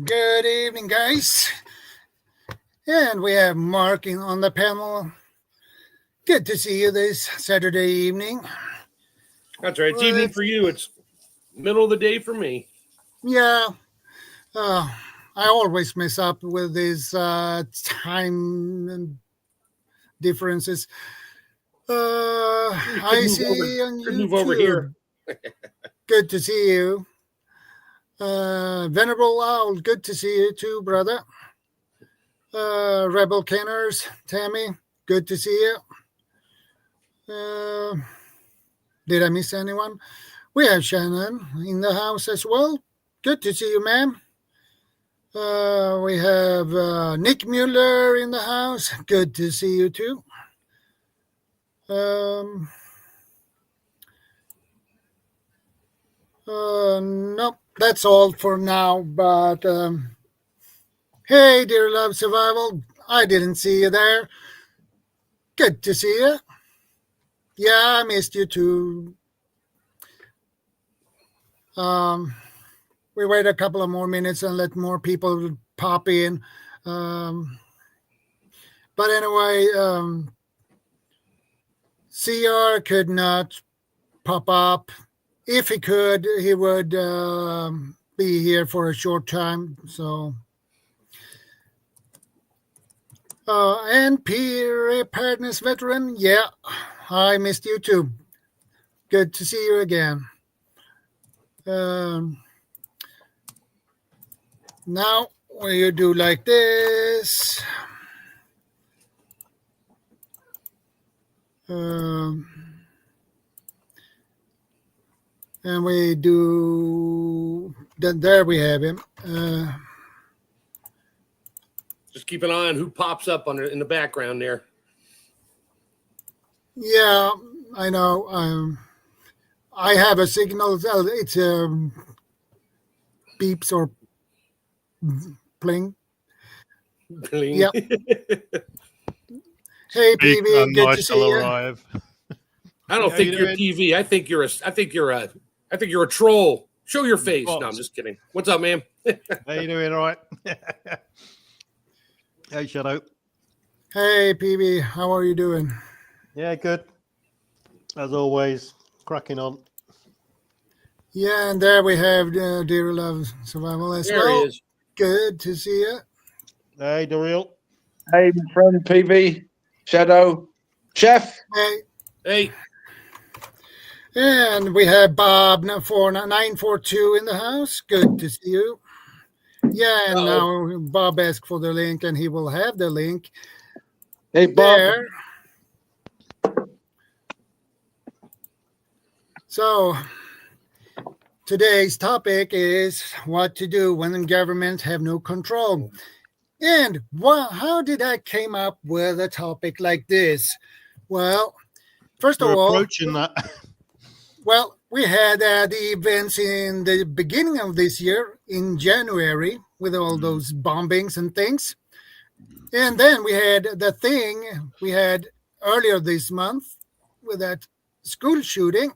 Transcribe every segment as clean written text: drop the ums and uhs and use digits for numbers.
Good evening, guys. And we have Mark on the panel. Good to see you this Saturday evening. That's right. It's evening for you. It's middle of the day for me. Yeah. I always mess up with these time differences. I see on YouTube. Move over here. Good to see you. Venerable Owl, good to see you too, brother. Rebel Kenners, Tammy, good to see you. Did I miss anyone? We have Shannon in the house as well. Good to see you, ma'am. We have Nick Mueller in the house. Good to see you too. Nope, that's all for now. But hey, dear love survival, I didn't see you there. Good to see you. Yeah, I missed you too. We wait a couple of more minutes and let more people pop in. But anyway, CR could not pop up. If he could, he would be here for a short time. So, and preparedness veteran, yeah, I missed you too. Good to see you again. Now we do like this. And we do, there we have him. Just keep an eye on who pops up in the background there. Yeah, I know. I have a signal. It's beeps or pling. Pling. Yep. Hey, PV, good to see you. Arrive. I don't think you're PV. I think you're a troll. Show your face. No, I'm just kidding. What's up, man? How you doing? All right. Hey, Shadow. Hey, PV, how are you doing? Yeah, good. As always, cracking on. Yeah, and there we have Dear Love Survival as well. There he is. Good to see you. Hey, Daryl. Hey, my friend PV, Shadow, Chef. Hey. And we have Bob 942 in the house. Good to see you. Yeah, and now Bob asked for the link, and he will have the link. Hey, Bob. There. So today's topic is what to do when governments have no control. And how did I came up with a topic like this? Well, first of all, approaching that. Well, we had the events in the beginning of this year in January with all those bombings and things. And then we had the thing we had earlier this month with that school shooting.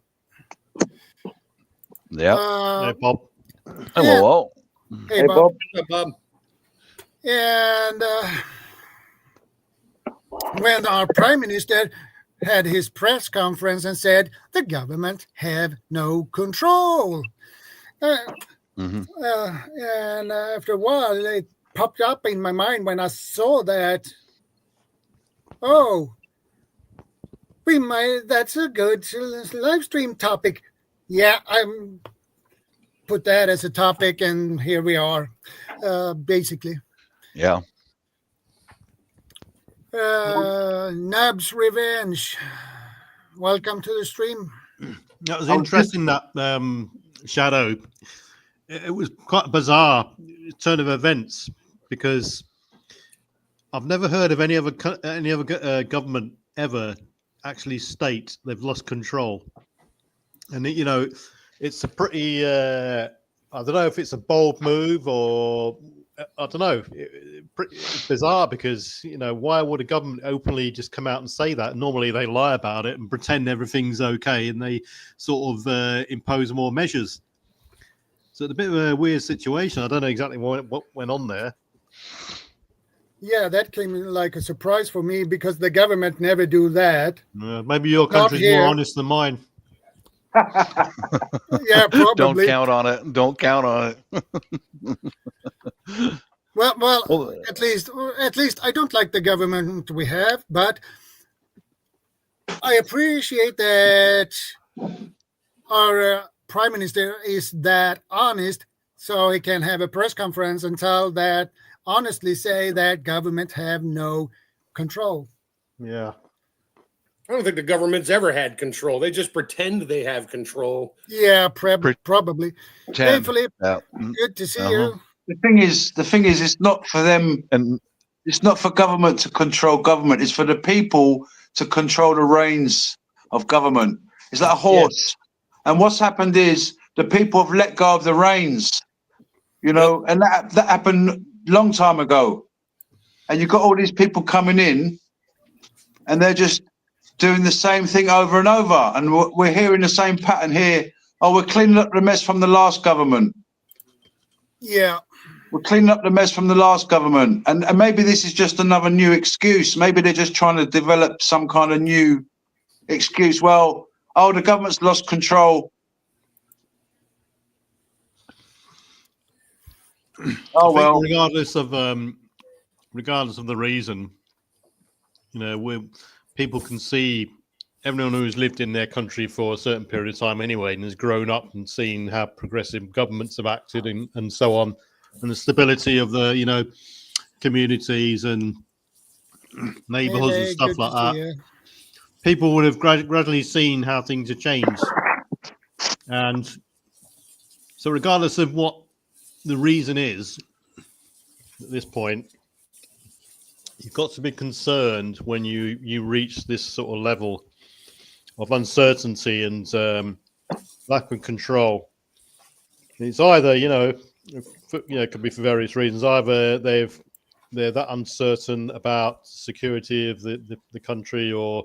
Yeah. Hey, Bob. Hello. Hey, Bob. What's up, Bob? And when our prime minister had his press conference and said the government have no control. And after a while, it popped up in my mind when I saw that. Oh, that's a good live stream topic. Yeah, I'm put that as a topic, and here we are, basically. Yeah. Nub's Revenge. Welcome to the stream. That was interesting, that Shadow. It was quite a bizarre turn of events, because I've never heard of any other government ever actually state they've lost control. And, it's a pretty, I don't know if it's a bold move or, I don't know, pretty bizarre, because, why would a government openly just come out and say that? Normally they lie about it and pretend everything's okay, and they sort of impose more measures. So it's a bit of a weird situation. I don't know exactly what went on there. Yeah, that came like a surprise for me because the government never do that. Maybe your country's more honest than mine. Yeah, probably. Don't count on it. Don't count on it. Well, at least I don't like the government we have, but I appreciate that our prime minister is that honest, so he can have a press conference and tell that honestly say that government have no control. Yeah. I don't think the government's ever had control. They just pretend they have control. Yeah, probably. Hey, Philippe, Yeah. good to see you. The thing is, it's not for them, And it's not for government to control government. It's for the people to control the reins of government. It's like a horse. And what's happened is the people have let go of the reins, and that happened long time ago. And you've got all these people coming in, and they're just doing the same thing over and over. And we're hearing the same pattern here. Oh, we're cleaning up the mess from the last government. Yeah. We're cleaning up the mess from the last government. And maybe this is just another new excuse. Maybe they're just trying to develop some kind of new excuse. Well, the government's lost control. Well. Regardless of the reason, people can see everyone who's lived in their country for a certain period of time anyway and has grown up and seen how progressive governments have acted and so on, and the stability of the communities and neighborhoods and stuff like that. Yeah. People would have gradually seen how things have changed, and so regardless of what the reason is at this point, you've got to be concerned when you reach this sort of level of uncertainty and lack of control. It's either, it could be for various reasons. Either they're that uncertain about security of the country, or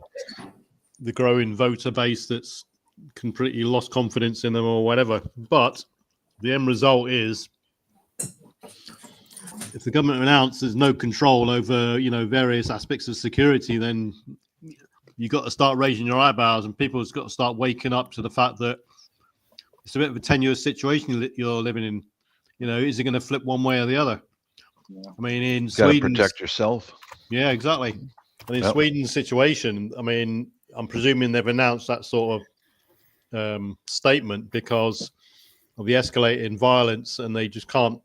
the growing voter base that's completely lost confidence in them, or whatever. But the end result is, if the government announces no control over, various aspects of security, then you've got to start raising your eyebrows, and people have got to start waking up to the fact that it's a bit of a tenuous situation you're living in. Is it going to flip one way or the other? Yeah. I mean, in Sweden, protect yourself. Yeah, exactly. And in Sweden's situation, I mean, I'm presuming they've announced that sort of statement because of the escalating violence, and they just can't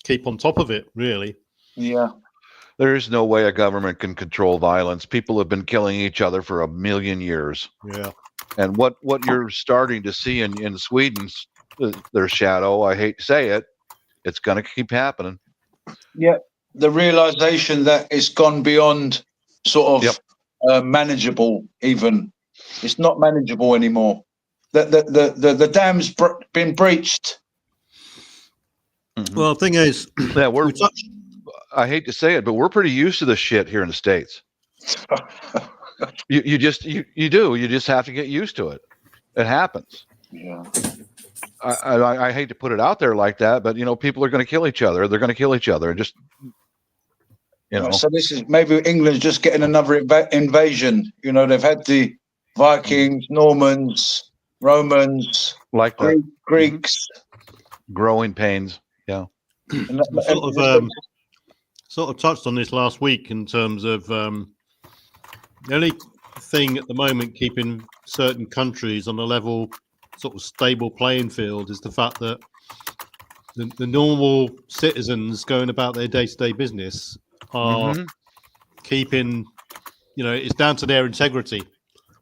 keep on top of it, really. Yeah. There is no way a government can control violence. People have been killing each other for 1,000,000 years. Yeah. And what you're starting to see in Sweden's their shadow, I hate to say it, it's going to keep happening. Yeah. The realization that it's gone beyond sort of manageable, even. It's not manageable anymore. The dam's been breached. Mm-hmm. Well, the thing is, I hate to say it, but we're pretty used to this shit here in the States. You just have to get used to it. It happens. Yeah. I hate to put it out there like that, but people are going to kill each other. They're going to kill each other, and just So this is maybe England's just getting another invasion. They've had the Vikings, Normans, Romans, like that. Greeks. Growing pains. Yeah. Sort of touched on this last week in terms of the only thing at the moment keeping certain countries on a level, sort of stable playing field is the fact that the normal citizens going about their day-to-day business are keeping, it's down to their integrity.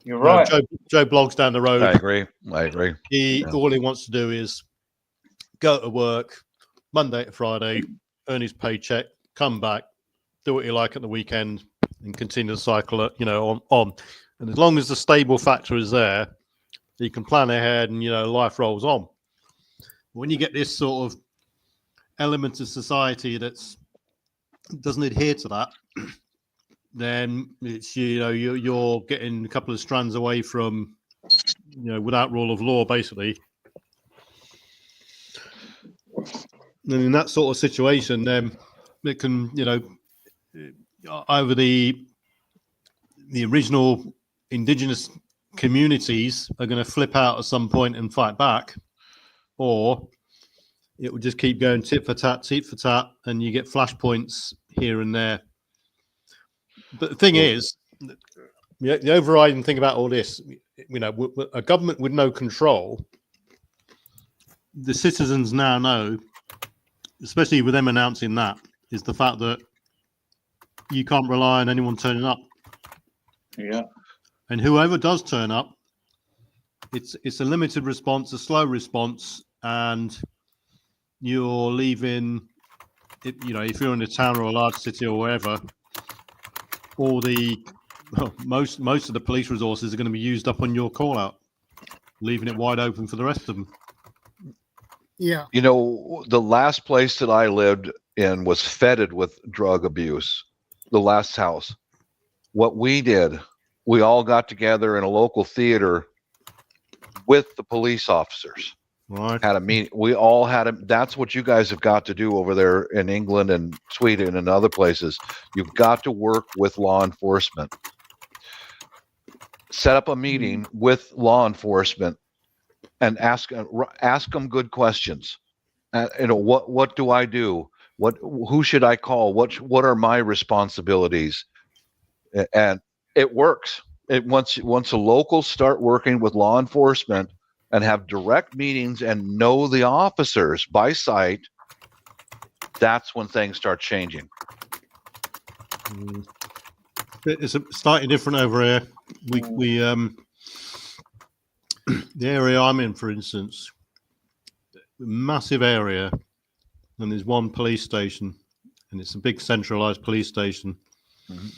You're right. Joe Blogg's down the road. I agree. All he wants to do is go to work Monday to Friday, earn his paycheck, come back, do what you like at the weekend, and continue the cycle, on. And as long as the stable factor is there, you can plan ahead and, life rolls on. When you get this sort of element of society that doesn't adhere to that, then it's, you're getting a couple of strands away from, without rule of law, basically. And in that sort of situation, it can, either the original indigenous communities are going to flip out at some point and fight back, or it will just keep going tit for tat, and you get flashpoints here and there. But the thing is, the overriding thing about all this, a government with no control, the citizens now know, especially with them announcing that, is the fact that you can't rely on anyone turning up. Yeah. And whoever does turn up, it's a limited response, a slow response, and you're leaving, if you're in a town or a large city or wherever, most of the police resources are going to be used up on your call out, leaving it wide open for the rest of them. Yeah. The last place that I lived in was fetid with drug abuse. The last house. What we did, we all got together in a local theater with the police officers. Right. Had a meeting. We all had that's what you guys have got to do over there in England and Sweden and other places. You've got to work with law enforcement. Set up a meeting with law enforcement and ask them good questions. What do I do? Who should I call? What are my responsibilities? And it works. Once the locals start working with law enforcement and have direct meetings and know the officers by sight, that's when things start changing. It's slightly different over here. We the area I'm in, for instance, massive area, and there's one police station, and it's a big centralized police station. Mm-hmm.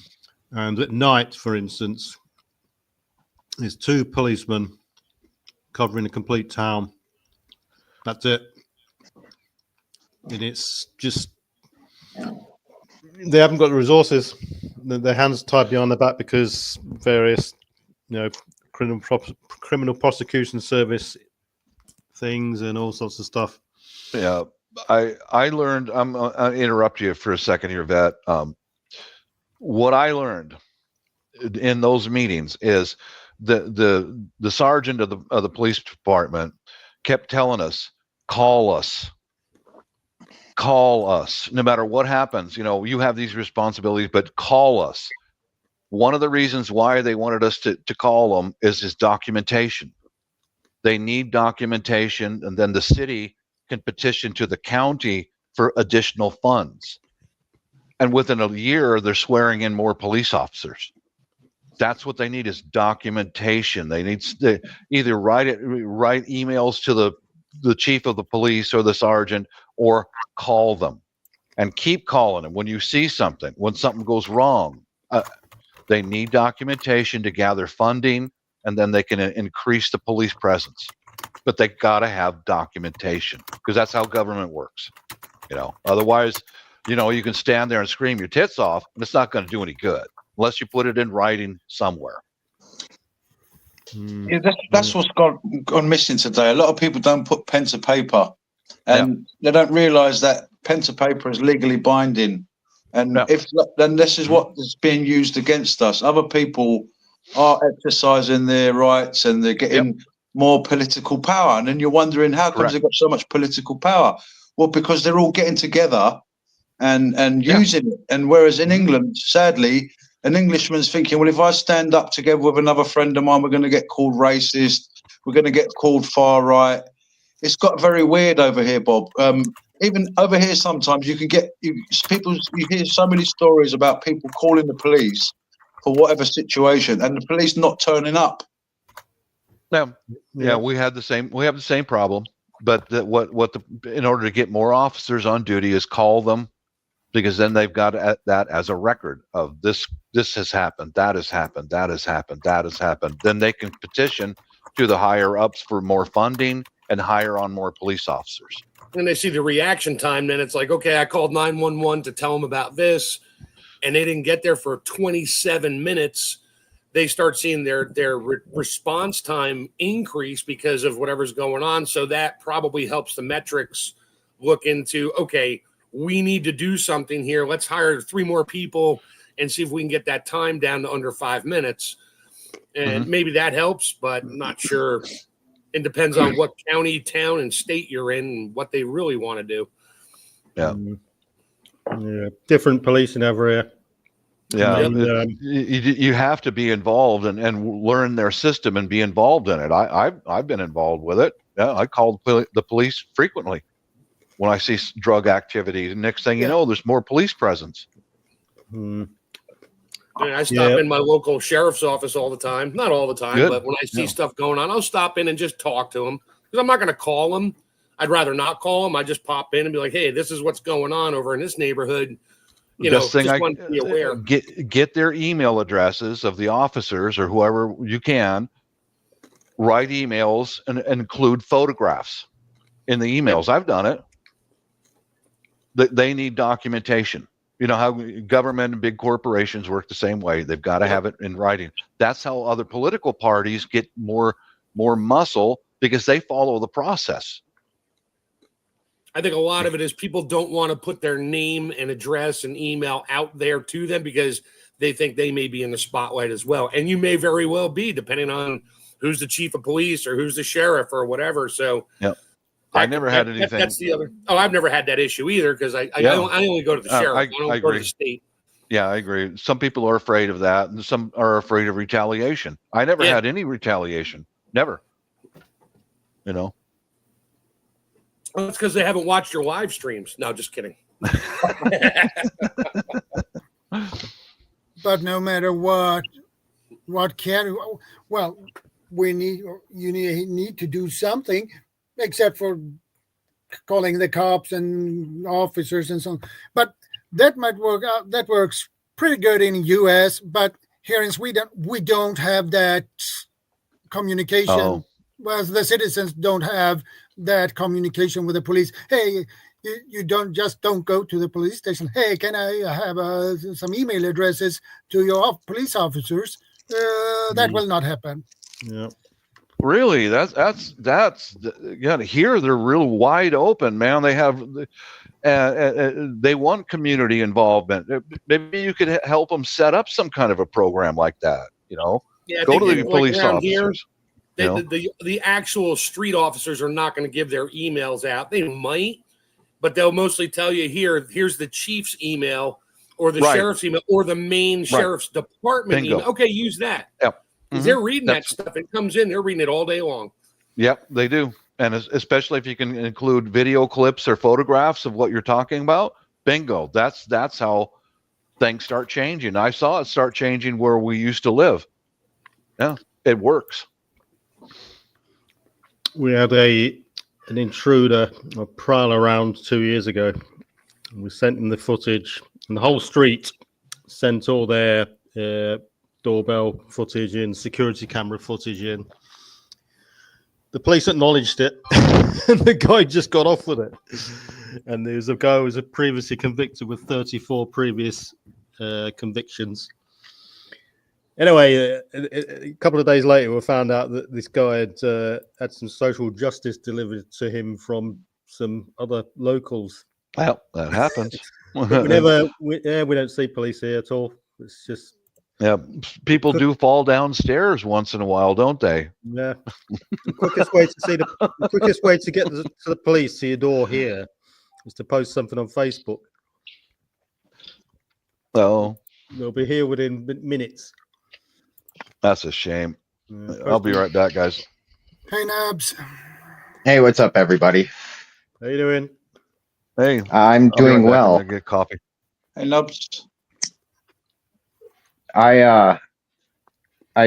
And at night, for instance, there's 2 policemen covering a complete town. That's it. And it's just, they haven't got the resources. Their hands tied behind their back because various, criminal prosecution service things and all sorts of stuff. Yeah, I learned. I'll interrupt you for a second here, Vet. What I learned in those meetings is the sergeant of the police department kept telling us, call us, no matter what happens. You have these responsibilities, but call us. One of the reasons why they wanted us to call them is documentation. They need documentation, and then the city can petition to the county for additional funds. And within a year, they're swearing in more police officers. That's what they need, is documentation. They need to either write emails to the chief of the police or the sergeant, or call them, and keep calling them when you see something, when something goes wrong. They need documentation to gather funding, and then they can increase the police presence. But they got to have documentation, because that's how government works. Otherwise, you can stand there and scream your tits off, and it's not going to do any good unless you put it in writing somewhere. Yeah, that's what's gone missing today. A lot of people don't put pen to paper, and they don't realise that pen to paper is legally binding. And then this is what is being used against us. Other people are exercising their rights, and they're getting more political power. And then you're wondering, how come they've got so much political power? Well, because they're all getting together and using it. And whereas in England, sadly, an Englishman's thinking, well, if I stand up together with another friend of mine, we're going to get called racist. We're going to get called far right. It's got very weird over here, Bob. Even over here, sometimes you hear so many stories about people calling the police for whatever situation, and the police not turning up. Yeah, we have the same problem. But in order to get more officers on duty, is call them, because then they've got that as a record of this has happened, that has happened, that has happened, that has happened. Then they can petition to the higher ups for more funding and hire on more police officers. And they see the reaction time, then it's like, okay, I called 911 to tell them about this, and they didn't get there for 27 minutes. They start seeing their response time increase because of whatever's going on. So that probably helps the metrics look into, okay, we need to do something here. Let's hire 3 more people and see if we can get that time down to under 5 minutes. And maybe that helps, but I'm not sure. It depends on what county, town, and state you're in and what they really want to do. Yeah. Yeah. Different policing every area. Yeah. You have to be involved and learn their system and be involved in it. I've been involved with it. Yeah, I call the police frequently when I see drug activity. The next thing you know, there's more police presence. I stop in my local sheriff's office all the time. Not all the time, but when I see stuff going on, I'll stop in and just talk to them. Because I'm not going to call them. I'd rather not call them. I just pop in and be like, hey, this is what's going on over in this neighborhood. Just want to be aware. Get their email addresses of the officers or whoever you can. Write emails and include photographs in the emails. I've done it. They need documentation. You know how government and big corporations work the same way. They've got to have it in writing. That's how other political parties get more muscle, because they follow the process. I think a lot of it is people don't want to put their name and address and email out there to them because they think they may be in the spotlight as well. And you may very well be, depending on who's the chief of police or who's the sheriff or whatever. So I never had anything. That's the other. Oh, I've never had that issue either, because I only go to the sheriff. I don't go to the state. Yeah, I agree. Some people are afraid of that, and some are afraid of retaliation. I never had any retaliation. Never. You know. Well, it's because they haven't watched your live streams. No, just kidding. But no matter what can, well, you need to do something, except for calling the cops and officers and so on. But that might work out. That works pretty good in the U.S., but here in Sweden, we don't have that communication. Well, the citizens don't have that communication with the police. Hey, you don't go to the police station. Hey, can I have some email addresses to your police officers? That will not happen. Yeah. Really, that's you got to hear they're real wide open, man. They have they want community involvement. Maybe you could help them set up some kind of a program like that. You know, go to the police officers. The actual street officers are not going to give their emails out. They might, but they'll mostly tell you here's the chief's email or the sheriff's email or the main sheriff's department email. Okay, use that. Yep. Because they're reading that stuff. It comes in, they're reading it all day long. Yep, they do. And especially if you can include video clips or photographs of what you're talking about, bingo. That's how things start changing. I saw it start changing where we used to live. Yeah, it works. We had an intruder, a prowler around 2 years ago. We sent him the footage, and the whole street sent all their doorbell footage in, security camera footage in. The police acknowledged it, and the guy just got off with it. And there was a guy who was previously convicted with 34 previous convictions. Anyway, a couple of days later, we found out that this guy had some social justice delivered to him from some other locals. Well, that happens. we don't see police here at all. It's just people do fall downstairs once in a while, don't they? Yeah. The quickest way to get to the police to your door here is to post something on Facebook. Oh, they'll be here within minutes. That's a shame. I'll be right back, guys. Hey, Nubs. Hey, what's up, everybody? How you doing? Hey, I'm doing well. Get coffee. Hey, Nubs. I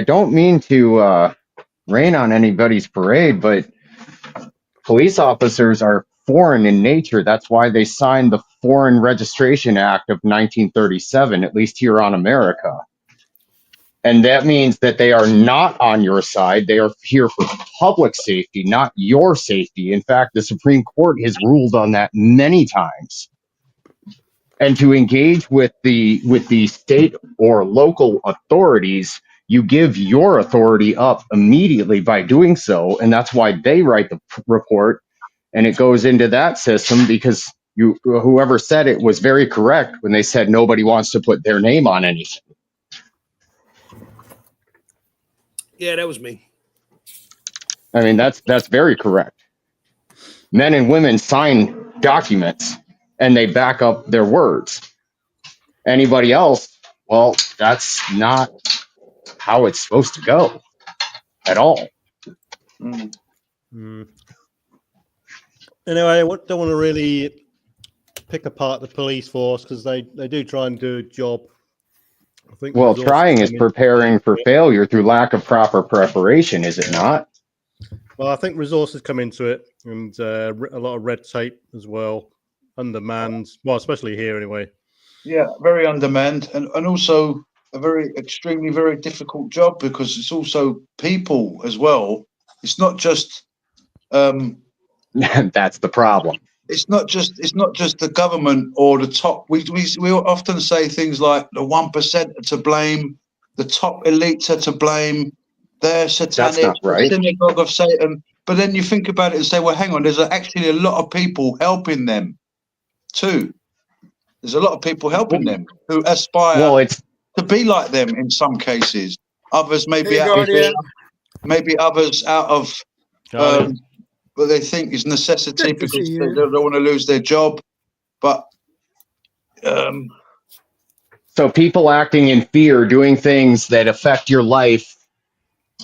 don't mean to rain on anybody's parade, but police officers are foreign in nature. That's why they signed the Foreign Registration Act of 1937, at least here on America. And that means that they are not on your side. They are here for public safety, not your safety. In fact, the Supreme Court has ruled on that many times. And to engage with the state or local authorities, you give your authority up immediately by doing so. And that's why they write the report. and it goes into that system because whoever said it was very correct when they said nobody wants to put their name on anything. Yeah, that was me. I mean, that's very correct. Men and women sign documents and they back up their words. Anybody else, well, that's not how it's supposed to go at all. Mm. Anyway, I don't want to really pick apart the police force because they do try and do a job. I think Well, trying is preparing for failure through lack of proper preparation, is it not? Well, I think resources come into it, and a lot of red tape as well, undermanned. Well, especially here anyway. Yeah, very undermanned, and also a very extremely very difficult job because it's also people as well. It's not just That's the problem. it's not just the government or the top. We often say things like the 1% are to blame, the top elites are to blame. They're satanic, not right. the synagogue of Satan. But then you think about it and say, well, hang on, there's actually a lot of people helping them too. There's a lot of people helping them who aspire to be like them in some cases. Others maybe out of fear, maybe others out of what they think is necessity because they don't want to lose their job. But so people acting in fear, doing things that affect your life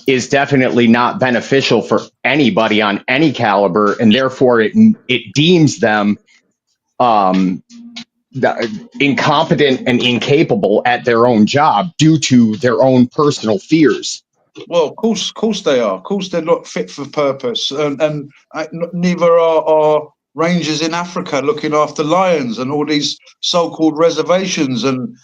is definitely not beneficial for anybody on any caliber, and therefore it deems them incompetent and incapable at their own job due to their own personal fears. Well, of course they are. Of course they're not fit for purpose, and neither are rangers in Africa looking after lions and all these so-called reservations. And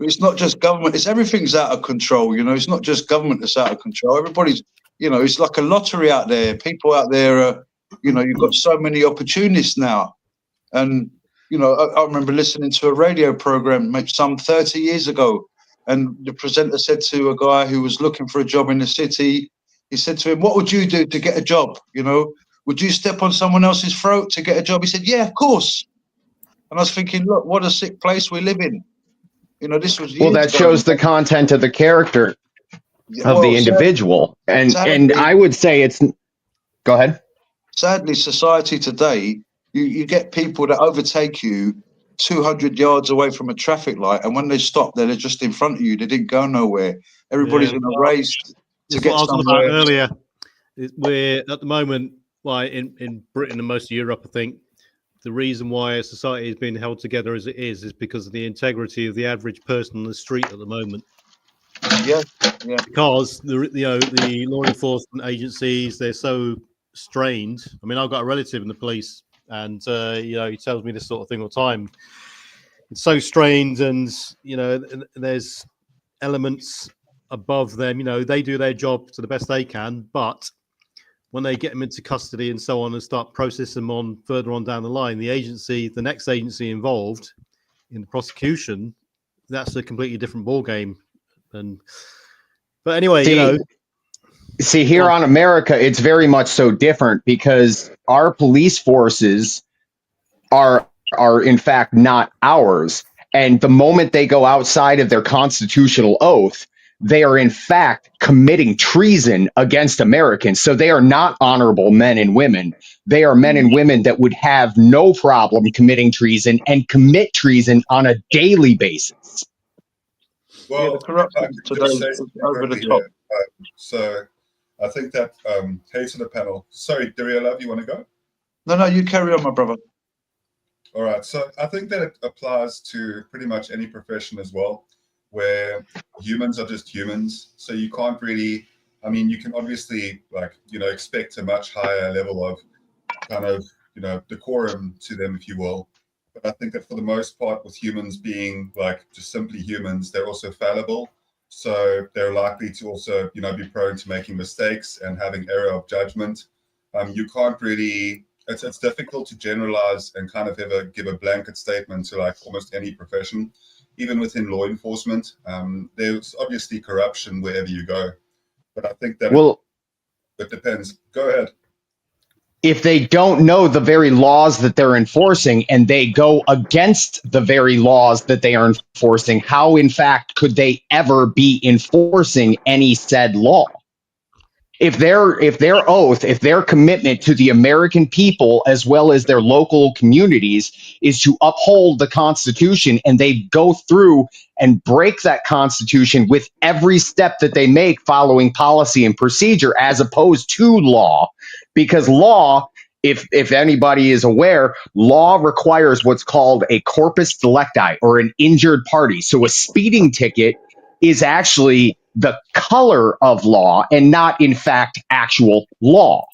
it's not just government; it's everything's out of control. It's not just government that's out of control. Everybody's, it's like a lottery out there. People out there are, you've got so many opportunists now, and I remember listening to a radio program maybe some 30 years ago. And the presenter said to a guy who was looking for a job in the city, he said to him, "What would you do to get a job? Would you step on someone else's throat to get a job?" He said, "Yeah, of course." And I was thinking, look, what a sick place we live in. This was well, that shows the content of the character of the individual. And I would say it's, go ahead. Sadly, society today, you get people that overtake you 200 yards away from a traffic light, and when they stop, they're just in front of you. They didn't go nowhere. Everybody's in a race to get somewhere. Earlier, we're at the moment, like in Britain and most of Europe, I think the reason why a society is being held together as it is because of the integrity of the average person on the street at the moment. Yeah. Because the law enforcement agencies, they're so strained. I mean, I've got a relative in the police, and he tells me this sort of thing all the time. It's so strained, and there's elements above them. They do their job to the best they can, but when they get them into custody and so on and start processing them on further on down the line, the next agency involved in the prosecution, that's a completely different ball game. But anyway, See, here on America, it's very much so different because our police forces are in fact not ours. And the moment they go outside of their constitutional oath, they are in fact committing treason against Americans. So they are not honorable men and women. They are men and women that would have no problem committing treason and commit treason on a daily basis. Well, the corruption today is over the top. So I think that, hey to the panel. Sorry, Daria Love, you want to go? No, you carry on, my brother. All right. So I think that it applies to pretty much any profession as well, where humans are just humans. So you can't really, you can obviously expect a much higher level of kind of, decorum to them, if you will. But I think that for the most part, with humans being just simply humans, they're also fallible. So they're likely to also, be prone to making mistakes and having error of judgment. You can't really, it's difficult to generalize and kind of give a blanket statement to almost any profession, even within law enforcement. There's obviously corruption wherever you go, but I think that it depends. Go ahead. if they don't know the very laws that they're enforcing and they go against the very laws that they are enforcing, how in fact could they ever be enforcing any said law? If their oath, if their commitment to the American people as well as their local communities is to uphold the Constitution, and they go through and break that Constitution with every step that they make following policy and procedure as opposed to law, because law, if anybody is aware, law requires what's called a corpus delicti, or an injured party. So a speeding ticket is actually the color of law and not, in fact, actual law.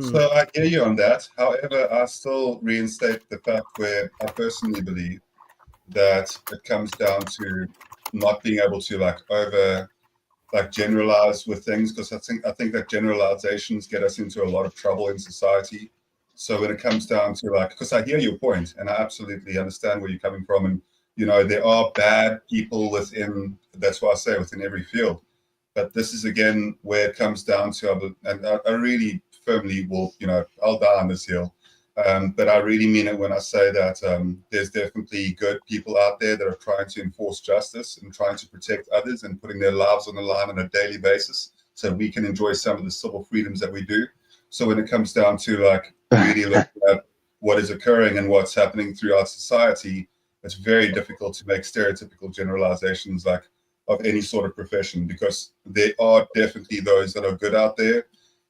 So I hear you on that. However, I still reinstate the fact where I personally believe that it comes down to not being able to generalize with things, because I think that generalizations get us into a lot of trouble in society. So when it comes down to because I hear your point and I absolutely understand where you're coming from, and there are bad people within, that's why I say within every field. But this is again where it comes down to, and I really firmly will, I'll die on this hill. But I really mean it when I say that there's definitely good people out there that are trying to enforce justice and trying to protect others and putting their lives on the line on a daily basis so we can enjoy some of the civil freedoms that we do. So when it comes down to really looking at what is occurring and what's happening throughout society, it's very difficult to make stereotypical generalizations of any sort of profession, because there are definitely those that are good out there.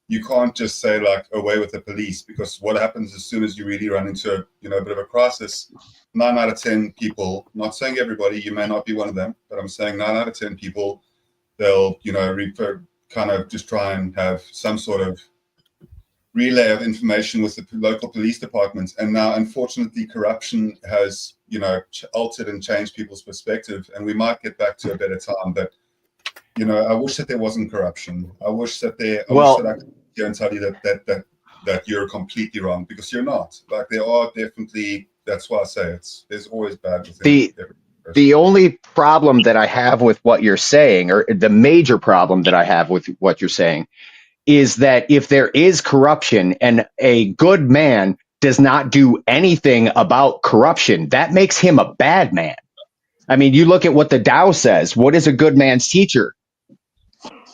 You can't just say away with the police, because what happens as soon as you really run into a bit of a crisis, 9 out of 10 people, not saying everybody, you may not be one of them, but I'm saying 9 out of 10 people, they'll kind of just try and have some sort of relay of information with the local police departments. And now, unfortunately, corruption has, altered and changed people's perspective, and we might get back to a better time. But, I wish that there wasn't corruption. I wish that I could go and tell you that you're completely wrong, because you're not. There are definitely, that's why I say there's always bad within every person. The only problem that I have with what you're saying, or the major problem that I have with what you're saying, is that if there is corruption and a good man does not do anything about corruption, that makes him a bad man. I mean, you look at what the Tao says. What is a good man's teacher?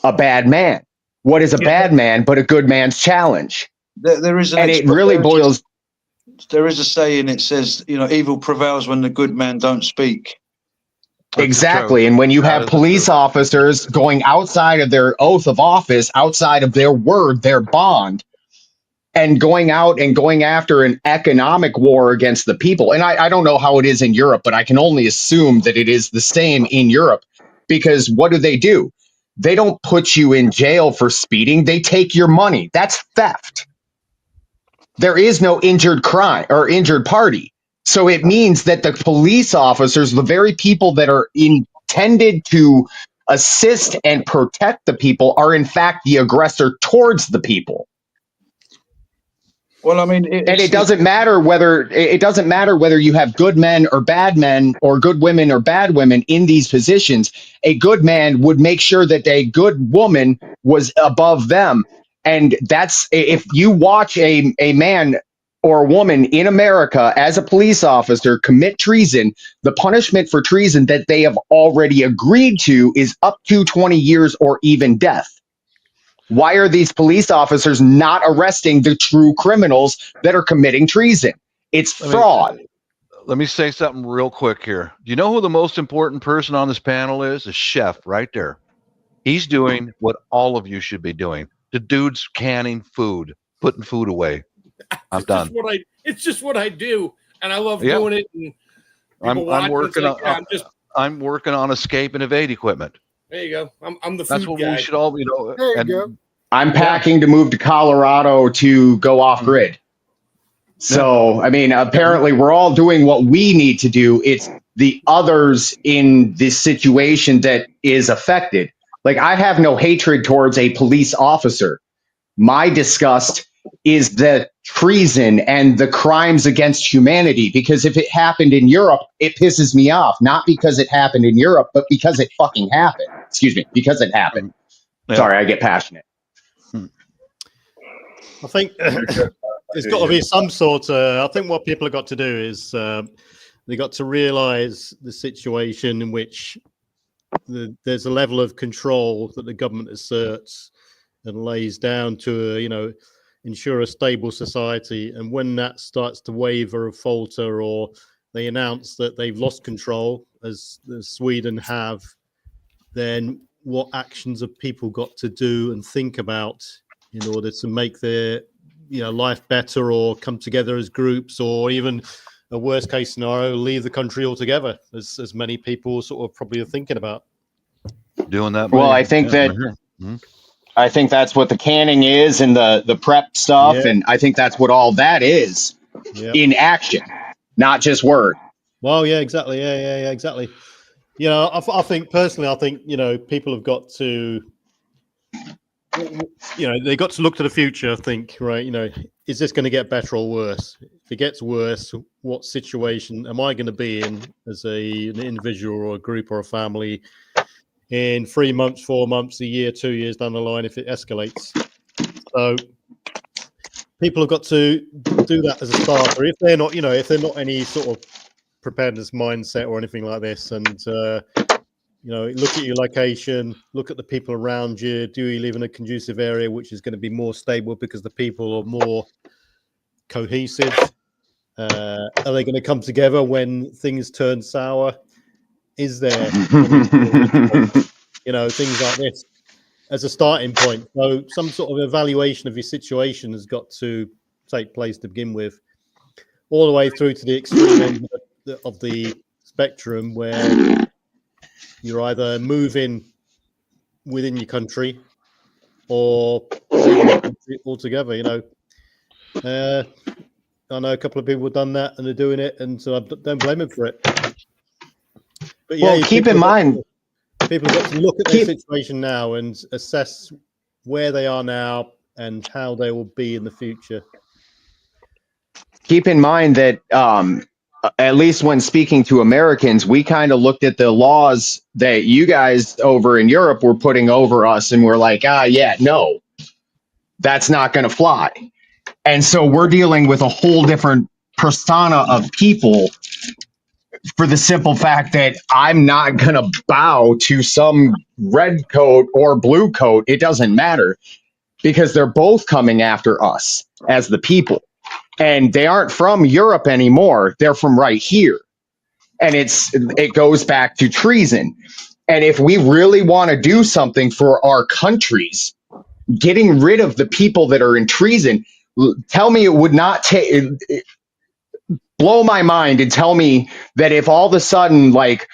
A bad man. What is a bad man but a good man's challenge? There is it really boils. There is a saying. It says, evil prevails when the good men don't speak. Exactly. And when you have police officers going outside of their oath of office, outside of their word, their bond, and going out and going after an economic war against the people. And I don't know how it is in Europe, but I can only assume that it is the same in Europe, because what do? They don't put you in jail for speeding. They take your money. That's theft. There is no injured crime or injured party. So it means that the police officers, the very people that are intended to assist and protect the people, are in fact the aggressor towards the people. Well, I mean, it doesn't matter whether you have good men or bad men, or good women or bad women in these positions. A good man would make sure that a good woman was above them. And that's, if you watch a man or a woman in America as a police officer commit treason, the punishment for treason that they have already agreed to is up to 20 years or even death. Why are these police officers not arresting the true criminals that are committing treason? It's fraud. Let me say something real quick here. Do you know who the most important person on this panel is? The chef right there. He's doing what all of you should be doing. The dude's canning food, putting food away. I'm done. It's just what I do, and I love doing it. And I'm working on escape and evade equipment. There you go. I'm the food That's what guy. we should all, There you go. I'm packing to move to Colorado to go off grid. So, I mean, apparently we're all doing what we need to do. It's the others in this situation that is affected. Like, I have no hatred towards a police officer. My disgust is the treason and the crimes against humanity, because if it happened in Europe, it pisses me off. Not because it happened in Europe, but because it fucking happened. Excuse me, because it happened. Yeah. Sorry, I get passionate. I think there's got to be some sort of. I think what people have got to do is they got to realise the situation in which there's a level of control that the government asserts and lays down to ensure a stable society, and when that starts to waver or falter, or they announce that they've lost control, as Sweden have, then what actions have people got to do and think about in order to make their life better, or come together as groups, or even a worst case scenario, leave the country altogether, as many people sort of probably are thinking about doing that. Well, I think I think that's what the canning is, and the prep stuff, and I think that's what all that is in action, not just word. Well, yeah, exactly. Yeah, exactly. I think personally, people have got to, they got to look to the future, think, right, is this going to get better or worse? If it gets worse, what situation am I going to be in as an individual or a group or a family in 3 months, 4 months, a year, 2 years down the line if it escalates? So people have got to do that as a starter. If they're not, if they're not any sort of preparedness mindset or anything like this, and look at your location, look at the people around you. Do you live in a conducive area which is going to be more stable because the people are more cohesive? Are they going to come together when things turn sour? Is there things like this as a starting point? So some sort of evaluation of your situation has got to take place to begin with, all the way through to the extreme end of the spectrum, where you're either moving within your country or altogether. I know a couple of people have done that and they're doing it, and so I don't blame them for it. But well, keep in mind, people have got to look at their situation now and assess where they are now and how they will be in the future. Keep in mind that at least when speaking to Americans, we kind of looked at the laws that you guys over in Europe were putting over us, and we're like, no, that's not going to fly. And so we're dealing with a whole different persona of people, for the simple fact that I'm not going to bow to some red coat or blue coat. It doesn't matter, because they're both coming after us as the people. And they aren't from Europe anymore. They're from right here. And it goes back to treason. And if we really want to do something for our countries, getting rid of the people that are in treason, tell me it would not take... blow my mind and tell me that if all of a sudden, like,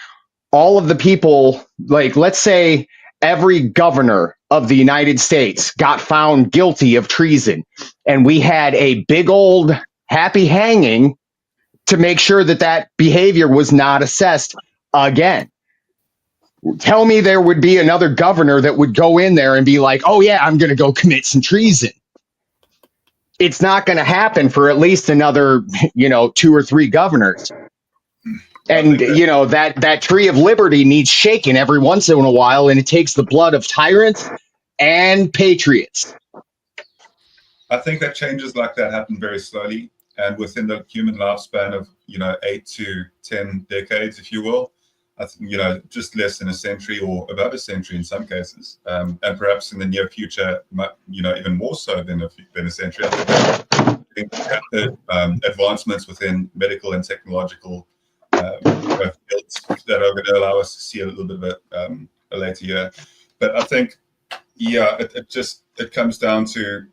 all of the people, like, let's say every governor of the United States got found guilty of treason, and we had a big old happy hanging to make sure that that behavior was not assessed again. Tell me there would be another governor that would go in there and be like, oh yeah, I'm going to go commit some treason. It's not going to happen for at least another, 2 or 3 governors. And, that tree of liberty needs shaking every once in a while, and it takes the blood of tyrants and patriots. I think that changes like that happen very slowly and within the human lifespan of, 8 to 10 decades, if you will. I think, just less than a century or above a century in some cases, and perhaps in the near future, even more so than a century. I think the advancements within medical and technological fields that are going to allow us to see a little bit of a later year. But I think, it comes down to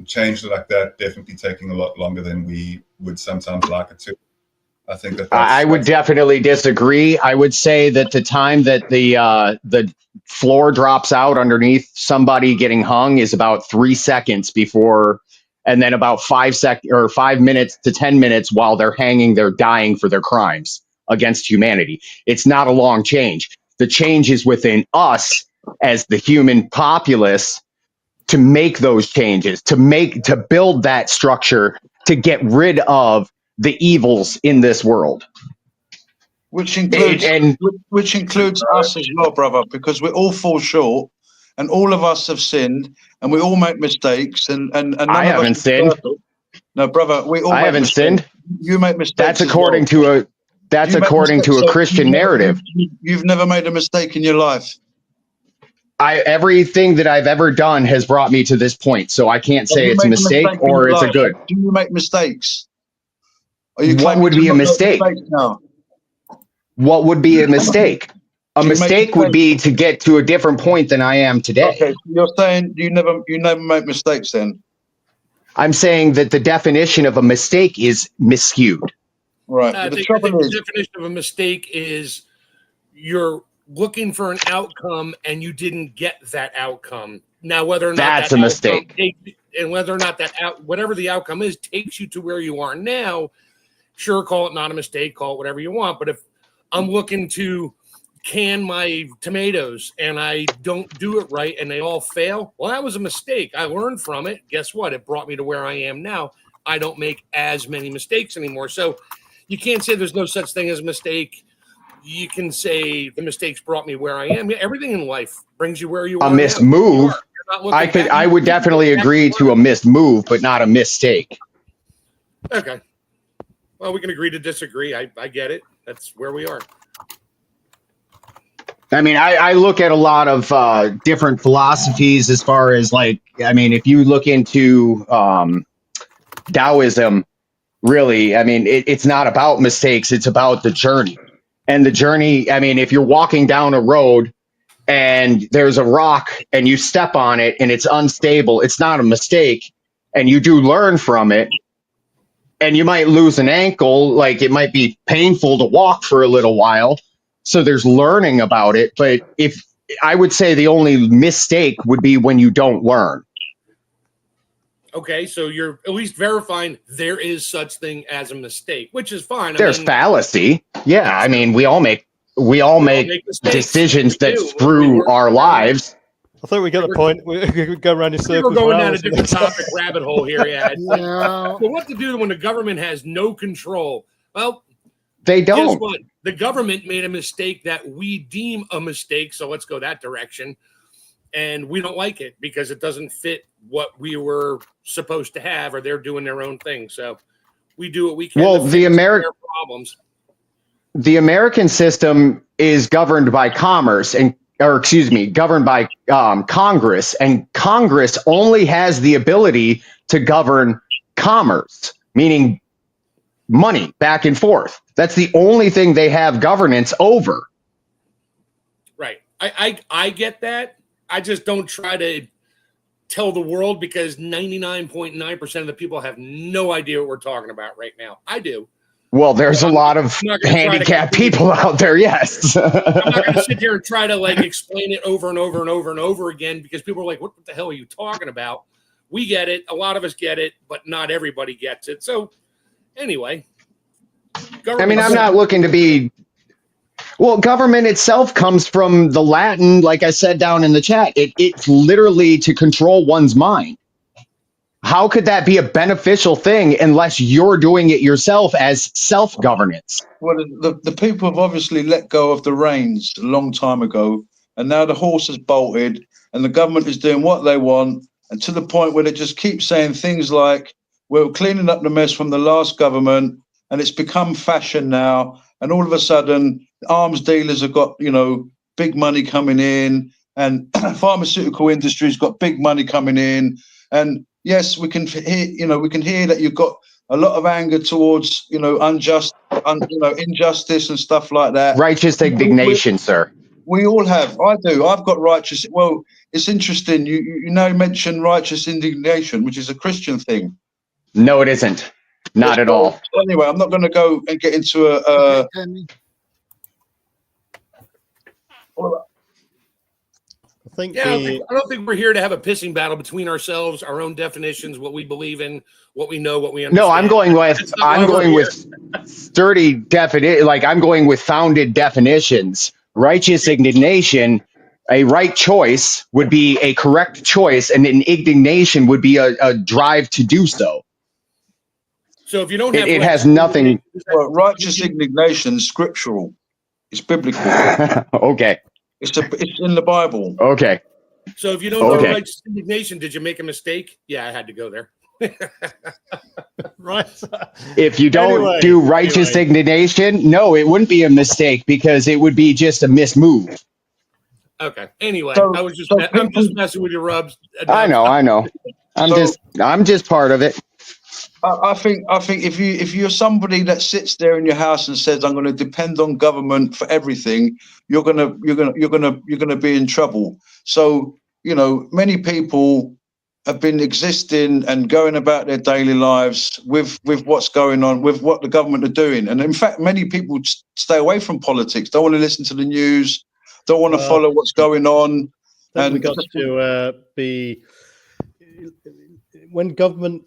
change like that definitely taking a lot longer than we would sometimes like it to. I think I would definitely disagree. I would say that the time that the floor drops out underneath somebody getting hung is about 3 seconds before, and then about 5 minutes to 10 minutes while they're hanging, they're dying for their crimes against humanity. It's not a long change. The change is within us as the human populace to make those changes, to build that structure, to get rid of the evils in this world, which includes us as well, brother, because we all fall short, and all of us have sinned, and we all make mistakes, and none I of haven't us is sinned. perfect. No, brother, we all. I make haven't mistakes. sinned. You make mistakes. That's as according well. to a that's You make according to mistakes, a so Christian narrative. You've never made a mistake in your life. Everything that I've ever done has brought me to this point, so I can't Have say you it's a made mistake mistake in or your it's a life? good. Do you make mistakes? Are you What claiming would to be a not make mistake? mistakes now? What would be a mistake? A Do you make mistake would mistakes? be to get to a different point than I am today. Okay, so you're saying you never make mistakes then? I'm saying that the definition of a mistake is miscued. Right. I But the think trouble the is, definition of a mistake is you're looking for an outcome and you didn't get that outcome. Now, whether or not That's that a mistake. and whether or not whatever the outcome is takes you to where you are now, sure, call it not a mistake, call it whatever you want. But if I'm looking to can my tomatoes and I don't do it right and they all fail, well, that was a mistake. I learned from it. Guess what? It brought me to where I am now. I don't make as many mistakes anymore. So you can't say there's no such thing as a mistake. You can say the mistakes brought me where I am. Everything in life brings you where you are. A missed now. move. I I would definitely agree to a missed move, but not a mistake. Okay. Well, we can agree to disagree. I get it. That's where we are. I mean, I look at a lot of different philosophies as far as if you look into Taoism, really, I mean, it's not about mistakes. It's about the journey. And the journey, I mean, if you're walking down a road and there's a rock and you step on it and it's unstable, it's not a mistake. And you do learn from it. And you might lose an ankle, like it might be painful to walk for a little while. So there's learning about it. But if I would say the only mistake would be when you don't learn. Okay, so you're at least verifying there is such thing as a mistake, which is fine. There's fallacy. Yeah, I mean, we all make mistakes. decisions We that do. screw our lives. I think we get the point. We go around in circles. We're going for down a hours. different topic rabbit hole here. Yeah. Yeah. So what to do when the government has no control? Well, They guess don't. what? The government made a mistake that we deem a mistake, so let's go that direction. And we don't like it because it doesn't fit what we were supposed to have, or they're doing their own thing. So we do what we can. Well, to the fix their problems. The American system is governed by governed by Congress, and Congress only has the ability to govern commerce, meaning money back and forth. That's the only thing they have governance over. Right. I get that. I just don't try to tell the world because 99.9% of the people have no idea what we're talking about right now. I do. Well, there's a lot of handicapped people out there, yes. I'm not going to sit here and try to explain it over and over and over and over again because people are like, what the hell are you talking about? We get it. A lot of us get it, but not everybody gets it. So anyway. I mean, I'm not looking to be... Well, government itself comes from the Latin, like I said down in the chat. It's literally to control one's mind. How could that be a beneficial thing unless you're doing it yourself as self-governance? Well, the people have obviously let go of the reins a long time ago, and now the horse has bolted, and the government is doing what they want, and to the point where they just keep saying things like, we're cleaning up the mess from the last government, and it's become fashion now, and all of a sudden, arms dealers have got, big money coming in, and pharmaceutical industry's got big money coming in, and yes, we can hear that you've got a lot of anger towards, injustice and stuff like that. Righteous indignation, sir. We all have. I do. I've got righteous. Well, it's interesting. You mention righteous indignation, which is a Christian thing. No, it isn't. Not at all. Anyway, I'm not going to go and get into a. I don't think we're here to have a pissing battle between ourselves, our own definitions, what we believe in, what we know, what we understand. No, I'm going with sturdy definition. Like I'm going with founded definitions. Righteous indignation, a right choice would be a correct choice, and an indignation would be a drive to do so. So if you don't have it has nothing. Well, righteous indignation is scriptural. It's biblical. Okay. It's in the Bible. Okay. So if you don't do Okay. righteous indignation, did you make a mistake? Yeah, I had to go there. Right. If you don't Anyway, do righteous indignation, no, it wouldn't be a mistake because it would be just a mismove. Okay. Anyway, So- I'm just people- messing with your rubs. I know. I'm just part of it. I think if you're somebody that sits there in your house and says I'm going to depend on government for everything, you're gonna be in trouble. So many people have been existing and going about their daily lives with what's going on, with what the government are doing, and in fact, many people stay away from politics. Don't want to listen to the news. Don't want to follow what's going on. I think we And got to be when government.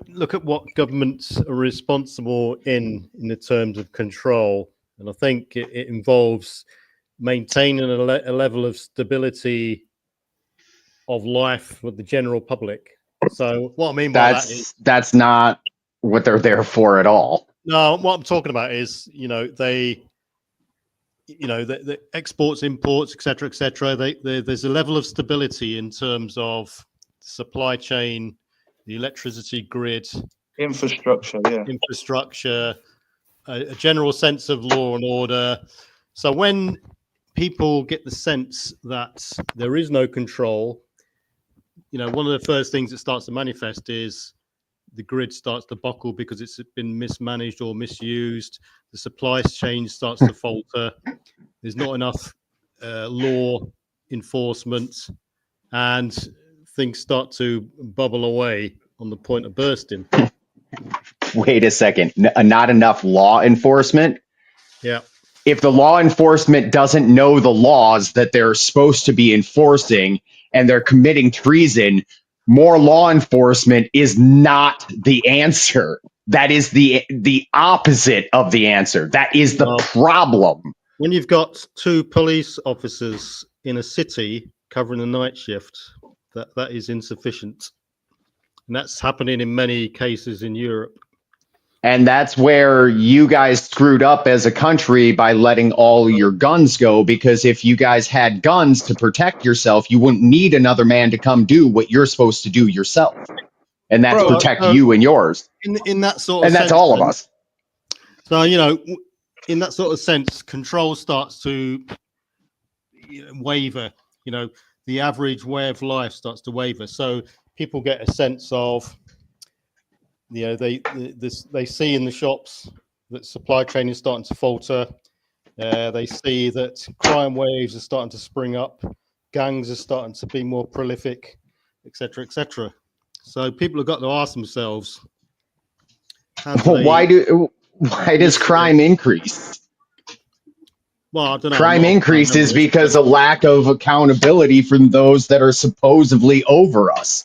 Look at what governments are responsible in the terms of control, and I think it involves maintaining a level of stability of life for the general public. So what I mean by that is That's not what they're there for at all. no. What I'm talking about is the exports, imports, etc., etc. There's a level of stability in terms of supply chain, the electricity grid, infrastructure, a general sense of law and order. So when people get the sense that there is no control, one of the first things that starts to manifest is the grid starts to buckle because it's been mismanaged or misused. The supply chain starts to falter. There's not enough law enforcement, and things start to bubble away on the point of bursting. Wait a second. Not enough law enforcement? Yeah. If the law enforcement doesn't know the laws that they're supposed to be enforcing and they're committing treason, more law enforcement is not the answer. That is the opposite of the answer. That is the problem. When you've got 2 police officers in a city covering a night shift, that is insufficient. And that's happening in many cases in Europe. And that's where you guys screwed up as a country by letting all your guns go, because if you guys had guns to protect yourself, you wouldn't need another man to come do what you're supposed to do yourself. And that's protect you and yours. In that sort of and that's sense, all of us. So, in that sort of sense, control starts to waver. The average way of life starts to waver. So people get a sense of, they see in the shops that supply chain is starting to falter. They see that crime waves are starting to spring up, gangs are starting to be more prolific, etc., etc. So people have got to ask themselves, why does crime increase? Well, I don't know. Crime increases because of lack of accountability from those that are supposedly over us.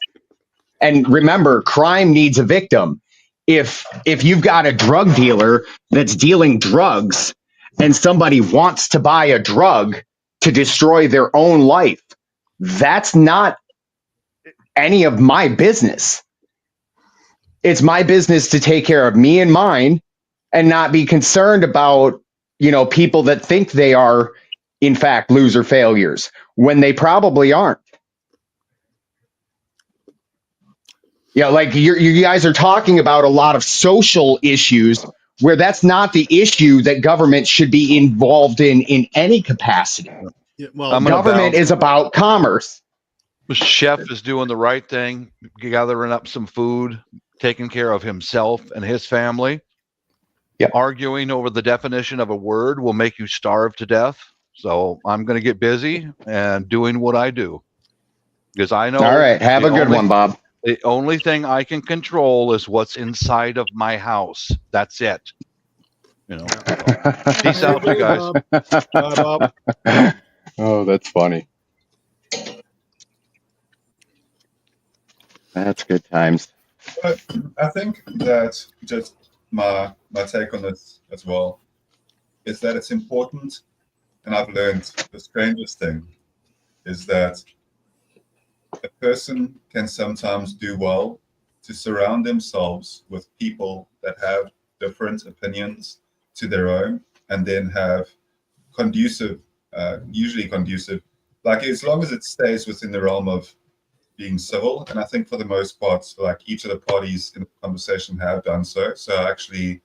And remember, crime needs a victim. If you've got a drug dealer that's dealing drugs and somebody wants to buy a drug to destroy their own life, that's not any of my business. It's my business to take care of me and mine and not be concerned about, people that think they are, in fact, loser failures when they probably aren't. Yeah, like you guys are talking about a lot of social issues where that's not the issue that government should be involved in any capacity. Yeah, well, government is about commerce. The chef is doing the right thing, gathering up some food, taking care of himself and his family. Yep. Arguing over the definition of a word will make you starve to death. So I'm going to get busy and doing what I do. Because I know. All right. Have a good one, Bob. The only thing I can control is what's inside of my house. That's it. Peace out, you guys. Bye, Bob. Oh, that's funny. That's good times. But I think that just my take on this as well is that it's important, and I've learned the strangest thing is that a person can sometimes do well to surround themselves with people that have different opinions to their own, and then have usually conducive like as long as it stays within the realm of being civil, and I think for the most part, like each of the parties in the conversation have done so. So I actually,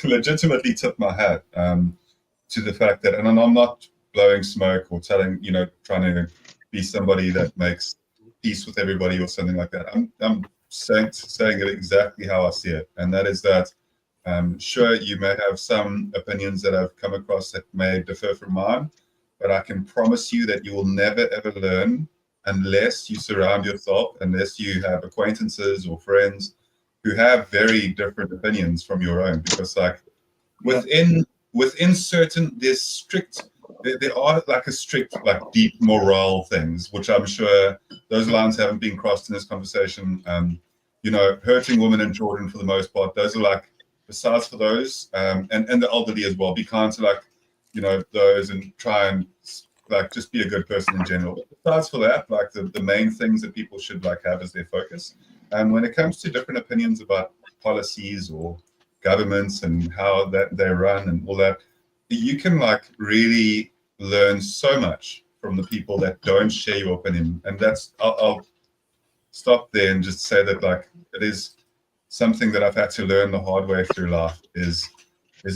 legitimately tip my hat to the fact that, and I'm not blowing smoke or telling, trying to be somebody that makes peace with everybody or something like that. I'm saying it exactly how I see it, and that is that sure, you may have some opinions that I've come across that may differ from mine, but I can promise you that you will never ever learn unless you surround yourself, unless you have acquaintances or friends who have very different opinions from your own. Because like within certain, there are like a strict, like deep moral things, which I'm sure those lines haven't been crossed in this conversation. Hurting women and children for the most part, those are like, besides for those, and the elderly as well, be kind to like, those, and try and like just be a good person in general. But besides for that, like the main things that people should like have as their focus. And when it comes to different opinions about policies or governments and how that they run and all that, you can like really learn so much from the people that don't share your opinion. And that's, I'll stop there and just say that like it is something that I've had to learn the hard way through life is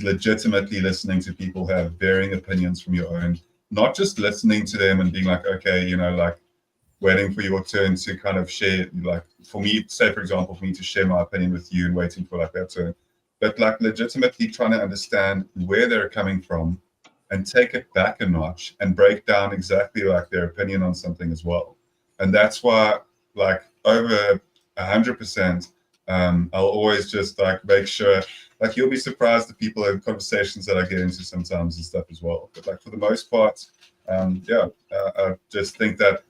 legitimately listening to people who have varying opinions from your own, not just listening to them and being like, okay, like waiting for your turn to kind of share, like for me, say for example, for me to share my opinion with you and waiting for like that turn, but like legitimately trying to understand where they're coming from and take it back a notch and break down exactly like their opinion on something as well. And that's why like over 100%, I'll always just like make sure, like you'll be surprised the people in conversations that I get into sometimes and stuff as well. But like for the most part, I just think that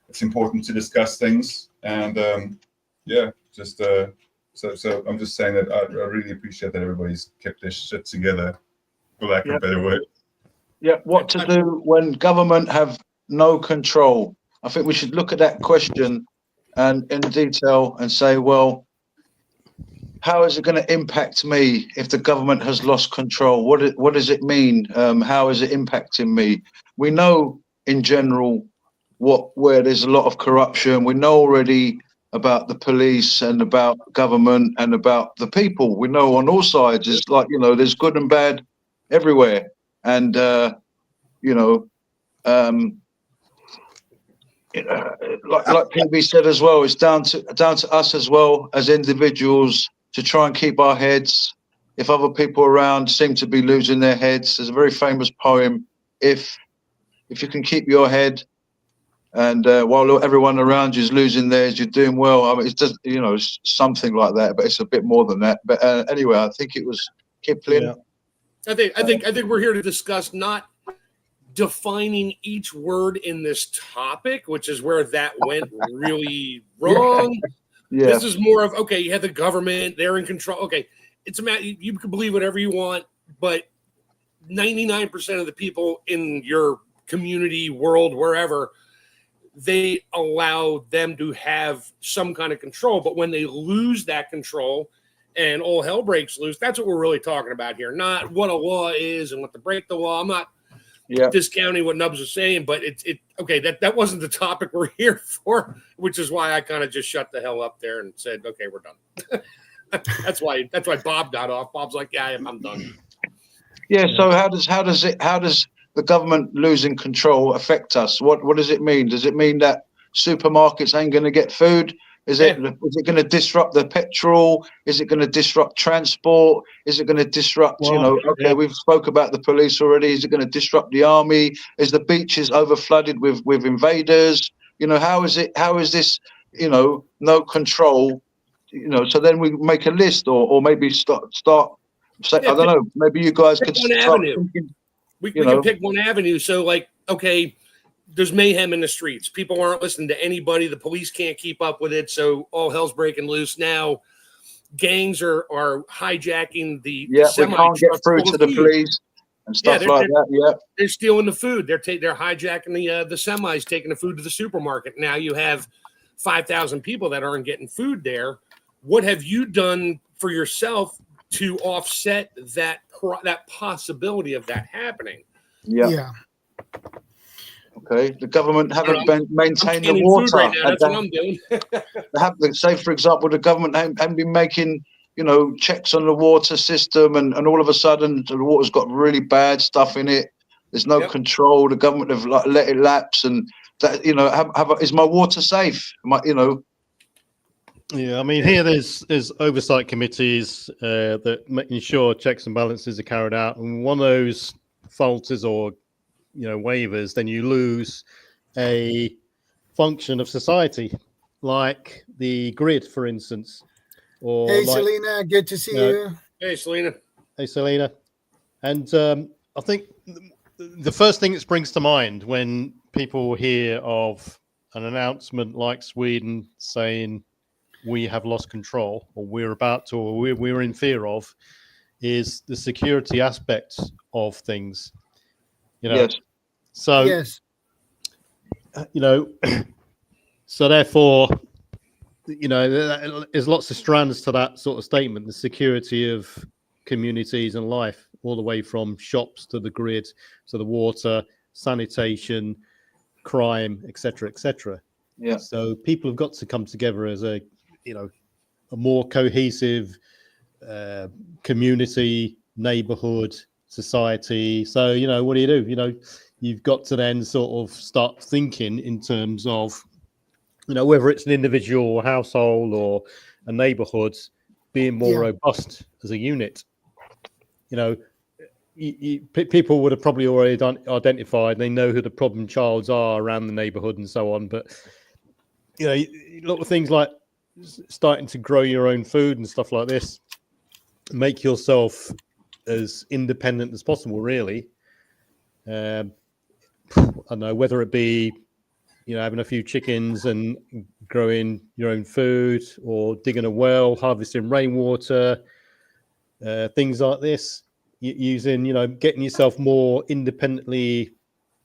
it's important to discuss things, and so I'm just saying that I really appreciate that everybody's kept their shit together, for lack of a better word. Yeah, what to do when government have no control? I think we should look at that question and in detail and say, well, how is it going to impact me if the government has lost control? What does it mean? How is it impacting me? We know in general where there's a lot of corruption. We know already about the police and about government and about the people. We know on all sides, it's like, there's good and bad everywhere. And, like PB said as well, it's down to us as well as individuals to try and keep our heads. If other people around seem to be losing their heads, there's a very famous poem, if you can keep your head and while everyone around you is losing theirs, you're doing well. I mean, it's just, it's something like that, but it's a bit more than that. But anyway, I think it was Kipling. Yeah. I think we're here to discuss not defining each word in this topic, which is where that went really wrong. Yeah. This is more of, okay, you have the government, they're in control. Okay, it's a matter, you can believe whatever you want, but 99% of the people in your community, world, wherever, they allow them to have some kind of control. But when they lose that control and all hell breaks loose, that's what we're really talking about here. Not what a law is and what to break the law. I'm not discounting what Nubs was saying, but okay, that wasn't the topic we're here for, which is why I kind of just shut the hell up there and said, okay, we're done. That's why Bob got off. Bob's like, yeah, I'm done. Yeah. So how does the government losing control affect us? What does it mean? Does it mean that supermarkets ain't going to get food? Is it going to disrupt the petrol? Is it going to disrupt transport? Is it going to disrupt, we've spoke about the police already. Is it going to disrupt the army? Is the beaches over flooded with invaders? How is this, no control? So then we make a list or maybe start say, I don't know, maybe you guys could start thinking. We can pick one avenue. So, like, okay, there's mayhem in the streets. People aren't listening to anybody. The police can't keep up with it. So all hell's breaking loose. Now, gangs are hijacking the we can't get through to the police and stuff like that. Yeah, they're stealing the food. They're hijacking the semis, taking the food to the supermarket. Now you have 5,000 people that aren't getting food there. What have you done for yourself to offset that possibility of that happening? Yeah. Okay, the government haven't maintained the I'm water. food right now. That's what I'm doing. Say, for example, the government haven't been making, checks on the water system, and all of a sudden the water's got really bad stuff in it. There's no control. The government have let it lapse, and that, is my water safe? Yeah, I mean, here there's oversight committees that making sure checks and balances are carried out, and one of those falters or waivers, then you lose a function of society, like the grid, for instance. Or hey, Selena, good to see you. Hey, Selena. Hey, Selena. And I think the first thing that springs to mind when people hear of an announcement like Sweden saying we have lost control, or we're about to, or we're in fear of, is the security aspects of things. Yes. So, Yes. So therefore, there's lots of strands to that sort of statement. The security of communities and life, all the way from shops to the grid, to the water, sanitation, crime, etc., etc. Yeah. So people have got to come together as a more cohesive community, neighborhood, society. So, what do? You've got to then sort of start thinking in terms of, whether it's an individual household or a neighborhood being more robust as a unit. People would have probably already identified, they know who the problem childs are around the neighborhood and so on. But, a lot of things like starting to grow your own food and stuff like this, make yourself as independent as possible, really. I don't know, whether it be, having a few chickens and growing your own food, or digging a well, harvesting rainwater, things like this, using, getting yourself more independently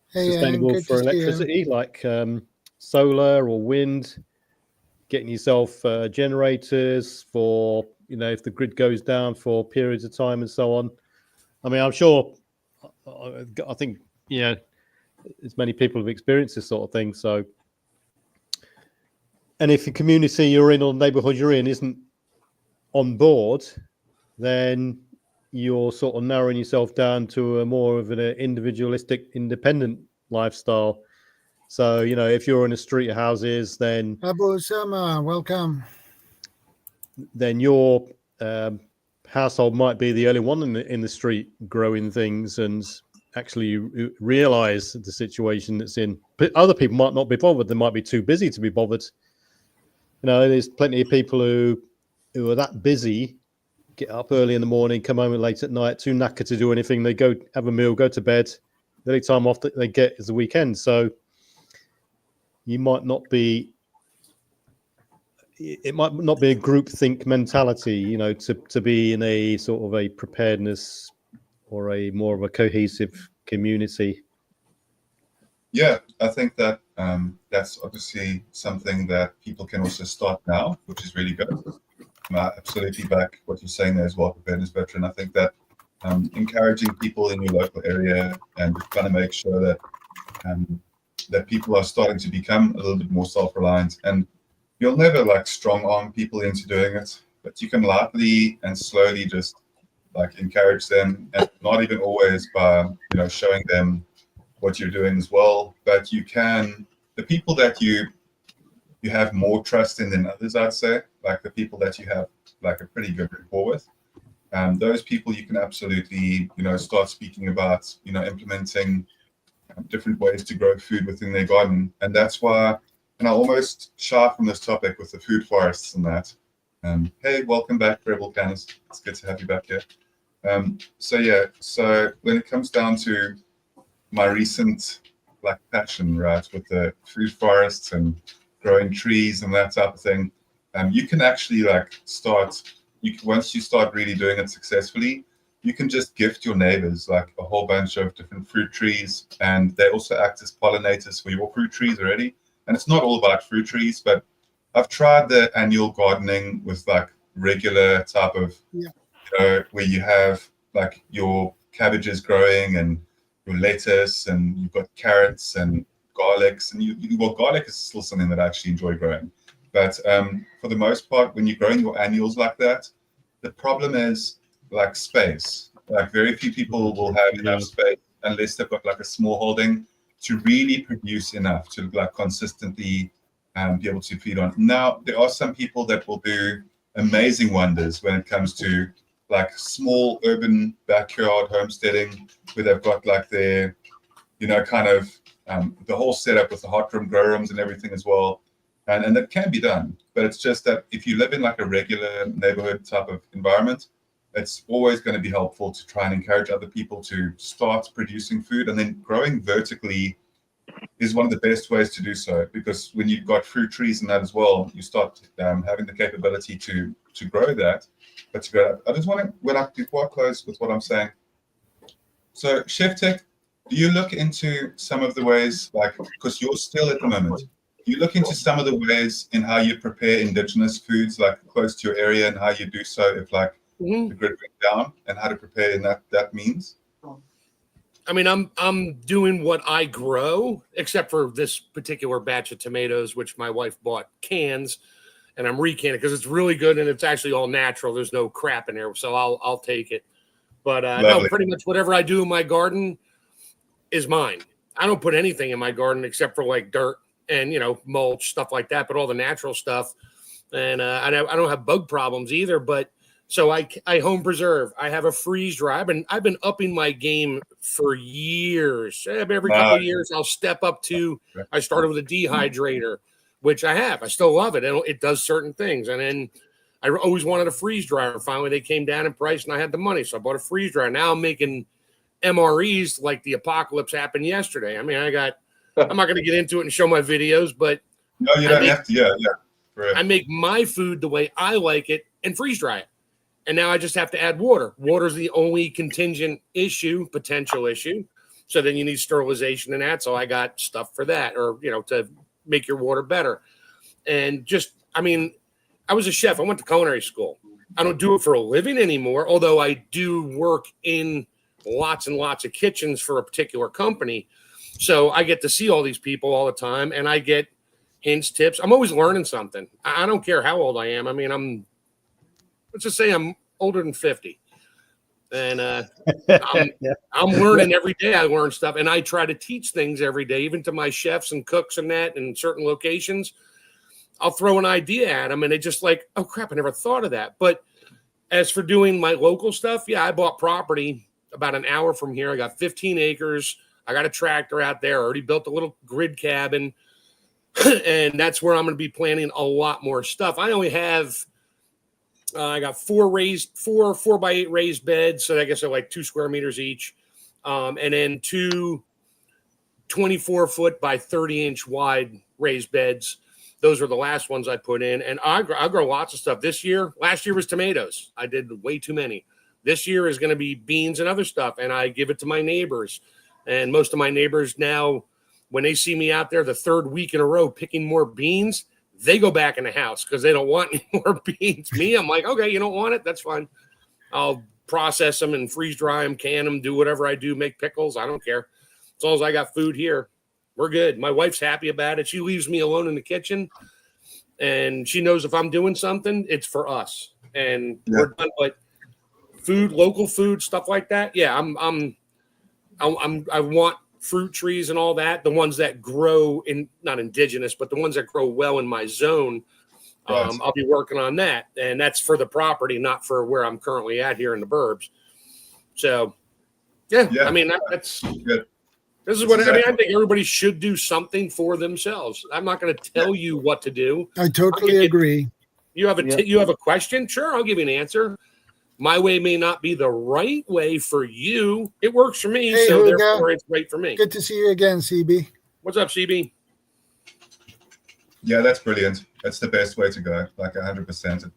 sustainable for electricity, like solar or wind, getting yourself generators for, if the grid goes down for periods of time and so on. I mean, I'm sure, I think, as many people have experienced this sort of thing. So, and if the community you're in or neighborhood you're in isn't on board, then you're sort of narrowing yourself down to a more of an individualistic, independent lifestyle. So, if you're in a street of houses, then Abu Sama, welcome. Then your household might be the only one in the street growing things and actually realize the situation that's in. But other people might not be bothered. They might be too busy to be bothered. There's plenty of people who are that busy, get up early in the morning, come home late at night, too knackered to do anything. They go have a meal, go to bed. The only time off that they get is the weekend. So you might not be. It might not be a groupthink mentality, to be in a sort of a preparedness or a more of a cohesive community. Yeah, I think that that's obviously something that people can also start now, which is really good. I absolutely back what you're saying there as well, preparedness veteran. I think that encouraging people in your local area and trying to make sure that that people are starting to become a little bit more self-reliant. And you'll never strong arm people into doing it, but you can lightly and slowly just encourage them, and not even always by showing them what you're doing as well, but you can, the people that you have more trust in than others, I'd say, the people that you have a pretty good rapport with, those people you can absolutely start speaking about implementing different ways to grow food within their garden. And that's why, and I almost shy from this topic with the food forests and that. Hey, welcome back, Rebel Canis. It's good to have you back here. So when it comes down to my recent passion, right, with the food forests and growing trees and that type of thing, you can actually start. Once you start really doing it successfully, you can just gift your neighbors a whole bunch of different fruit trees, and they also act as pollinators for your fruit trees already. And it's not all about fruit trees, but I've tried the annual gardening with regular type of, where you have your cabbages growing and your lettuce, and you've got carrots and garlics, and well, garlic is still something that I actually enjoy growing. But for the most part, when you're growing your annuals like that, the problem is like space. Like very few people will have enough space unless they've got like a small holding to really produce enough to like consistently be able to feed on. Now, there are some people that will do amazing wonders when it comes to like small urban backyard homesteading, where they've got like their, kind of the whole setup with the hot room, grow rooms and everything as well. And that can be done, but it's just that if you live in like a regular neighborhood type of environment, it's always going to be helpful to try and encourage other people to start producing food. And then growing vertically is one of the best ways to do so, because when you've got fruit trees and that as well, you start having the capability to grow that. But to grow that, I just want to, before I close with what I'm saying, so Chef Tech, do you look into some of the ways, like, because you're still at the moment, you look into some of the ways in how you prepare indigenous foods, like close to your area, and how you do so if like the grid went down, and how to prepare in that means? I mean, I'm doing what I grow, except for this particular batch of tomatoes, which my wife bought cans, and I'm recanning because it's really good and it's actually all natural. There's no crap in there, so I'll take it. But no, pretty much whatever I do in my garden is mine. I don't put anything in my garden except for like dirt and mulch, stuff like that. But all the natural stuff, and I don't have bug problems either. But so I home preserve. I have a freeze dry. I've been upping my game for years. Every couple of years, I'll step up to. I started with a dehydrator, which I have. I still love it. It does certain things. And then I always wanted a freeze dryer. Finally, they came down in price, and I had the money, so I bought a freeze dryer. Now I'm making MREs like the apocalypse happened yesterday. I mean, I'm not going to get into it and show my videos, but no, you don't have to. Yeah. Right. I make my food the way I like it and freeze dry it. And now I just have to add water. Water is the only contingent potential issue. So then you need sterilization and that. So I got stuff for that, or, to make your water better. And I was a chef. I went to culinary school. I don't do it for a living anymore, although I do work in lots and lots of kitchens for a particular company. So I get to see all these people all the time, and I get hints, tips. I'm always learning something. I don't care how old I am. I mean, let's just say I'm older than 50. And I'm learning every day. I learn stuff, and I try to teach things every day, even to my chefs and cooks and that in certain locations. I'll throw an idea at them, and they just like, oh, crap, I never thought of that. But as for doing my local stuff, I bought property about an hour from here. I got 15 acres. I got a tractor out there. I already built a little grid cabin, and that's where I'm going to be planting a lot more stuff. I only have I got 4 by 8 raised beds. So I guess they're like 2 square meters each. And then 2 24-foot by 30-inch wide raised beds. Those are the last ones I put in. And I grow lots of stuff. Last year was tomatoes. I did way too many. This year is going to be beans and other stuff. And I give it to my neighbors. And most of my neighbors now, when they see me out there the 3rd week in a row picking more beans, they go back in the house because they don't want any more beans. Me, I'm like, okay, you don't want it? That's fine. I'll process them and freeze dry them, can them, do whatever I do, make pickles. I don't care. As long as I got food here, we're good. My wife's happy about it. She leaves me alone in the kitchen, and she knows if I'm doing something, it's for us. And we're done. But food, local food, stuff like that. Yeah, I want fruit trees and all that, the ones that grow not indigenous, but the ones that grow well in my zone. I'll be working on that, and that's for the property, not for where I'm currently at here in the burbs. So I mean, that's good. This is what I think everybody should do something for themselves. I'm not going to tell you what to do. I totally agree. You have a question? Sure, I'll give you an answer. My way may not be the right way for you. It works for me, so therefore it's right for me. Good to see you again, CB. What's up, CB? Yeah, that's brilliant. That's the best way to go, like 100%.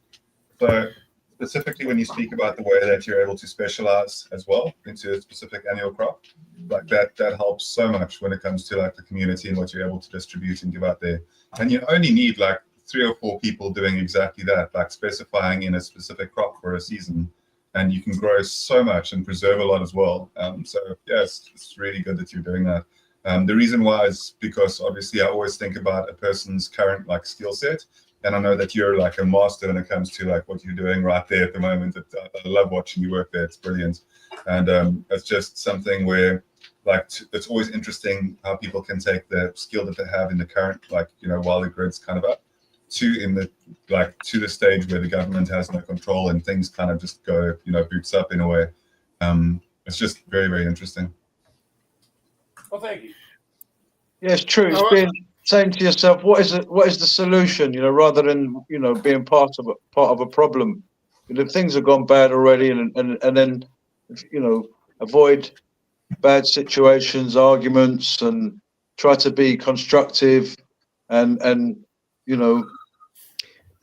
So specifically when you speak about the way that you're able to specialize as well into a specific annual crop, like that helps so much when it comes to like the community and what you're able to distribute and give out there. And you only need like 3 or 4 people doing exactly that, like specifying in a specific crop for a season, and you can grow so much and preserve a lot as well. So yeah, it's really good that you're doing that. The reason why is because obviously I always think about a person's current like skill set, and I know that you're like a master when it comes to like what you're doing right there at the moment. I love watching you work there; it's brilliant, and it's just something where like it's always interesting how people can take the skill that they have in the current like while the grid's kind of up to the stage where the government has no control and things kind of just go boots up in a way. It's just very, very interesting. Well, thank you. Yeah, it's true. It's being saying to yourself, what is the solution? Rather than being part of a problem. If things have gone bad already, and then avoid bad situations, arguments, and try to be constructive, and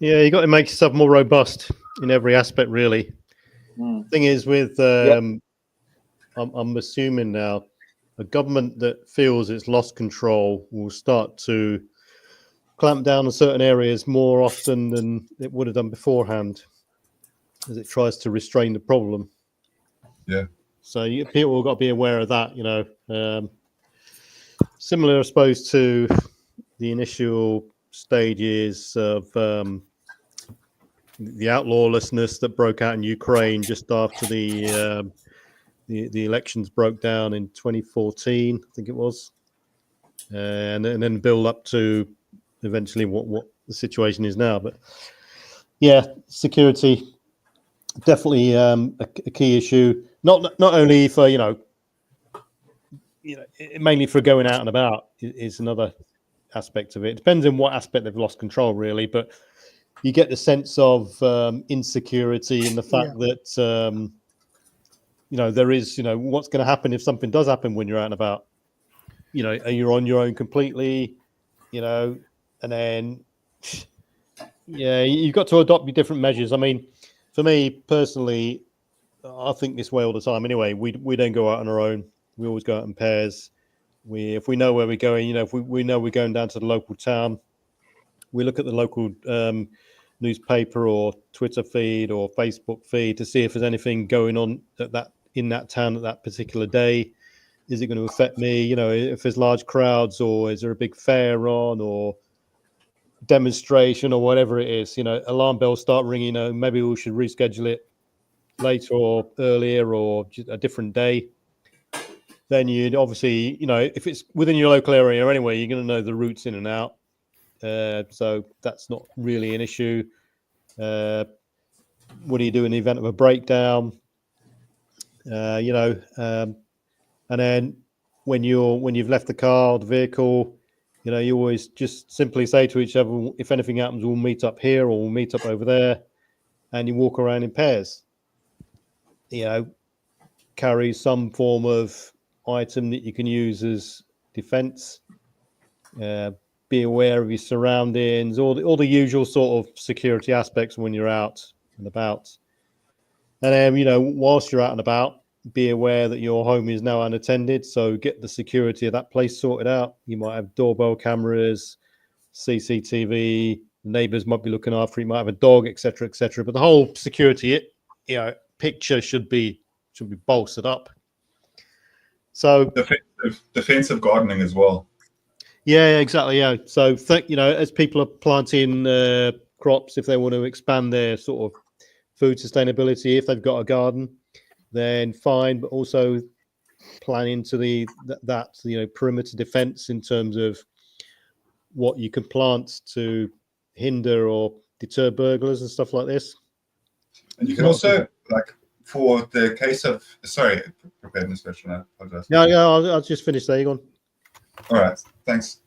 Yeah, you got to make yourself more robust in every aspect, really. Thing is, with I'm assuming now, a government that feels it's lost control will start to clamp down on certain areas more often than it would have done beforehand, as it tries to restrain the problem. Yeah. So people have got to be aware of that. Similar, I suppose, to the initial stages of the outlawlessness that broke out in Ukraine just after the elections broke down in 2014, I think it was, and then build up to eventually what the situation is now. But yeah, security definitely a key issue. Not only for mainly for going out and about is another aspect of it. It depends on what aspect they've lost control, really. But you get the sense of insecurity in the fact that there is what's going to happen if something does happen when you're out and about. Are you on your own completely? And then you've got to adopt your different measures. I mean, for me personally, I think this way all the time. Anyway, we don't go out on our own. We always go out in pairs. If we know where we're going, if we know we're going down to the local town, we look at the local newspaper or Twitter feed or Facebook feed to see if there's anything going on in that town at that particular day. Is it going to affect me? If there's large crowds, or is there a big fair on, or demonstration, or whatever it is, alarm bells start ringing. Maybe we should reschedule it later or earlier or a different day. Then you'd obviously, if it's within your local area anyway, you're going to know the routes in and out. So that's not really an issue. What do you do in the event of a breakdown? And then when you've left the car or the vehicle, you always just simply say to each other, if anything happens, we'll meet up here or we'll meet up over there, and you walk around in pairs. Carry some form of item that you can use as defense. Be aware of your surroundings, all the usual sort of security aspects when you're out and about. And then, whilst you're out and about, be aware that your home is now unattended. So get the security of that place sorted out. You might have doorbell cameras, CCTV, neighbors might be looking after you, might have a dog, etc., etc. But the whole security, picture should be bolstered up. So defensive gardening as well. Yeah, exactly. Yeah. So as people are planting crops, if they want to expand their sort of food sustainability, if they've got a garden, then fine. But also plan into that perimeter defense in terms of what you can plant to hinder or deter burglars and stuff like this. And you can also, like, for the case of preparedness question, I apologize. Yeah, I'll just finish there. You go on. All right, thanks.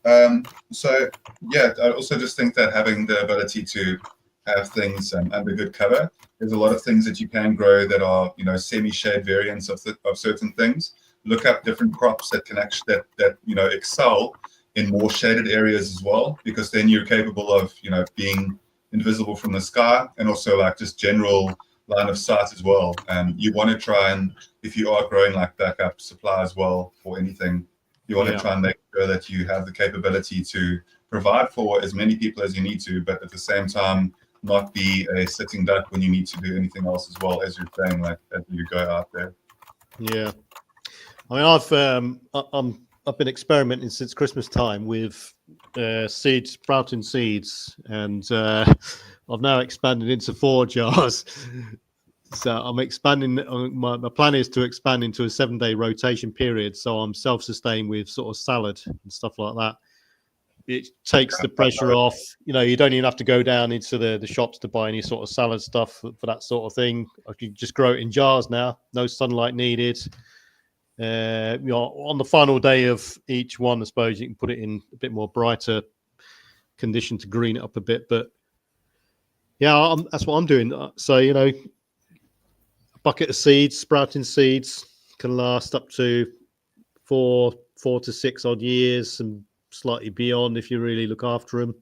So yeah, I also just think that having the ability to have things under good cover, there's a lot of things that you can grow that are semi-shade variants of certain things. Look up different crops that can actually that excel in more shaded areas as well, because then you're capable of being invisible from the sky, and also like just general line of sight as well. You want to try and, if you are growing, like backup supply as well for anything. You want to try and make sure that you have the capability to provide for as many people as you need to, but at the same time, not be a sitting duck when you need to do anything else as well, as you're saying, like as you go out there. Yeah, I mean, I've been experimenting since Christmas time with sprouting seeds, and I've now expanded into 4 jars. So I'm expanding. My plan is to expand into a 7-day rotation period. So I'm self-sustained with sort of salad and stuff like that. It takes the pressure off. You know, you don't even have to go down into the shops to buy any sort of salad stuff for that sort of thing. I can just grow it in jars now. No sunlight needed. You know, on the final day of each one, I suppose you can put it in a bit more brighter condition to green it up a bit. But yeah, that's what I'm doing. So, you know, a bucket of seeds, sprouting seeds, can last up to 4 to 6 odd years and slightly beyond if you really look after them.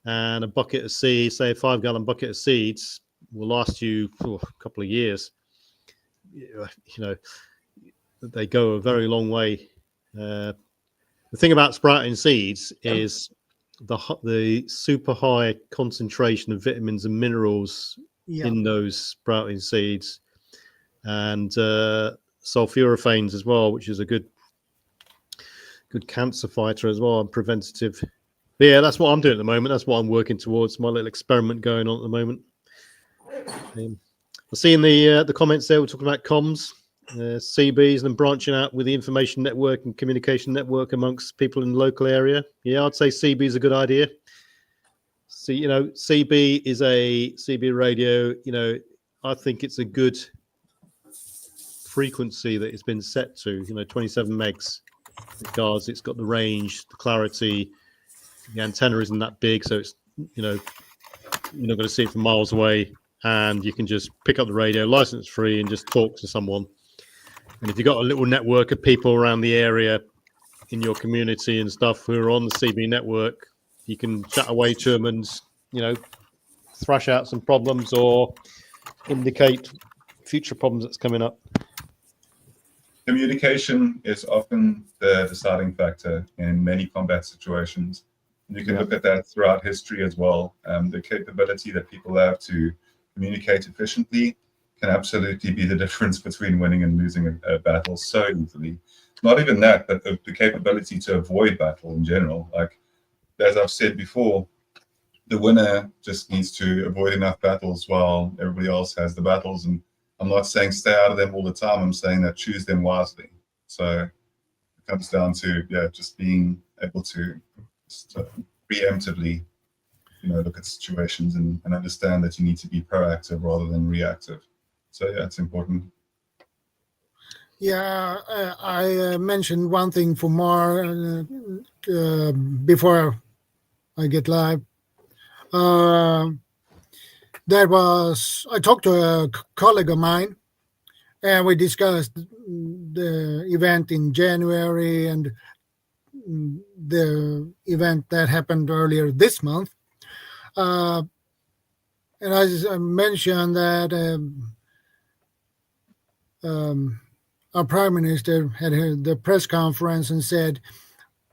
And a bucket of seeds, say a 5-gallon bucket of seeds, will last you a couple of years. You know, they go a very long way. The thing about sprouting seeds is the super high concentration of vitamins and minerals in those sprouting seeds, and sulforaphanes as well, which is a good cancer fighter as well, and preventative. But yeah, that's what I'm doing at the moment. That's what I'm working towards. My little experiment going on at the moment. I see in the comments there, we're talking about comms, CBs, and branching out with the information network and communication network amongst people in the local area. Yeah, I'd say CB is a good idea. So, you know, CB is a CB radio. You know, I think it's a good frequency that it's been set to. You know, 27 megs. Because it's got the range, the clarity, the antenna isn't that big, so it's, you know, you're not going to see it from miles away, and you can just pick up the radio, license free, and just talk to someone. And if you've got a little network of people around the area in your community and stuff who are on the CB network, you can chat away to them and, you know, thrash out some problems or indicate future problems that's coming up. Communication is often the deciding factor in many combat situations. And you can look at that throughout history as well. The capability that people have to communicate efficiently can absolutely be the difference between winning and losing a battle so easily. Not even that, but the capability to avoid battle in general. Like, as I've said before, the winner just needs to avoid enough battles while everybody else has the battles. And I'm not saying stay out of them all the time. I'm saying that choose them wisely. So it comes down to, just being able to preemptively, you know, look at situations and understand that you need to be proactive rather than reactive. So yeah, it's important. Yeah, I mentioned one thing for Mar before I get live. I talked to a colleague of mine, and we discussed the event in January and the event that happened earlier this month. And I mentioned that our Prime Minister had the press conference and said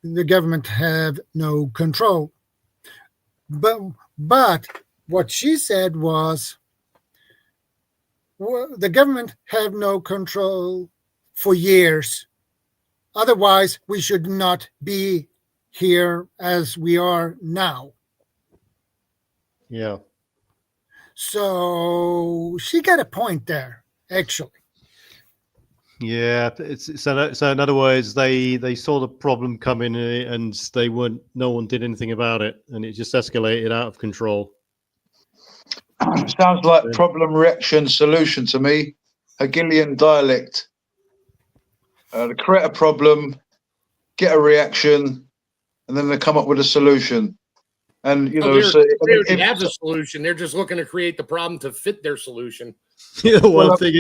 the government have no control. But what she said was, well, the government have no control for years. Otherwise, we should not be here as we are now. Yeah. So she got a point there, actually. Yeah, so in other words, they saw the problem coming and no one did anything about it, and it just escalated out of control. Sounds like problem, reaction, solution to me. Hegelian dialect. They create a problem, get a reaction, and then they come up with a solution. And you know, they already have a solution. They're just looking to create the problem to fit their solution. Yeah, one thing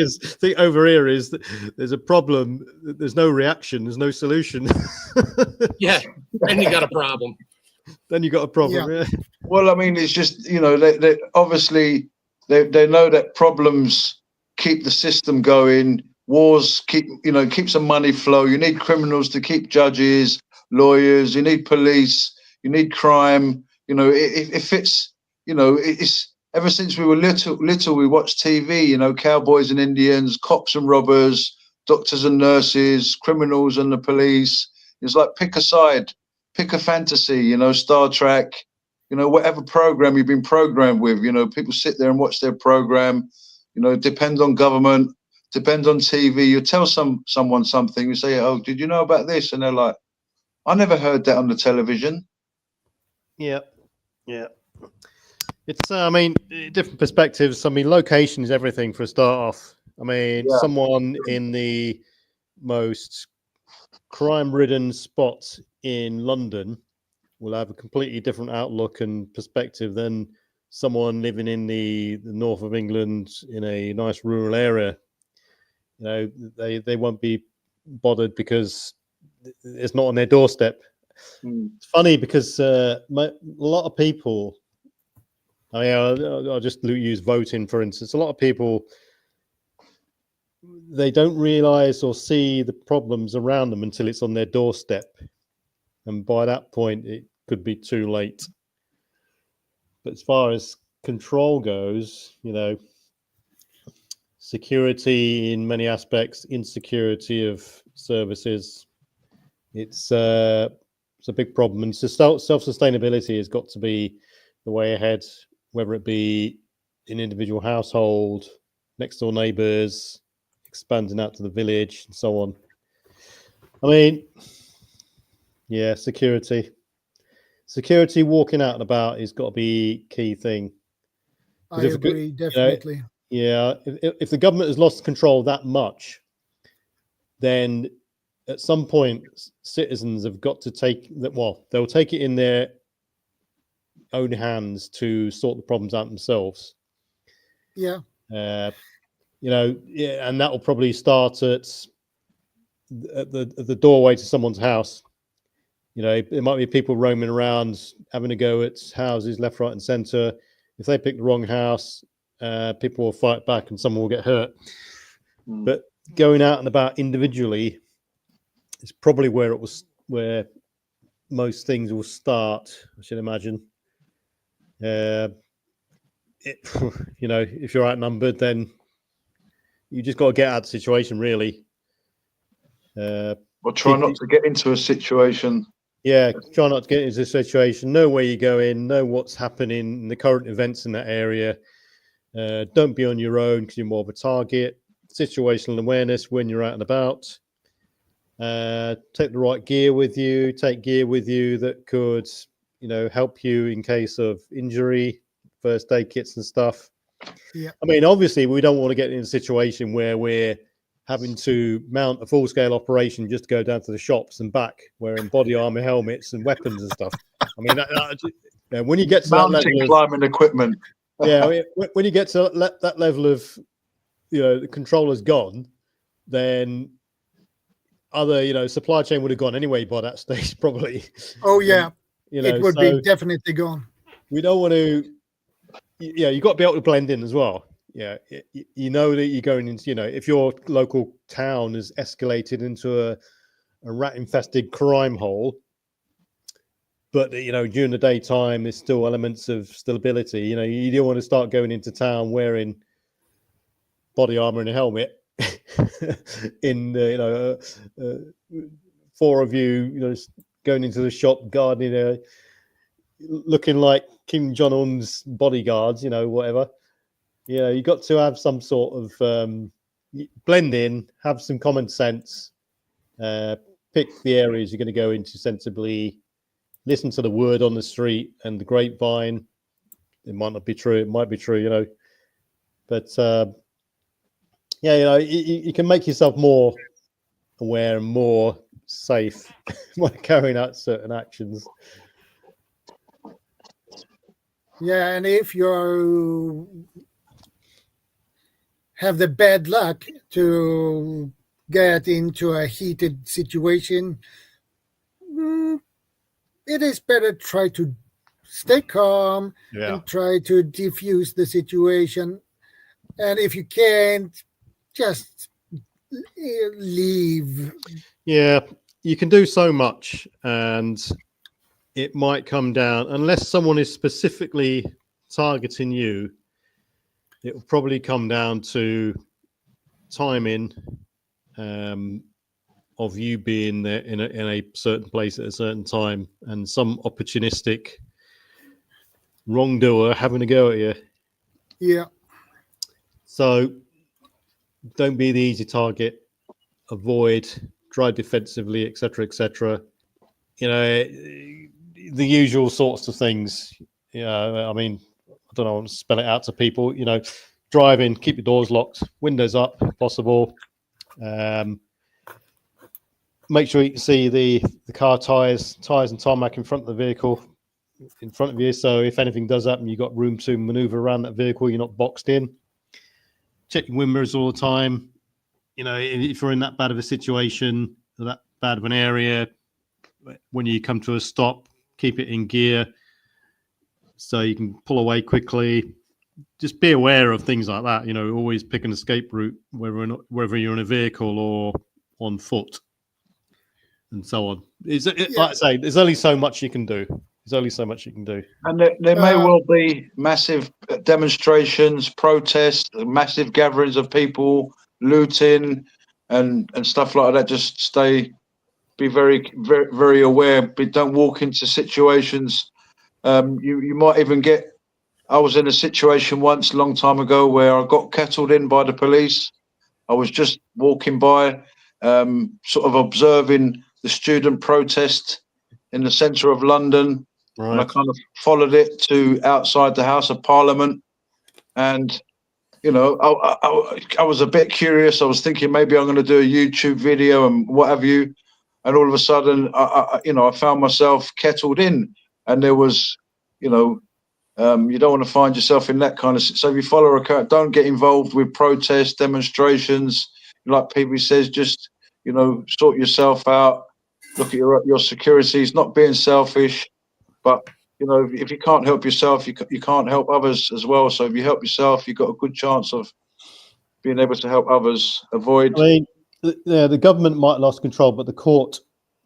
over here is that there's a problem. There's no reaction. There's no solution. Yeah, then you got a problem. Then you got a problem. Yeah. Well, I mean, it's just, you know, they obviously they know that problems keep the system going. Wars keep some money flow. You need criminals to keep judges, lawyers. You need police. You need crime. You know, if it's, you know, it's ever since we were little, we watched TV, you know, cowboys and Indians, cops and robbers, doctors and nurses, criminals and the police. It's like pick a side, pick a fantasy, you know, Star Trek, you know, whatever program you've been programmed with, you know, people sit there and watch their program, you know, depend on government, depend on TV. You tell someone something, you say, oh, did you know about this? And they're like, I never heard that on the television. Yeah. It's, I mean, different perspectives. I mean, location is everything for a start off. I mean, someone in the most crime-ridden spot in London will have a completely different outlook and perspective than someone living in the north of England in a nice rural area. You know, they won't be bothered because it's not on their doorstep. It's funny because a lot of people, I mean, I'll just use voting, for instance. A lot of people, they don't realize or see the problems around them until it's on their doorstep. And by that point, it could be too late. But as far as control goes, you know, security in many aspects, insecurity of services, it's a big problem. And so self-sustainability has got to be the way ahead, whether it be in individual household, next door neighbors, expanding out to the village, and so on. I mean, yeah, security walking out and about has got to be key thing. I agree, definitely. You know, if the government has lost control that much, then at some point citizens have got to take that. Well, they'll take it in their own hands to sort the problems out themselves. Yeah. You know, yeah, and that will probably start at the doorway to someone's house. You know, there might be people roaming around having a go at houses left, right, and centre. If they pick the wrong house, people will fight back and someone will get hurt. But going out and about individually is probably where most things will start, I should imagine. You know, if you're outnumbered, then you just got to get out of the situation, really. Or try not to get into a situation. Yeah, try not to get into a situation. Know where you're going. Know what's happening in the current events in that area. Don't be on your own because you're more of a target. Situational awareness when you're out and about. Take the right gear with you. Take gear with you that could, you know, help you in case of injury. First aid kits and stuff. Yeah. I mean, obviously, we don't want to get in a situation where we're having to mount a full-scale operation just to go down to the shops and back, wearing body armor, helmets, and weapons and stuff. I mean, when you get to that level of climbing equipment, yeah, when you get to that level of, you know, the controller's gone, then other, you know, supply chain would have gone anyway by that stage, probably. Oh yeah, you know, it would be definitely gone. We don't want to. Yeah, you got to be able to blend in as well. Yeah, you know that you're going into, you know, if your local town has escalated into a rat-infested crime hole, but, you know, during the daytime, there's still elements of stability. You know, you don't want to start going into town wearing body armor and a helmet in, you know, four of you, you know, going into the shop, guarding, looking like King Jong-un's bodyguards, you know, whatever. You know, you got to have some sort of blend in, have some common sense, pick the areas you're going to go into sensibly, listen to the word on the street and the grapevine. It might not be true, it might be true, you know. But yeah, you know, you can make yourself more aware and more safe by carrying out certain actions. Yeah, and if you have the bad luck to get into a heated situation, it is better to try to stay calm and try to diffuse the situation. And if you can't, just leave. Yeah, you can do so much, and it might come down, unless someone is specifically targeting you, it will probably come down to timing, of you being there in a certain place at a certain time, and some opportunistic wrongdoer having a go at you. Yeah. So don't be the easy target. Avoid, try defensively, etc., etc. You know, the usual sorts of things. I mean, I don't know, I want to spell it out to people. You know, driving, keep your doors locked, windows up if possible. Make sure you can see the car tires and tarmac in front of the vehicle, in front of you. So if anything does happen, you've got room to maneuver around that vehicle. You're not boxed in. Check your wind mirrors all the time. You know, if you're in that bad of a situation, that bad of an area, when you come to a stop, keep it in gear so you can pull away quickly. Just be aware of things like that. You know, always pick an escape route, whether you're in a vehicle or on foot, and so on. Like I say, there's only so much you can do. There's only so much you can do. And there may well be massive demonstrations, protests, massive gatherings of people, looting, and stuff like that. Just be very, very, very aware. But don't walk into situations. You might even get. I was in a situation once, a long time ago, where I got kettled in by the police. I was just walking by, sort of observing the student protest in the centre of London. Right. And I kind of followed it to outside the House of Parliament. And, you know, I was a bit curious. I was thinking maybe I'm going to do a YouTube video and what have you. And all of a sudden, I found myself kettled in. And there was, you know, you don't want to find yourself in that kind of. So if you follow a current, don't get involved with protests, demonstrations. Like PB says, just, you know, sort yourself out. Look at your securities. Not being selfish, but you know, if you can't help yourself, you can't help others as well. So if you help yourself, you've got a good chance of being able to help others. Avoid. I mean, the government might lose control, but the court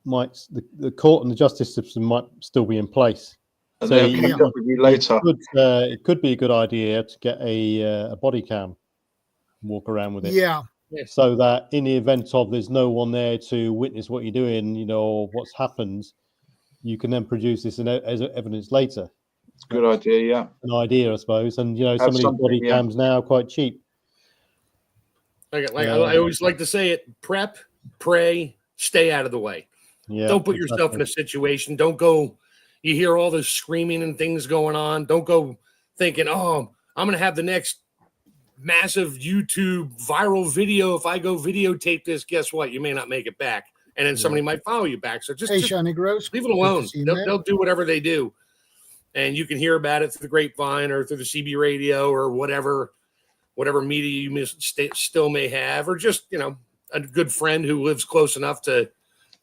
might. The court and the justice system might still be in place. And So they'll catch up with you later. It could be a good idea to get a body cam, walk around with it. Yeah. So that in the event of there's no one there to witness what you're doing, you know, or what's happened, you can then produce this as evidence later. It's a good idea, yeah. An idea, I suppose. And, you know, Have some of these something, body cams now are quite cheap. I always like to say it: prep, pray, stay out of the way. Yeah, don't put yourself in a situation. Don't go. You hear all this screaming and things going on. Don't go thinking, oh, I'm going to have the next massive YouTube viral video. If I go videotape this, guess what? You may not make it back. And then somebody might follow you back. So just Shiny Gross, leave it alone. They'll do whatever they do. And you can hear about it through the grapevine or through the CB radio or whatever media you still may have, or just, you know, a good friend who lives close enough to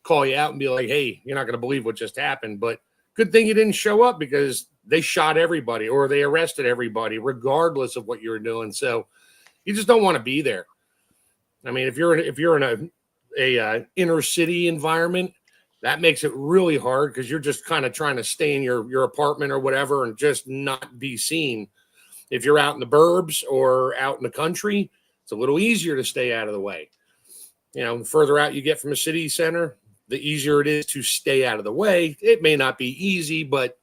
call you out and be like, hey, you're not going to believe what just happened. But good thing you didn't show up, because they shot everybody or they arrested everybody, regardless of what you were doing. So you just don't want to be there. I mean, if you're in a inner city environment, that makes it really hard, because you're just kind of trying to stay in your apartment or whatever and just not be seen. If you're out in the burbs or out in the country, it's a little easier to stay out of the way. You know, the further out you get from a city center, the easier it is to stay out of the way. It may not be easy, but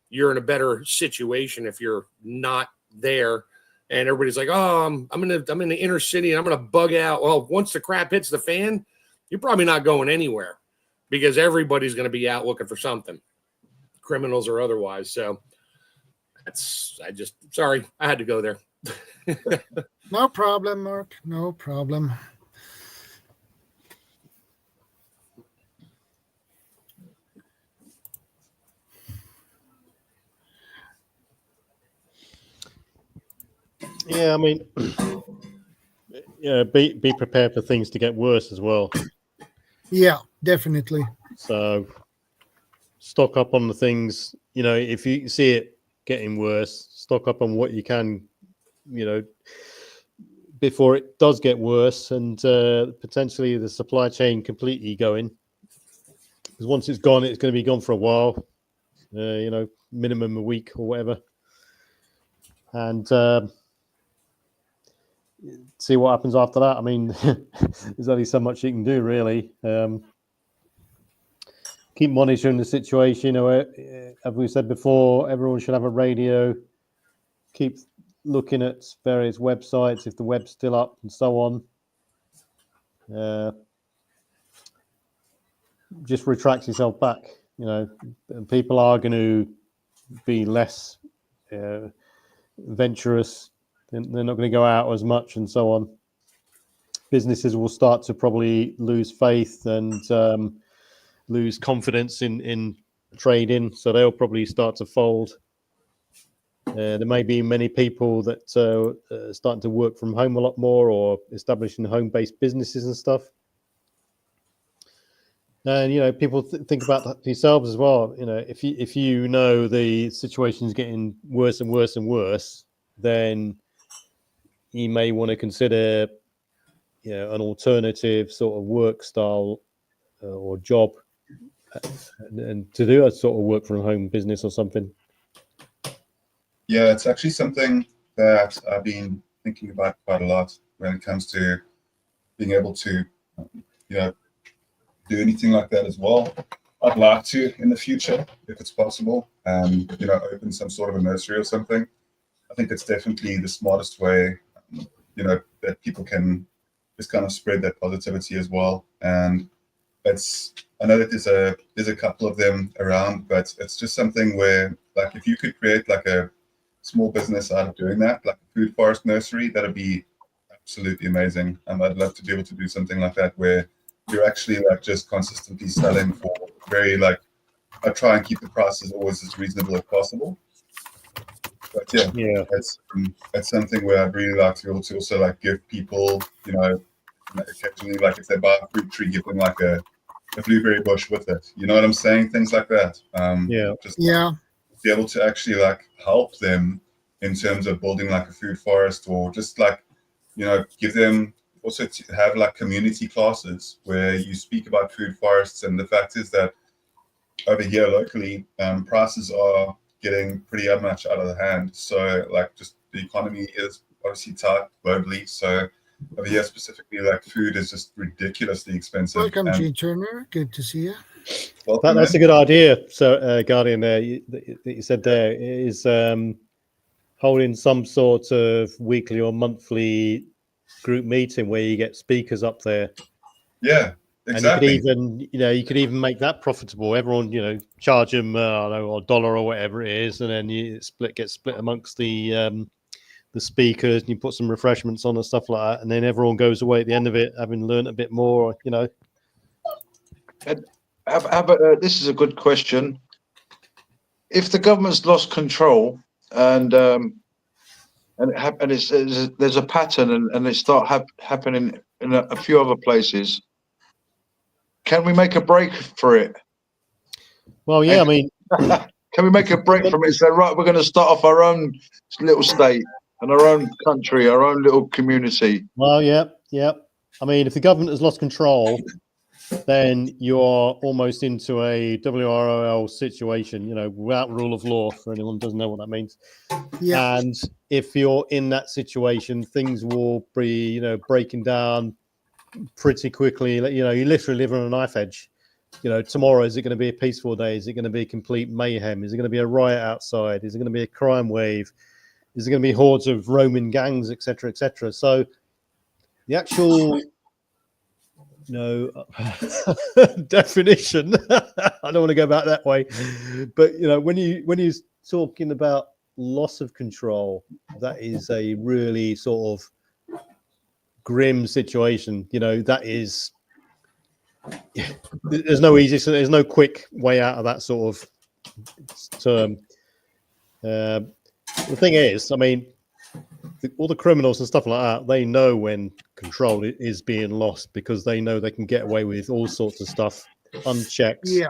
you're in a better situation if you're not there. And everybody's like, oh, I'm in the inner city and I'm going to bug out. Well, once the crap hits the fan, you're probably not going anywhere, because everybody's going to be out looking for something, criminals or otherwise. So sorry, I had to go there. No problem, Mark. No problem. Yeah, I mean, yeah, be prepared for things to get worse as well. Yeah, definitely. So stock up on the things, you know, if you see it getting worse, stock up on what you can, you know, before it does get worse, and potentially the supply chain completely going. Because once it's gone, it's going to be gone for a while, you know, minimum a week or whatever. And see what happens after that. I mean, there's only so much you can do, really. Keep monitoring the situation. As we said before, everyone should have a radio. Keep looking at various websites if the web's still up and so on. Just retract yourself back. People are going to be less venturous. They're not going to go out as much and so on. Businesses will start to probably lose faith and lose confidence in trading, so they'll probably start to fold. There may be many people that are starting to work from home a lot more or establishing home-based businesses and stuff. And people think about that themselves as well. If you know the situation is getting worse and worse and worse, then you may want to consider an alternative sort of work style or job, and to do a sort of work from home business or something. Yeah, it's actually something that I've been thinking about quite a lot when it comes to being able to, do anything like that as well. I'd like to in the future, if it's possible, open some sort of a nursery or something. I think it's definitely the smartest way, that people can just kind of spread that positivity as well. And I know that there's a couple of them around, but it's just something where, like, if you could create like a small business out of doing that, like a food forest nursery, that'd be absolutely amazing. I'd love to be able to do something like that where you're actually like just consistently selling for very, like, I try and keep the prices always as reasonable as possible. But yeah, it's something where I'd really like to be able to also like give people, occasionally, like if they buy a fruit tree, give them like a blueberry bush with it. You know what I'm saying? Things like that. Just be able to actually like help them in terms of building like a food forest, or just like, give them also to have like community classes where you speak about food forests. And the fact is that over here locally, prices are getting pretty much out of the hand. So like, just the economy is obviously tight globally. So over here specifically, like, food is just ridiculously expensive. Welcome, G. Turner. Good to see you. Welcome, that's a good idea. So, Guardian, there that you said there is holding some sort of weekly or monthly group meeting where you get speakers up there. Yeah, exactly. And you could even make that profitable. Everyone, charge them, I don't know, $1 or whatever it is, and then you get split amongst the speakers, and you put some refreshments on and stuff like that, and then everyone goes away at the end of it having learned a bit more. How about this is a good question. If the government's lost control and there's a pattern and it start happening in a few other places, can we make a break for it? Well, yeah, I mean, can we make a break from it and say, right, we're going to start off our own little state and our own country, our own little community? Well, yeah. I mean, if the government has lost control, then you're almost into a WROL situation, without rule of law, for anyone who doesn't know what that means. Yeah. And if you're in that situation, things will be, breaking down pretty quickly. You literally live on a knife edge. Tomorrow, is it going to be a peaceful day? Is it going to be complete mayhem? Is it going to be a riot outside? Is it going to be a crime wave? Is it going to be hordes of roaming gangs, etc., etc.? So the actual definition, I don't want to go back that way, but when you're talking about loss of control, that is a really sort of grim situation. That is, there's no quick way out of that sort of term. The thing is, I mean, all the criminals and stuff like that, they know when control is being lost, because they know they can get away with all sorts of stuff unchecked. Yeah.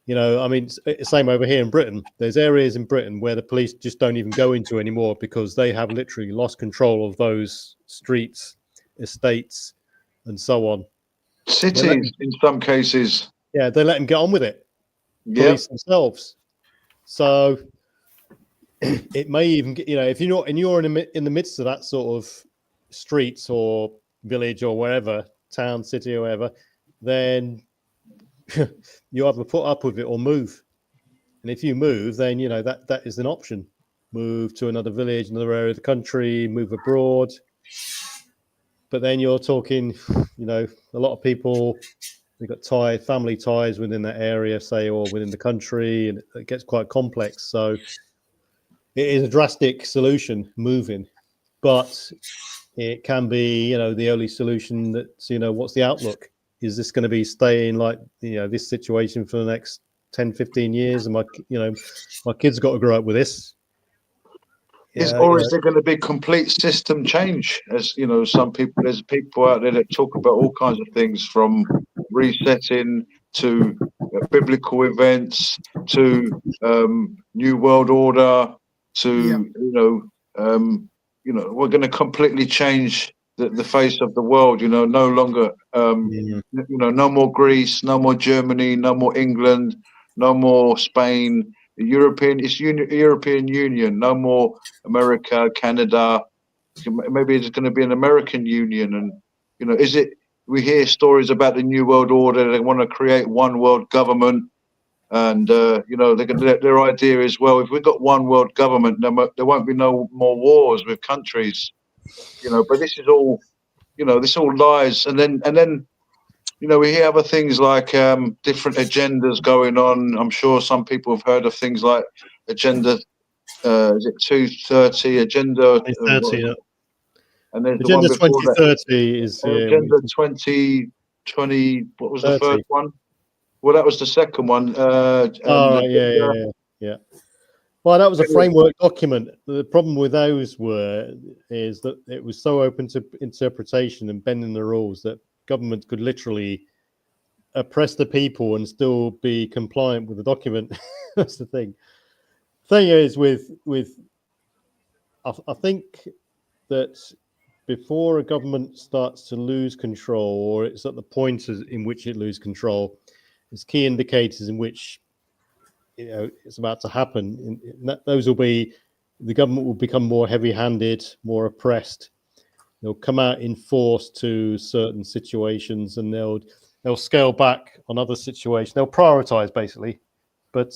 I mean, same over here in Britain. There's areas in Britain where the police just don't even go into anymore because they have literally lost control of those streets, estates, and so on. Cities, in some cases. Yeah, they let them get on with it. Yeah. Police themselves. So it may even get, if you're not, and you're in the midst of that sort of streets or village or wherever, town, city, or wherever, then you either put up with it or move. And if you move, then that is an option. Move to another village, another area of the country, move abroad. But then you're talking, a lot of people, they've got family ties within that area, say, or within the country, and it gets quite complex. So it is a drastic solution, moving, but it can be, the only solution that, what's the outlook? Is this going to be staying like, this situation for the next 10, 15 years? And my kids got to grow up with this. Is there going to be complete system change? As there's people out there that talk about all kinds of things, from resetting to biblical events to new world order to we're going to completely change the face of the world. No longer no more Greece, no more Germany, no more England, no more Spain. European Union, no more America, Canada. Maybe it's going to be an American Union. And we hear stories about the New World Order. They want to create one world government, and their idea is, well, if we've got one world government, there won't be no more wars with countries. But this is all lies. And then we hear other things like different agendas going on. I'm sure some people have heard of things like Agenda, is it 230? Agenda 2030, yeah. And there's Agenda the one before 2030 is Agenda 2020. What was 30. The first one? Well, that was the second one. Yeah. Well, that was a framework document. The problem with those is that it was so open to interpretation and bending the rules that government could literally oppress the people and still be compliant with the document. That's the thing. Thing is, I think that before a government starts to lose control, or it's at the point in which it loses control, there's key indicators in which it's about to happen. Those will be, the government will become more heavy-handed, more oppressed. They'll come out in force to certain situations, and they'll scale back on other situations. They'll prioritize, basically. But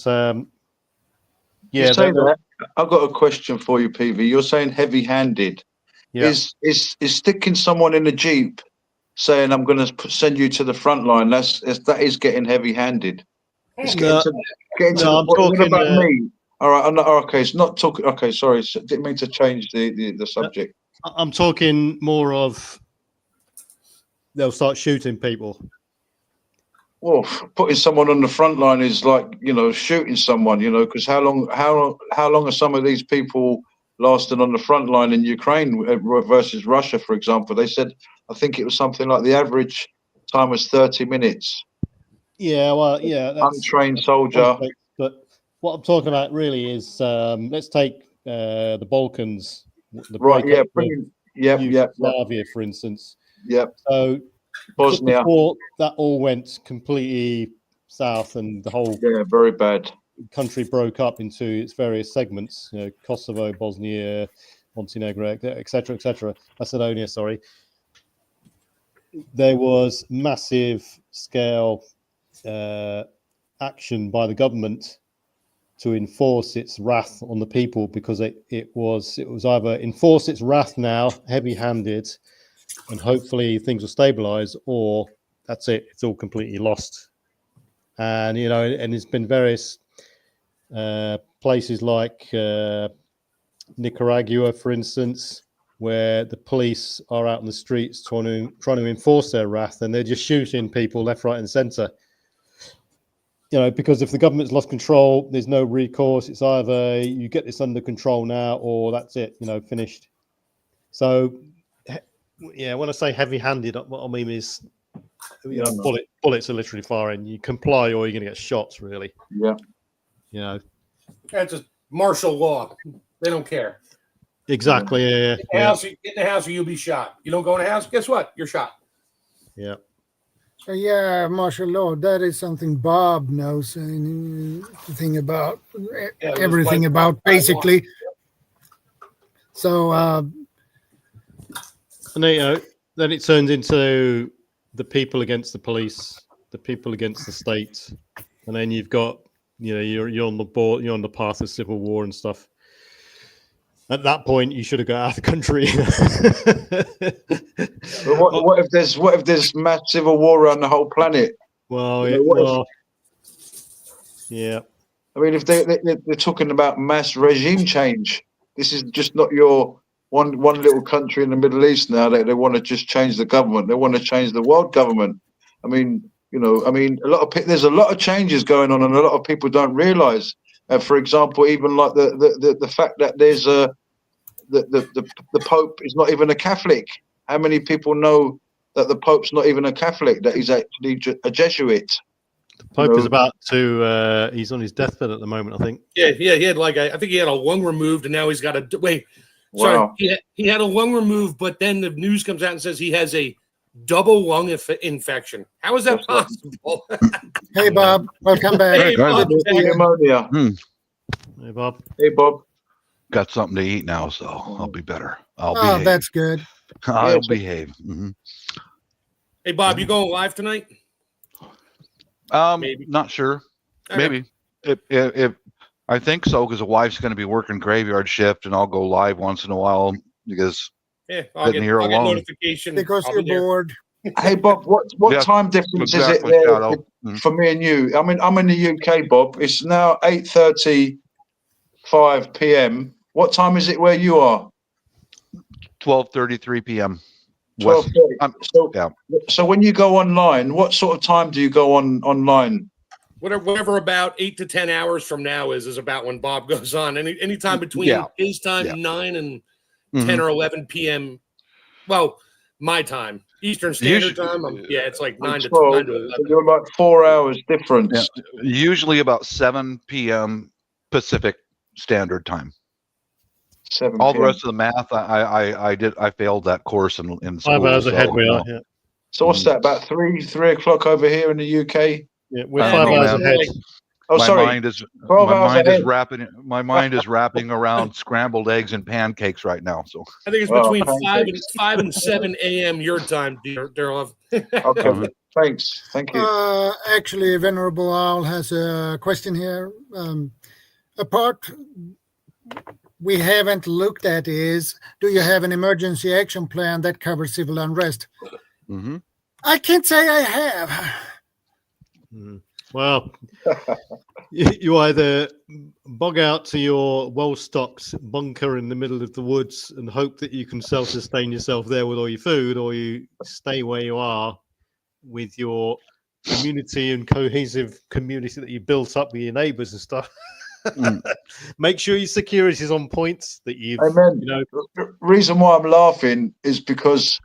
You're saying that. I've got a question for you, PV. You're saying heavy-handed. Yeah. Is sticking someone in a jeep, saying I'm going to send you to the front line? That is getting heavy-handed. It's getting to the point. What about me? All right. I'm not, okay. It's not talking. Okay. Sorry. Didn't mean to change the subject. I'm talking more of they'll start shooting people. Well, putting someone on the front line is like, shooting someone, because how long are some of these people lasting on the front line in Ukraine versus Russia, for example? They said, I think it was something like the average time was 30 minutes. Yeah, well, yeah. That's untrained soldier. But what I'm talking about really is, let's take the Balkans. Right, yeah, Yugoslavia, for instance. Yep. So Bosnia. Before that all went completely south, and the whole very bad country broke up into its various segments. Kosovo, Bosnia, Montenegro, etc., etc. Macedonia. Sorry. There was massive scale action by the government to enforce its wrath on the people, because it was either enforce its wrath now, heavy-handed, and hopefully things will stabilize, or that's it, it's all completely lost. And and it's been various places like Nicaragua, for instance, where the police are out in the streets trying to enforce their wrath, and they're just shooting people left, right, and center. Because if the government's lost control, there's no recourse. It's either you get this under control now, or that's it, finished. So, when I say heavy-handed, what I mean is, bullets are literally firing. You comply, or you're going to get shot. Really. Yeah. That's just martial law. They don't care. Exactly. Yeah. Get in the house, or you'll be shot. You don't go in the house. Guess what? You're shot. Yeah. Yeah, martial law. That is something Bob knows everything about. Everything about, basically. So And then, then it turns into the people against the police, the people against the state, and then you've got, you're on the board, you're on the path of civil war and stuff. At that point, you should have got out of the country. But what if there's mass civil war around the whole planet? Well, yeah. I mean, if they're talking about mass regime change, this is just not your one little country in the Middle East now that they want to just change the government. They want to change the world government. I mean, there's a lot of changes going on, and a lot of people don't realise. For example, even like the fact that there's the Pope is not even a Catholic. How many people know that the Pope's not even a Catholic? That he's actually a Jesuit. The Pope is about to. He's on his deathbed at the moment, I think. Yeah. He had I think he had a lung removed, and now he's got a wait. Wow. Sorry, he had a lung removed, but then the news comes out and says he has a double lung infection. How is that possible? Hey, Bob. Welcome back. Hey, Bob. Pneumonia. Hey, Bob. Hey, Bob. Got something to eat now, so I'll be better. I'll Oh, behave. that's good. I'll behave. Hey, Bob, you going live tonight? Maybe. Not sure. Okay. Maybe. If I think so, because the wife's going to be working graveyard shift, and I'll go live once in a while because I'll get alone. notification Because I'll you're be there. bored. Hey, Bob. What Yeah, time difference exactly, is it there Shadow. for me and you? I mean, I'm in the UK, Bob. It's now 8:35 p.m. What time is it where you are? 12:33 p.m. 12:30. So when you go online, what sort of time do you go online? Whatever about 8 to 10 hours from now is about when Bob goes on. Any time between his time, 9 and 10 or 11 p.m. Well, my time, Eastern Standard Time. It's like 9 to 11. You're like 4 hours difference. Yeah. Usually about 7 p.m. Pacific Standard Time. 7 All the p.m. rest of the math, I failed that course in school. 5 hours ahead we are. Yeah. So what's that? About 3 o'clock over here in the UK. Yeah, we're 5 hours ahead. Oh, sorry. My mind is wrapping around scrambled eggs and pancakes right now. So I think it's between 5 and 7 a.m. your time, dear love. Okay, thanks. Thank you. Actually, Venerable Owl has a question here. A part we haven't looked at is, do you have an emergency action plan that covers civil unrest? Mm-hmm. I can't say I have. Well, you either bog out to your well-stocked bunker in the middle of the woods and hope that you can self-sustain yourself there with all your food, or you stay where you are with your community and cohesive community that you built up with your neighbors and stuff. Make sure your security is on point. That you've, Amen. The reason why I'm laughing is because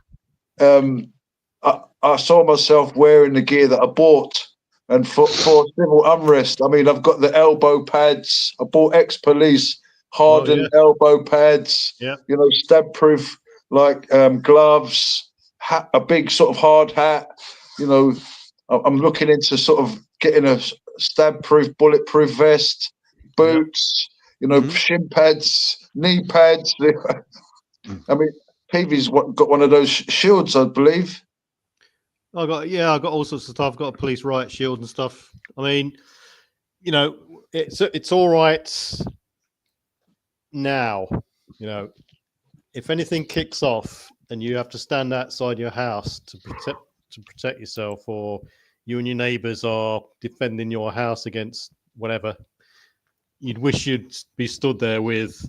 I saw myself wearing the gear that I bought, and for civil unrest, I mean, I've got the elbow pads. I bought ex-police hardened elbow pads. Yeah. Stab-proof gloves, hat, a big sort of hard hat. I'm looking into sort of getting a stab-proof, bulletproof vest, boots. Shin pads, knee pads. I mean, Peavy's got one of those shields, I believe. I got all sorts of stuff. I've got a police riot shield and stuff. I mean, it's all right now. If anything kicks off and you have to stand outside your house to protect yourself, or you and your neighbours are defending your house against whatever, you'd wish you'd be stood there with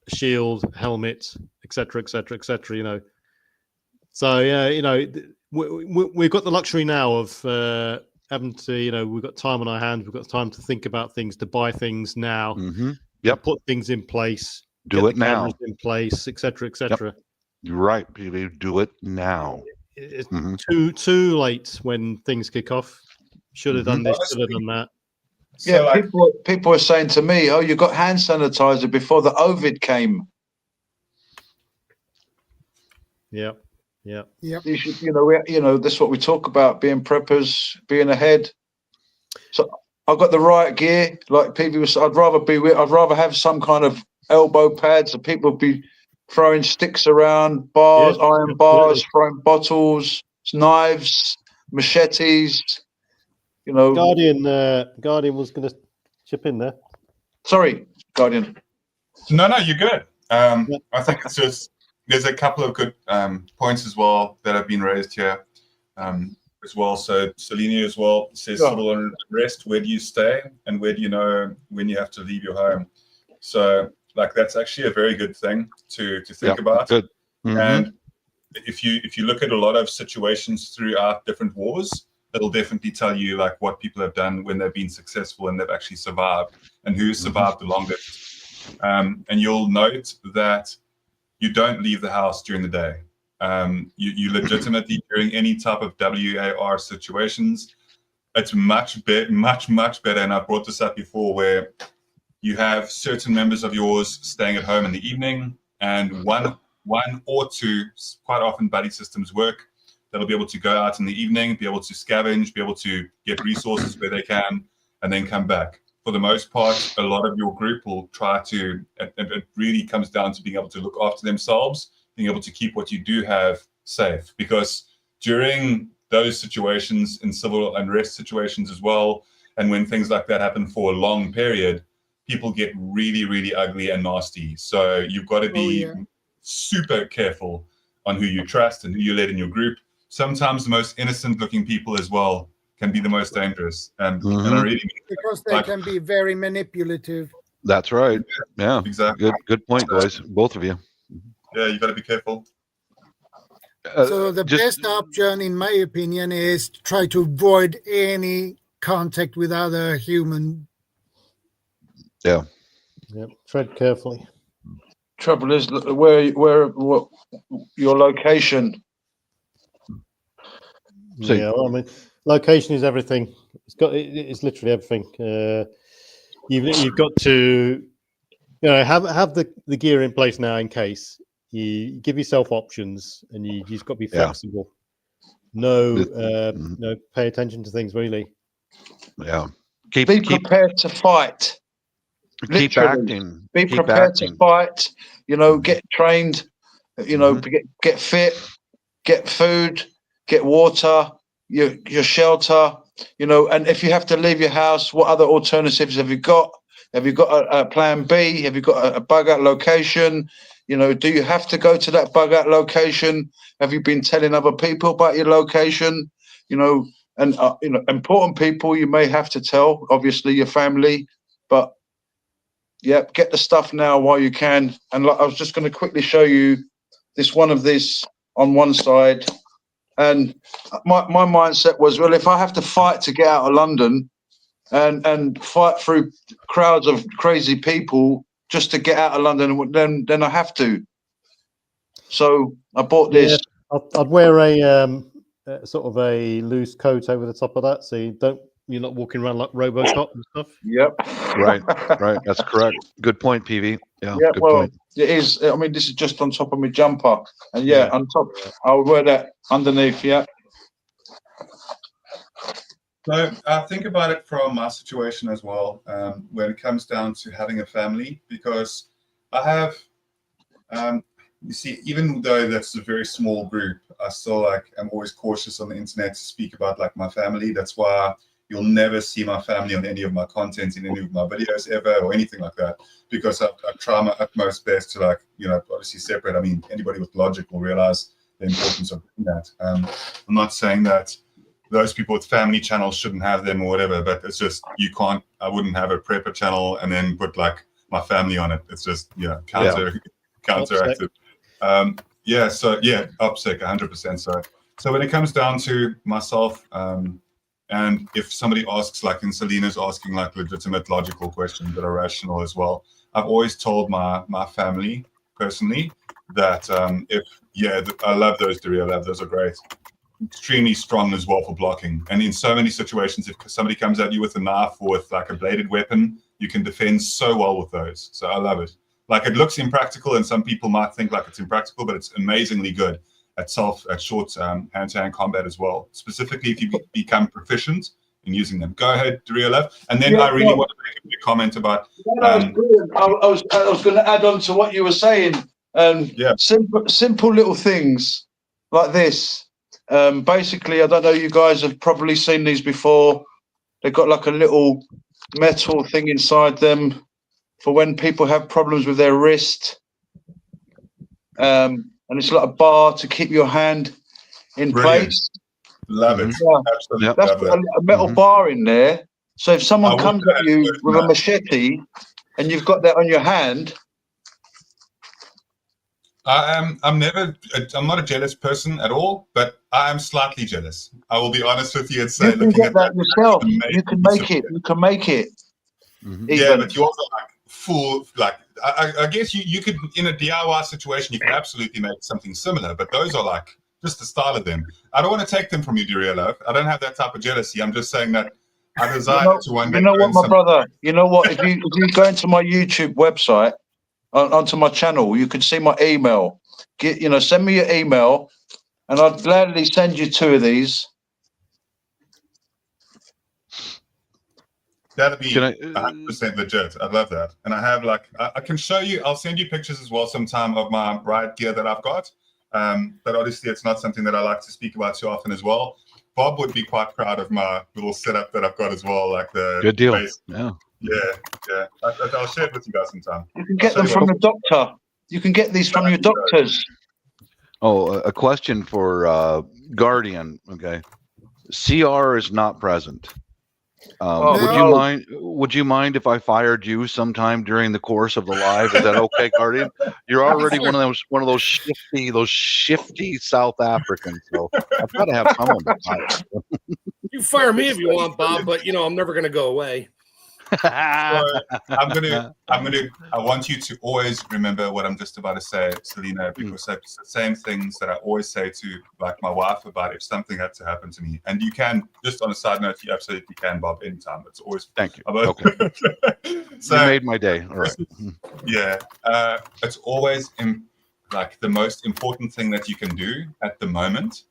a shield, helmet, etc., etc., etc. So we've got the luxury now of having to, we've got time on our hands. We've got time to think about things, to buy things now. Mm-hmm. Put things in place. Do it now. In place, etc., etc. You're right, PB. Do it now. It's too late when things kick off. Should have done this. Should have done that. Yeah, people are saying to me, "Oh, you got hand sanitizer before the Ovid came." Yeah. You should, that's what we talk about: being preppers, being ahead. So I've got the riot gear, like PV was. I'd rather have some kind of elbow pads, so people be throwing sticks around, bars, Yeah, iron bars, absolutely. throwing bottles, knives, machetes. You know, Guardian was going to chip in there. sorry, Guardian. No, you're good. Yeah. I think it's just there's a couple of good points as well that have been raised here as well. So Selenia as well says Yeah. civil unrest. Where do you stay, and where do you know when you have to leave your home? So like that's actually a very good thing to think about. Good. Mhm. And if you look at a lot of situations throughout different wars, it'll definitely tell you like what people have done when they've been successful and they've actually survived, and who's survived the longest. And you'll note that you don't leave the house during the day. You legitimately during any type of WAR situations, it's much better. And I've brought this up before, where you have certain members of yours staying at home in the evening, and one or two, quite often buddy systems work, that'll be able to go out in the evening, be able to scavenge, be able to get resources where they can, and then come back. For the most part, a lot of your group will try to, it really comes down to being able to look after themselves, being able to keep what you do have safe. Because during those situations, in civil unrest situations as well, and when things like that happen for a long period, people get really, really ugly and nasty. So you've got to be super careful on who you trust and who you let in your group. Sometimes the most innocent looking people as well can be the most dangerous. And I really mean because they can be very manipulative. That's right. Yeah. Exactly. Good point, guys. Both of you. Yeah, you got to be careful. So the best option, in my opinion, is try to avoid any contact with other human. Yeah. Tread carefully. Trouble is, what your location. So- Yeah, well, I mean, location is everything. It's literally everything. You've got to, have the gear in place now in case. You give yourself options, and you've got to be flexible. No, pay attention to things really. Yeah. Be prepared to fight. Keep acting. Be prepared to fight. Get trained. Get fit. Get food. Get water. Your shelter. And if you have to leave your house, what other alternatives have you got? Have you got a plan B? Have you got a bug out location? Do you have to go to that bug out location? Have you been telling other people about your location? And important people you may have to tell, obviously your family, but get the stuff now while you can. And I was just going to quickly show you this on one side. And my mindset was, well, if I have to fight to get out of London and fight through crowds of crazy people just to get out of London, then I have to. So I bought this. Yeah, I'd wear a sort of a loose coat over the top of that, so you're not walking around like RoboCop and stuff. Yep. Right. That's correct. Good point, PV. Yeah. Good Well, point. it is. I mean, this is just on top of my jumper, and on top, I'll wear that underneath. Yeah. So I think about it from my situation as well, when it comes down to having a family, because I have, you see, even though that's a very small group, I still I'm always cautious on the internet to speak about my family. That's why you'll never see my family on any of my content in any of my videos ever or anything like that, because I try my utmost best to obviously separate. I mean, anybody with logic will realize the importance of doing that. I'm not saying that those people with family channels shouldn't have them or whatever, but it's just, I wouldn't have a prepper channel and then put my family on it. It's just, counteractive. OPSEC, 100%. So when it comes down to myself, and if somebody asks, like in Selena's asking legitimate logical questions that are rational as well, I've always told my family personally that I love those, Duri. I love those, are great. Extremely strong as well for blocking. And in so many situations, if somebody comes at you with a knife or with a bladed weapon, you can defend so well with those. So I love it. It looks impractical, and some people might think it's impractical, but it's amazingly good at short hand-to-hand combat as well. Specifically, if you become proficient in using them. Go ahead, Duri, love. And then I really want to make a comment about. I was going to add on to what you were saying, Simple little things like this. Basically, I don't know, you guys have probably seen these before. They've got like a little metal thing inside them for when people have problems with their wrist. And it's like a bar to keep your hand in place. Love it. Yeah. Absolutely. That's Love got that. a metal bar in there. So if someone comes at you with a that. machete and you've got that on your hand. I'm not a jealous person at all, but I am slightly jealous. I will be honest with you and say, You can get that yourself. You can make it. You can make it. Yeah, but yours are like full, like, I guess you could, in a DIY situation, you can absolutely make something similar, but those are like just the style of them. I don't want to take them from you, dear love. I don't have that type of jealousy. I'm just saying that I desire to one day. You know what, my brother? You know what? If you go into my YouTube website, onto my channel, you can see my email. Send me your email, and I'd gladly send you 2 of these. That'd be 100% legit. I'd love that. And I have I can show you. I'll send you pictures as well sometime of my riot gear that I've got. But obviously, it's not something that I like to speak about too often as well. Bob would be quite proud of my little setup that I've got as well. Like the good deal. Base. Yeah. I'll share it with you guys sometime. You can get them from the doctor. You can get these from your doctors. Oh, a question for Guardian. Okay, CR is not present. Would you mind if I fired you sometime during the course of the live? Is that okay, Guardian? You're already one of those shifty South Africans. So I've got to have someone to fire. You fire me if you want, Bob, but I'm never going to go away. So I want you to always remember what I'm just about to say, Selena, because it's the same things that I always say to like my wife about if something had to happen to me. And you can, just on a side note, you absolutely can, Bob, anytime. It's always thank you. Okay. So you made my day. All right. Yeah. It's always like the most important thing that you can do at the moment,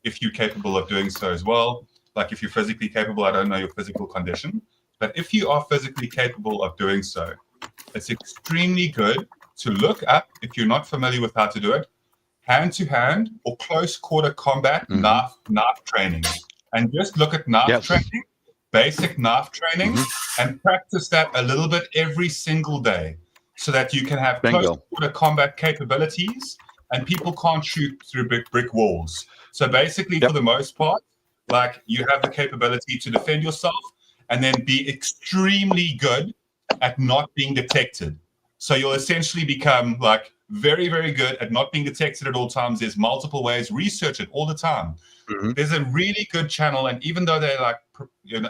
if you're capable of doing so as well. Like if you're physically capable, I don't know your physical condition. But if you are physically capable of doing so, it's extremely good to look up, if you're not familiar with how to do it, hand-to-hand or close quarter combat knife training. And just look at knife training, basic knife training, and practice that a little bit every single day so that you can have close quarter combat capabilities and people can't shoot through brick walls. So basically, for the most part, like you have the capability to defend yourself and then be extremely good at not being detected. So you'll essentially become like very, very good at not being detected at all times. There's multiple ways. Research it all the time. There's a really good channel, and even though they like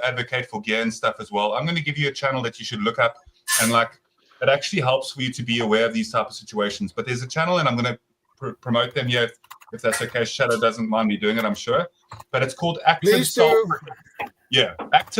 advocate for gear and stuff as well, I'm going to give you a channel that you should look up, and like it actually helps for you to be aware of these type of situations. But there's a channel, and I'm going to promote them here if that's okay. Shadow doesn't mind me doing it, I'm sure. But it's called Active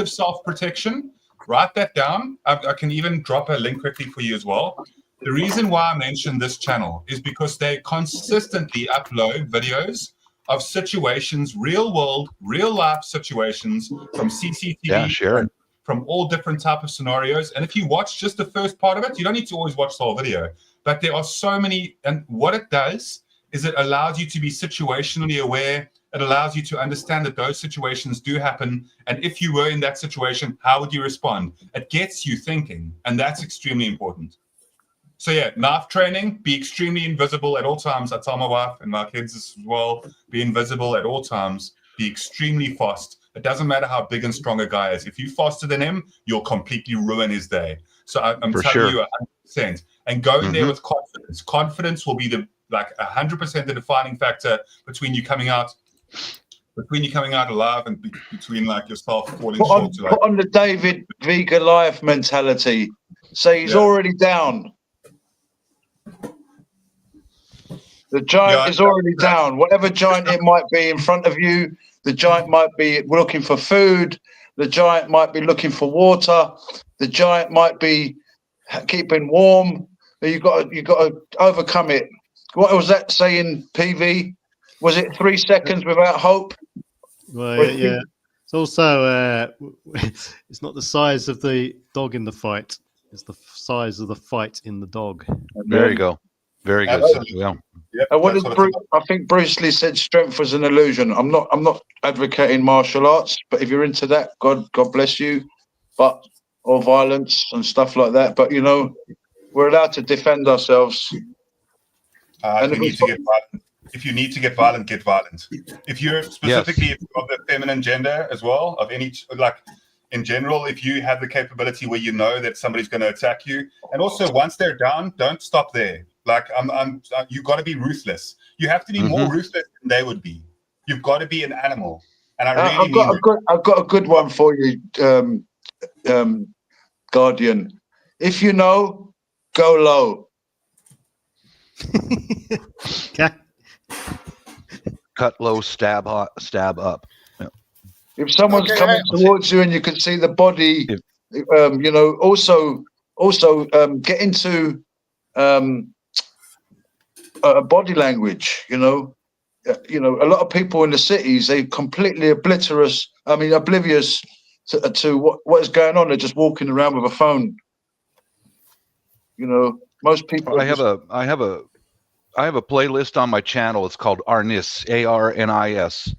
Self-Protection. Write that down. I can even drop a link quickly for you as well. The reason why I mentioned this channel is because they consistently upload videos of situations, real-world, real-life situations from CCTV, from all different type of scenarios. And if you watch just the first part of it, you don't need to always watch the whole video. But there are so many, and what it does is it allows you to be situationally aware. It allows you to understand that those situations do happen. And if you were in that situation, how would you respond? It gets you thinking, and that's extremely important. So yeah, knife training, be extremely invisible at all times. I tell my wife and my kids as well, be invisible at all times, be extremely fast. It doesn't matter how big and strong a guy is. If you're faster than him, you'll completely ruin his day. So I'm telling you 100%. And go in there with confidence. Confidence will be 100% the defining factor between you coming out alive and between like yourself falling short. Put on the David v. Goliath mentality. Say he's already down. The giant is already down. Whatever giant it might be in front of you, the giant might be looking for food. The giant might be looking for water. The giant might be keeping warm. You got to overcome it. What was that saying, PV? Was it 3 seconds without hope? Well, yeah. It's also it's not the size of the dog in the fight; it's the size of the fight in the dog. There you go. Very good. Absolutely. Yeah. Yep, And what that's did what Bruce, it's I think Bruce Lee said strength was an illusion. I'm not advocating martial arts, but if you're into that, God bless you. But or violence and stuff like that. But we're allowed to defend ourselves. If you need to get violent, get violent. If you're specifically Yes. if you're of the feminine gender as well, of any like in general, if you have the capability where you know that somebody's going to attack you, and also once they're down, don't stop there. Like you got to be ruthless. You have to be more ruthless than they would be. You've got to be an animal, and I really mean that. I've got a good one for you, Guardian. If you know, go low. Okay. Cut low, stab hot, stab up. Yeah. If someone's Okay, coming towards you and you can see the body, also get into body language. A lot of people in the cities, they completely oblivious to what is going on. They're just walking around with a phone. Most people. I have a playlist on my channel. It's called Arnis, ARNIS.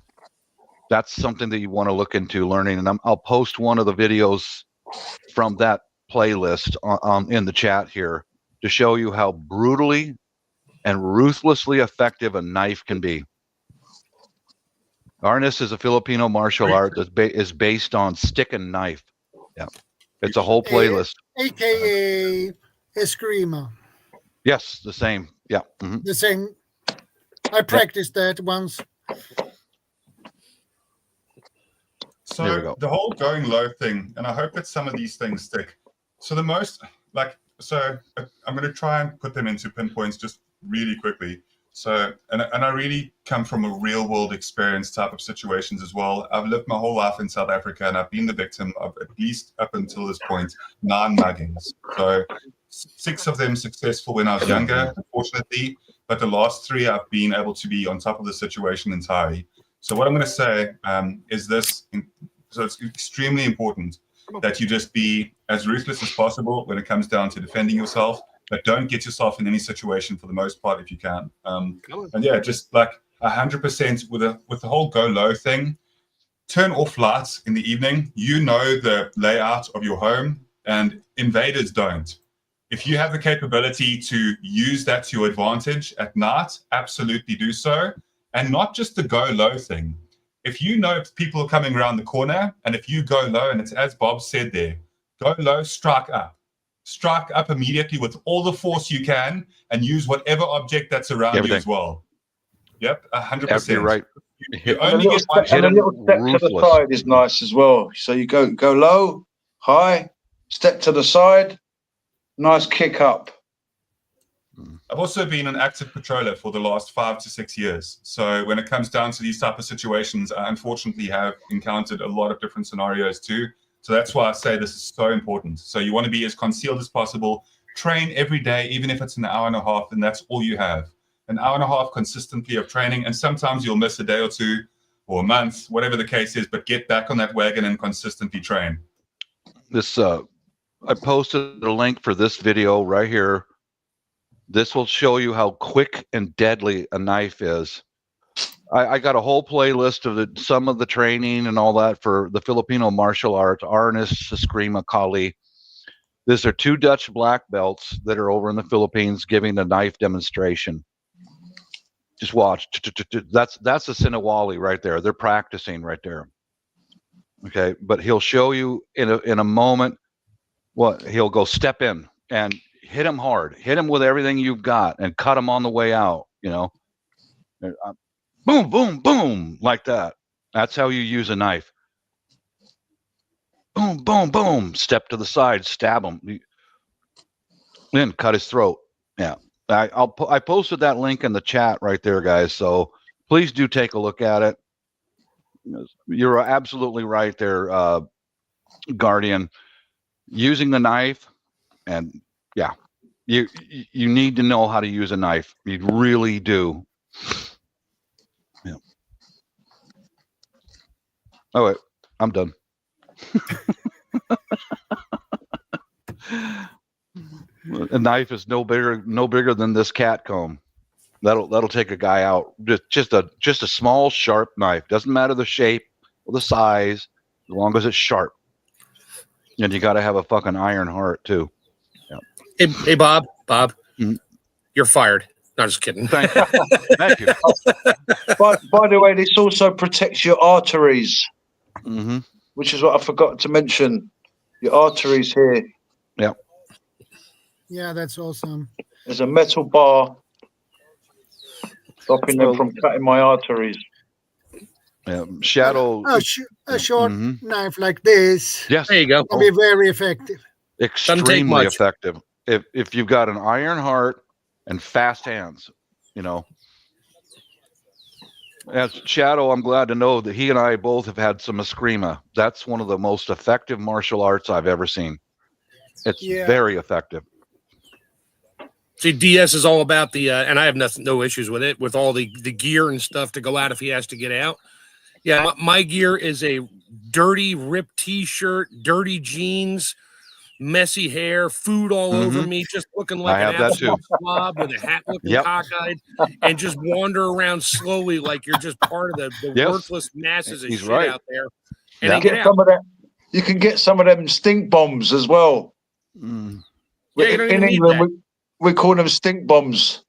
That's something that you want to look into learning, and I'll post one of the videos from that playlist in the chat here to show you how brutally and ruthlessly effective a knife can be. Arnis is a Filipino martial art that is based on stick and knife. Yeah, it's a whole playlist. AKA Eskrima. Yes, the same. Yeah. Mm-hmm. The same. I practiced that once. There we go. So the whole going low thing, and I hope that some of these things stick. So I'm going to try and put them into pinpoints just really quickly. So, and I really come from a real world experience type of situations as well. I've lived my whole life in South Africa, and I've been the victim of, at least up until this point, 9 muggings. So 6 of them successful when I was younger, unfortunately, but the last 3 I've been able to be on top of the situation entirely. So what I'm going to say is this. So it's extremely important that you just be as ruthless as possible when it comes down to defending yourself, but don't get yourself in any situation for the most part if you can. And yeah, just like 100% with the whole go low thing. Turn off lights in the evening. You know the layout of your home, and invaders don't. If you have the capability to use that to your advantage at night, absolutely do so. And not just the go low thing. If you know people are coming around the corner, and if you go low, and it's as Bob said there, go low, strike up. Strike up immediately with all the force you can, and use whatever object that's around you as well. Yep, 100%. You're right. You only get one. And a little step to the side is nice as well. So you go low, high, step to the side, nice kick up. I've also been an active patroller for the last 5 to 6 years. So when it comes down to these type of situations, I unfortunately have encountered a lot of different scenarios too. So that's why I say this is so important. So you want to be as concealed as possible. Train every day, even if it's an hour and a half, and that's all you have. An hour and a half consistently of training. And sometimes you'll miss a day or 2 or a month, whatever the case is, but get back on that wagon and consistently train. I posted a link for this video right here. This will show you how quick and deadly a knife is. I got a whole playlist of some of the training and all that for the Filipino martial arts, Arnis, Eskrima, Kali. These are 2 Dutch black belts that are over in the Philippines giving a knife demonstration. Just watch. That's a Sinawali right there. They're practicing right there. Okay, but he'll show you in a moment what he'll go step in and hit him hard, hit him with everything you've got, and cut him on the way out. Boom, boom, boom, like that. That's how you use a knife. Boom, boom, boom. Step to the side, stab him, then cut his throat. Yeah, I posted that link in the chat right there, guys. So please do take a look at it. You're absolutely right there, Guardian. Using the knife, and yeah, you need to know how to use a knife. You really do. Yeah. Oh wait, I'm done. A knife is no bigger than this cat comb. That'll take a guy out. Just a small sharp knife. Doesn't matter the shape or the size, as long as it's sharp. And you got to have a fucking iron heart too. Hey, Bob. Mhm. You're fired. No, just kidding. Thank you. Thank you. By the way, this also protects your arteries, Mm-hmm. which is what I forgot to mention. Your arteries here. Yeah, that's awesome. There's a metal bar stopping them Well- from cutting my arteries. Shadow. A short Mhm. knife like this Yes. There you go. can be very effective. Extremely much. effective. If you've got an iron heart and fast hands, As Shadow, I'm glad to know that he and I both have had some eskrima. That's one of the most effective martial arts I've ever seen. It's very effective. See, DS is all about the, and I have no issues with it, with all the gear and stuff to go out if he has to get out. Yeah, my gear is a dirty, ripped T-shirt, dirty jeans, messy hair, food all over me, just looking like I an have that absolute too. slob with a hat looking Yep. cockeyed, and just wander around slowly like you're just part of the Yes. worthless masses of He's shit right. out there. Yeah. And then Get get out. some of that. You can get some of them stink bombs as well. Mm. Yeah, you don't In even need England, that. we call them stink bombs.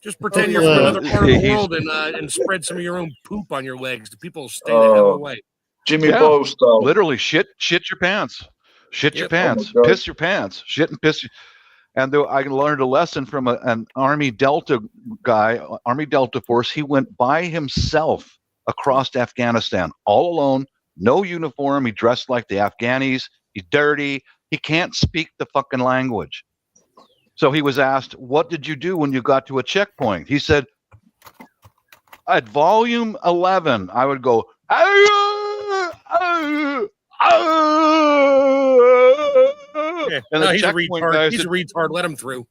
Just pretend Oh, you're from yeah. another part of the He's- world and spread some of your own poop on your legs. The people will stay the hell Oh. away. Jimmy Yeah. Boyle style. Literally, shit your pants. Shit your Yep. pants. Oh my God. Piss your pants. Shit and piss. And I learned a lesson from an Army Delta guy, Army Delta Force. He went by himself across Afghanistan, all alone, no uniform. He dressed like the Afghanis. He's dirty. He can't speak the fucking language. So he was asked, "What did you do when you got to a checkpoint?" He said, "At volume 11, I would go, Yeah. and No, the he's a checkpoint retard. guy He's said, a retard. Let him through.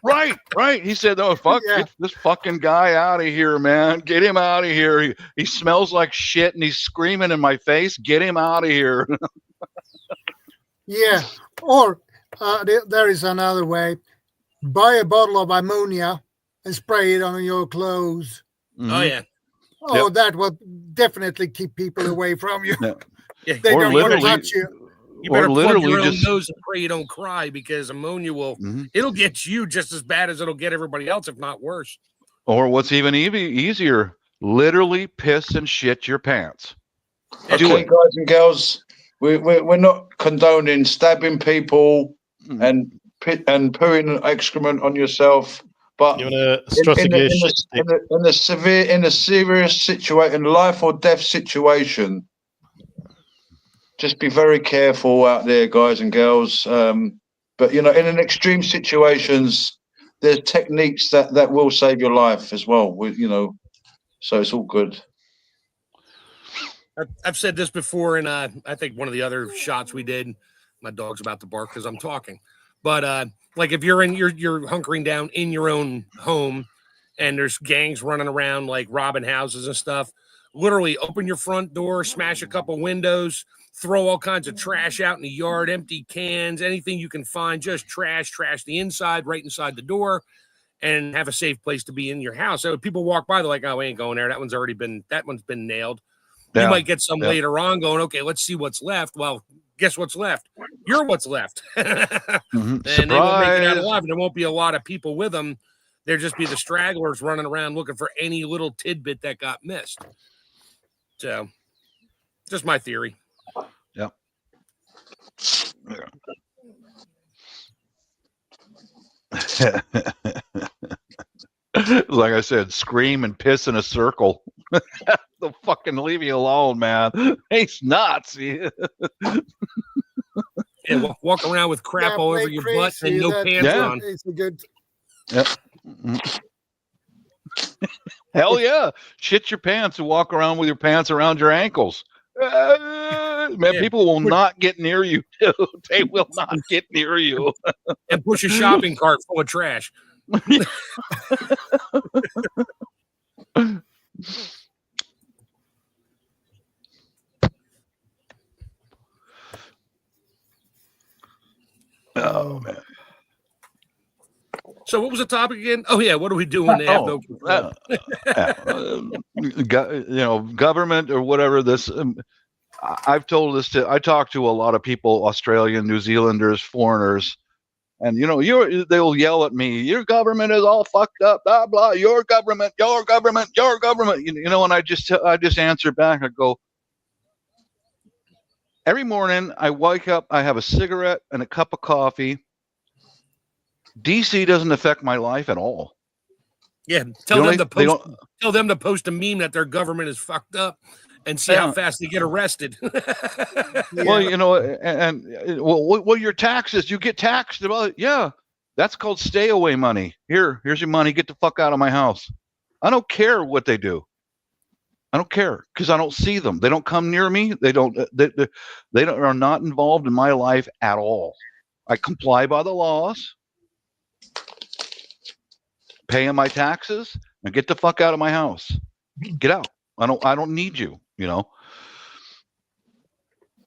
right. He said, "Oh, fuck, Yeah. get this fucking guy out of here, man. Get him out of here. He smells like shit and he's screaming in my face. Get him out of here." Yeah. Or there is another way. Buy a bottle of ammonia and spray it on your clothes. Oh, yeah. Oh, Yep. that will definitely keep people away from you. Yeah. Yeah. They Or don't want to literally- touch you. You better or plug literally your own just- nose and pray you don't cry, because ammonia will, Mhm. it'll get you just as bad as it'll get everybody else, if not worse. Or what's even easier, literally piss and shit your pants. Do Okay, it. guys and girls, we're not condoning stabbing people Mm. and pooing excrement on yourself, but You want to Strassigir shit stick? in a serious situation, life or death situation, just be very careful out there, guys and girls. But in an extreme situations, there's techniques that will save your life as well. So it's all good. I've said this before, and I think one of the other shots we did, my dog's about to bark because I'm talking. But like if you're hunkering down in your own home, and there's gangs running around like robbing houses and stuff, literally open your front door, smash a couple windows, throw all kinds of trash out in the yard, empty cans, anything you can find, just trash the inside, right inside the door, and have a safe place to be in your house. So if people walk by, they're like, "Oh, we ain't going there. That one's been nailed." You Yeah. might get some Yeah. later on going, "Okay, let's see what's left." Well, guess what's left? You're what's left. Mhm. And they won't make it out Surprise. alive. And there won't be a lot of people with them. There'll just be the stragglers running around looking for any little tidbit that got missed. So, just my theory. Yep. Like I said, scream and piss in a circle. They'll fucking leave you alone, man. He's nuts. Yeah, walk around with crap Yeah, all over play your butt crazy, and no that- pants Yeah. on. It's a good. Hell yeah. Shit your pants and walk around with your pants around your ankles. Man, Yeah. people will not get near you. They will not get near you. And push a shopping cart full of trash. Oh, man. So what was the topic again? Oh yeah, what do we do when they have no control? Government or whatever. This I've told this to. I talk to a lot of people, Australian, New Zealanders, foreigners, and they'll yell at me. Your government is all fucked up. Blah blah. Your government. Your government. Your government. And I just answer back. I go. Every morning I wake up. I have a cigarette and a cup of coffee. DC doesn't affect my life at all. Yeah, tell them to post a meme that their government is fucked up, and see how fast they get arrested. Well, your taxes, you get taxed about it. Yeah, that's called stay away money. Here's your money. Get the fuck out of my house. I don't care what they do. I don't care because I don't see them. They don't come near me. They are not involved in my life at all. I comply by the laws. Paying my taxes and get the fuck out of my house. Get out. I don't need you. Do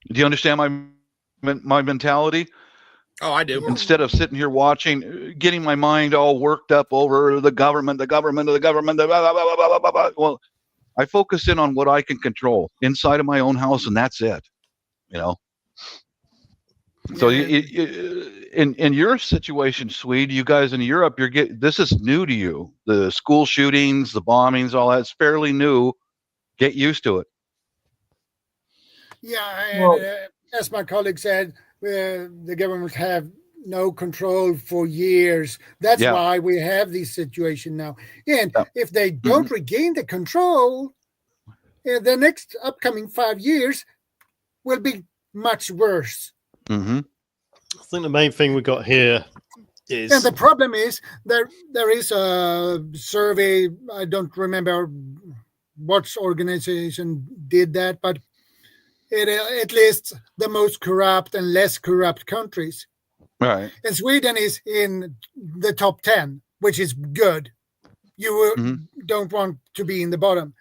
you understand my mentality? Oh, I do. Instead of sitting here watching, getting my mind all worked up over the government. Well, I focus in on what I can control inside of my own house, and that's it. So in your situation, Swede, you guys in Europe, this is new to you. The school shootings, the bombings, all that's fairly new. Get used to it. Yeah, as my colleague said, the government have no control for years. That's why we have this situation now. And if they don't regain the control, the next upcoming 5 years will be much worse. I think the main thing we got here is, and the problem is there is a survey. I don't remember what organization did that, but it lists the most corrupt and less corrupt countries. Right. And Sweden is in the top 10, which is good. You don't want to be in the bottom.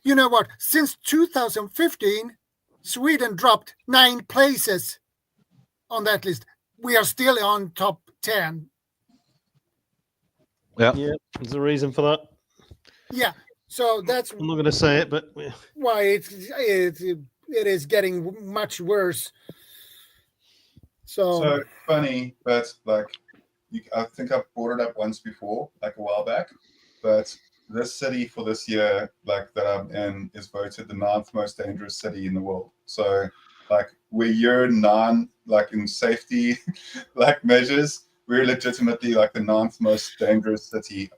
You know what? Since 2015, Sweden dropped 9 places on that list. We are still on top 10. Yeah, there's a reason for that. Yeah, so that's I'm not going to say it, but why it is getting much worse. So funny, but I think I've brought it up once before, a while back. But this city for this year, that I'm in, is voted the 9th most dangerous city in the world. So we're year 9, in safety, measures, we're legitimately the 9th most dangerous city,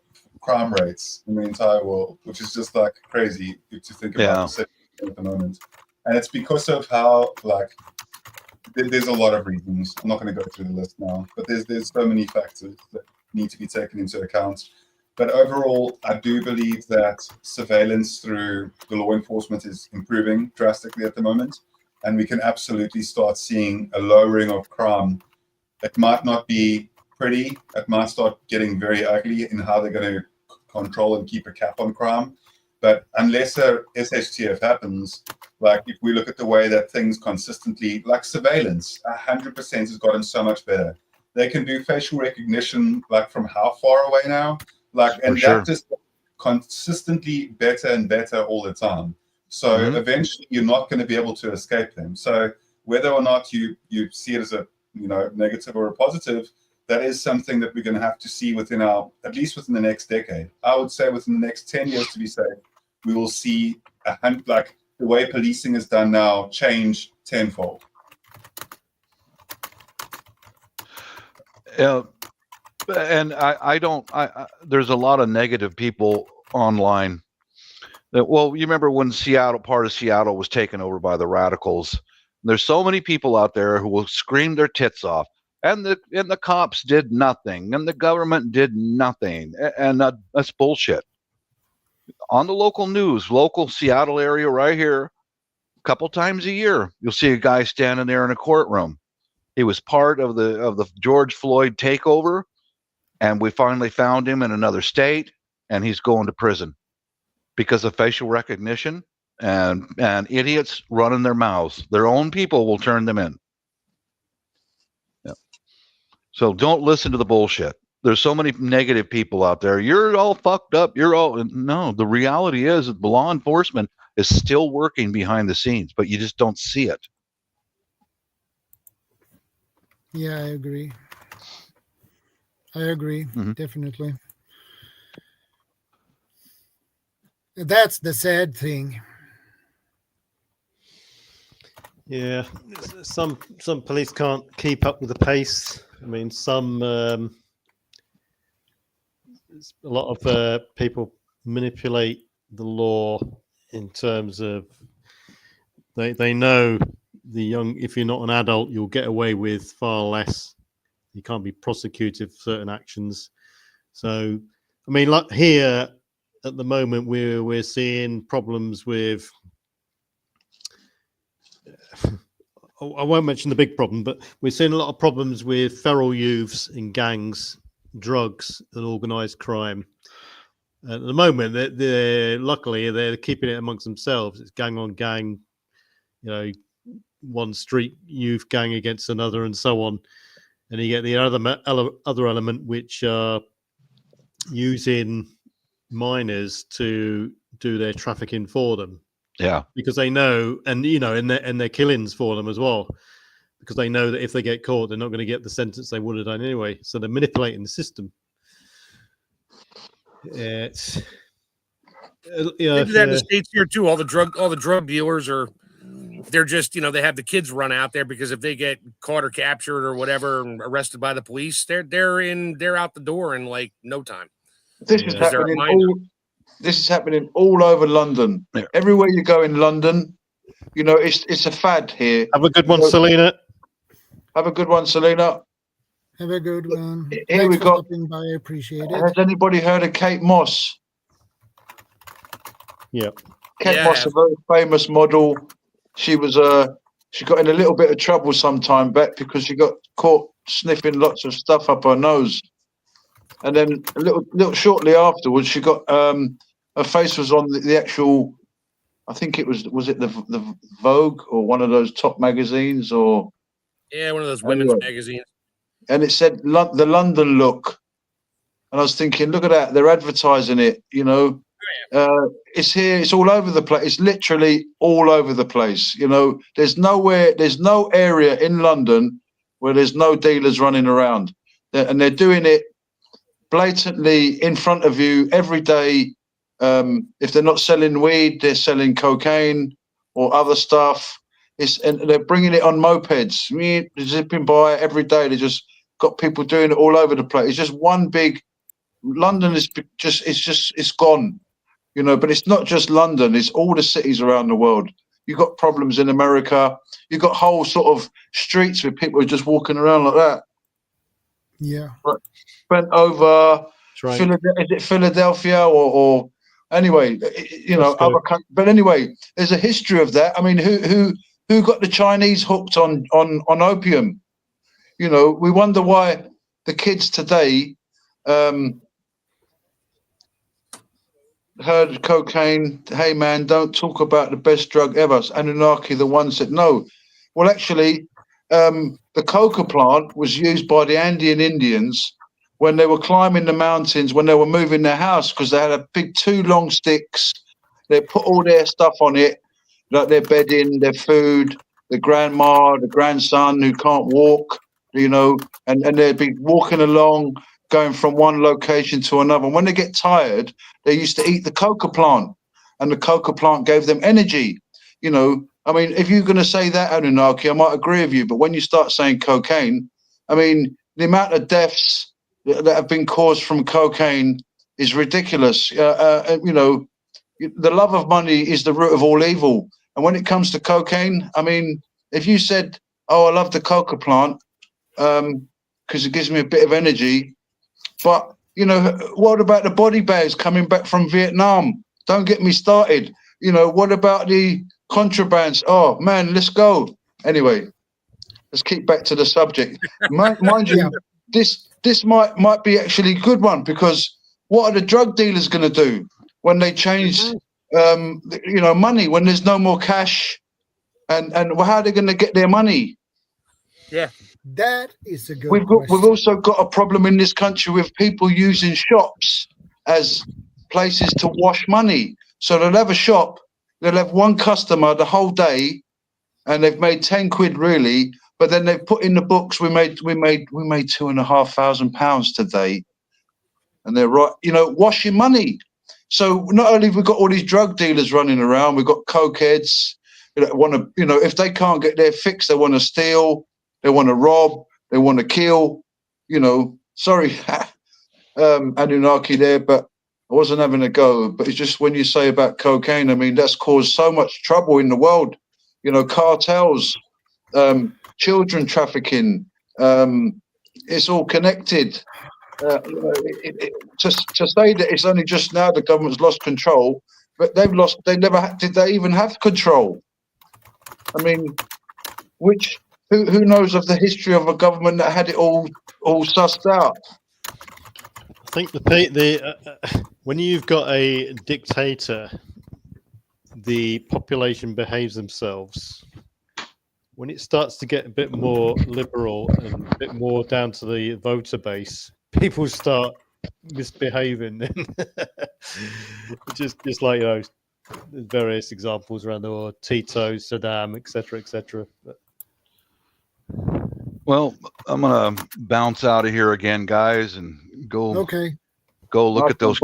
crime rates in the entire world, which is just crazy to think about the city at the moment. And it's because of how there's a lot of reasons. I'm not going to go through the list now, but there's so many factors that need to be taken into account. But overall, I do believe that surveillance through the law enforcement is improving drastically at the moment. And we can absolutely start seeing a lowering of crime. It might not be pretty. It might start getting very ugly in how they're going to control and keep a cap on crime. But unless a SHTF happens, if we look at the way that things consistently, surveillance, 100% has gotten so much better. They can do facial recognition, from how far away now? And that just consistently better and better all the time. So eventually you're not going to be able to escape them. So whether or not you see it as a negative or a positive, that is something that we're going to have to see at least within the next decade. I would say within the next 10 years, to be safe, we will see the way policing is done now change tenfold. And there's a lot of negative people online. Well, you remember when part of Seattle was taken over by the radicals. There's so many people out there who will scream their tits off, and the cops did nothing, and the government did nothing, and that's bullshit. On the local news, local Seattle area right here, a couple times a year, you'll see a guy standing there in a courtroom. He was part of the George Floyd takeover, and we finally found him in another state, and he's going to prison because of facial recognition and idiots running their mouths. Their own people will turn them in. Yeah. So don't listen to the bullshit. There's so many negative people out there. You're all fucked up. No, the reality is that the law enforcement is still working behind the scenes, but you just don't see it. Yeah, I agree. Mhm. Definitely. That's the sad thing. Yeah, some police can't keep up with the pace. I mean, a lot of people manipulate the law in terms of they know if you're not an adult, you'll get away with far less. You can't be prosecuted for certain actions. So, I mean, like here at the moment, we're seeing problems with. I won't mention the big problem, but we're seeing a lot of problems with feral youths in gangs, drugs, and organised crime. At the moment, luckily they're keeping it amongst themselves. It's gang on gang, one street youth gang against another, and so on. And you get the other element, which are using minors to do their trafficking for them. Yeah, because they know, and their killings for them as well, because they know that if they get caught, they're not going to get the sentence they would have done anyway. So they're manipulating the system. It's They do that in the States here too. All the drug dealers they're just they have the kids run out there, because if they get caught or captured or whatever and arrested by the police, they're out the door in like no time. This is happening all over London. Yeah. Everywhere you go in London, it's a fad here. Have a good one, Selena. Have a good one, Selena. Have a good one. Here Thanks we for got. stopping by. I appreciate Has it. anybody heard of Kate Moss? Yeah. Kate Moss, a very famous model. She was she got in a little bit of trouble some time back because she got caught sniffing lots of stuff up her nose, and then a little shortly afterwards, she got her face was on the actual. I think it was it the Vogue or one of those top magazines or one of those women's magazines, and it said the London look, and I was thinking, look at that, they're advertising it, it's here, it's all over the place, it's literally all over the place, there's no area in London where there's no dealers running around, and they're doing it blatantly in front of you every day. If they're not selling weed, they're selling cocaine or other stuff. And they're bringing it on mopeds, zipping by every day. They just got people doing it all over the place. It's just one big. London is just it's gone, But it's not just London; it's all the cities around the world. You got problems in America. You got whole sort of streets with people just walking around like that. Yeah. Bent over. Right. Is it Philadelphia or anyway? Other countries. But anyway, there's a history of that. I mean, who got the Chinese hooked on opium? We wonder why the kids today heard cocaine. Hey man, don't talk about the best drug ever. Anunnaki, the ones that know. Well, actually, the coca plant was used by the Andean Indians when they were climbing the mountains, when they were moving their house, because they had a big 2 long sticks. They put all their stuff on it, like their bedding, their food, the grandma, the grandson who can't walk, and they'd be walking along, going from one location to another. And when they get tired, they used to eat the coca plant, and the coca plant gave them energy. I mean, if you're going to say that, Anunnaki, I might agree with you. But when you start saying cocaine, I mean, the amount of deaths that have been caused from cocaine is ridiculous. The love of money is the root of all evil. And when it comes to cocaine, I mean, if you said, "Oh, I love the coca plant because it gives me a bit of energy," but what about the body bags coming back from Vietnam? Don't get me started. What about the contrabands? Oh man, let's go. Anyway, let's keep back to the subject. Mind you, this might be actually a good one, because what are the drug dealers going to do when they change, money, when there's no more cash, and how are they going to get their money? Yeah. That is a good We've question. also got a problem in this country with people using shops as places to wash money. So they'll have a shop, they'll have one customer the whole day, and they've made 10 quid really, but then they've put in the books, we made £2,500 today. And they're right, washing money. So not only have we got all these drug dealers running around, we've got cokeheads that want to, if they can't get their fix, they want to steal, they want to rob, they want to kill. Sorry, Anunnaki there, but I wasn't having a go. But it's just when you say about cocaine, I mean, that's caused so much trouble in the world. Cartels, children trafficking, it's all connected. To say that it's only just now the government's lost control, but did they even have control? I mean, who knows of the history of a government that had it all sussed out? I think when you've got a dictator, the population behaves themselves. When it starts to get a bit more liberal and a bit more down to the voter base, people start misbehaving. just like there's various examples around the world: Tito, Saddam, etc., etc. Well, I'm gonna bounce out of here again, guys, and go look at those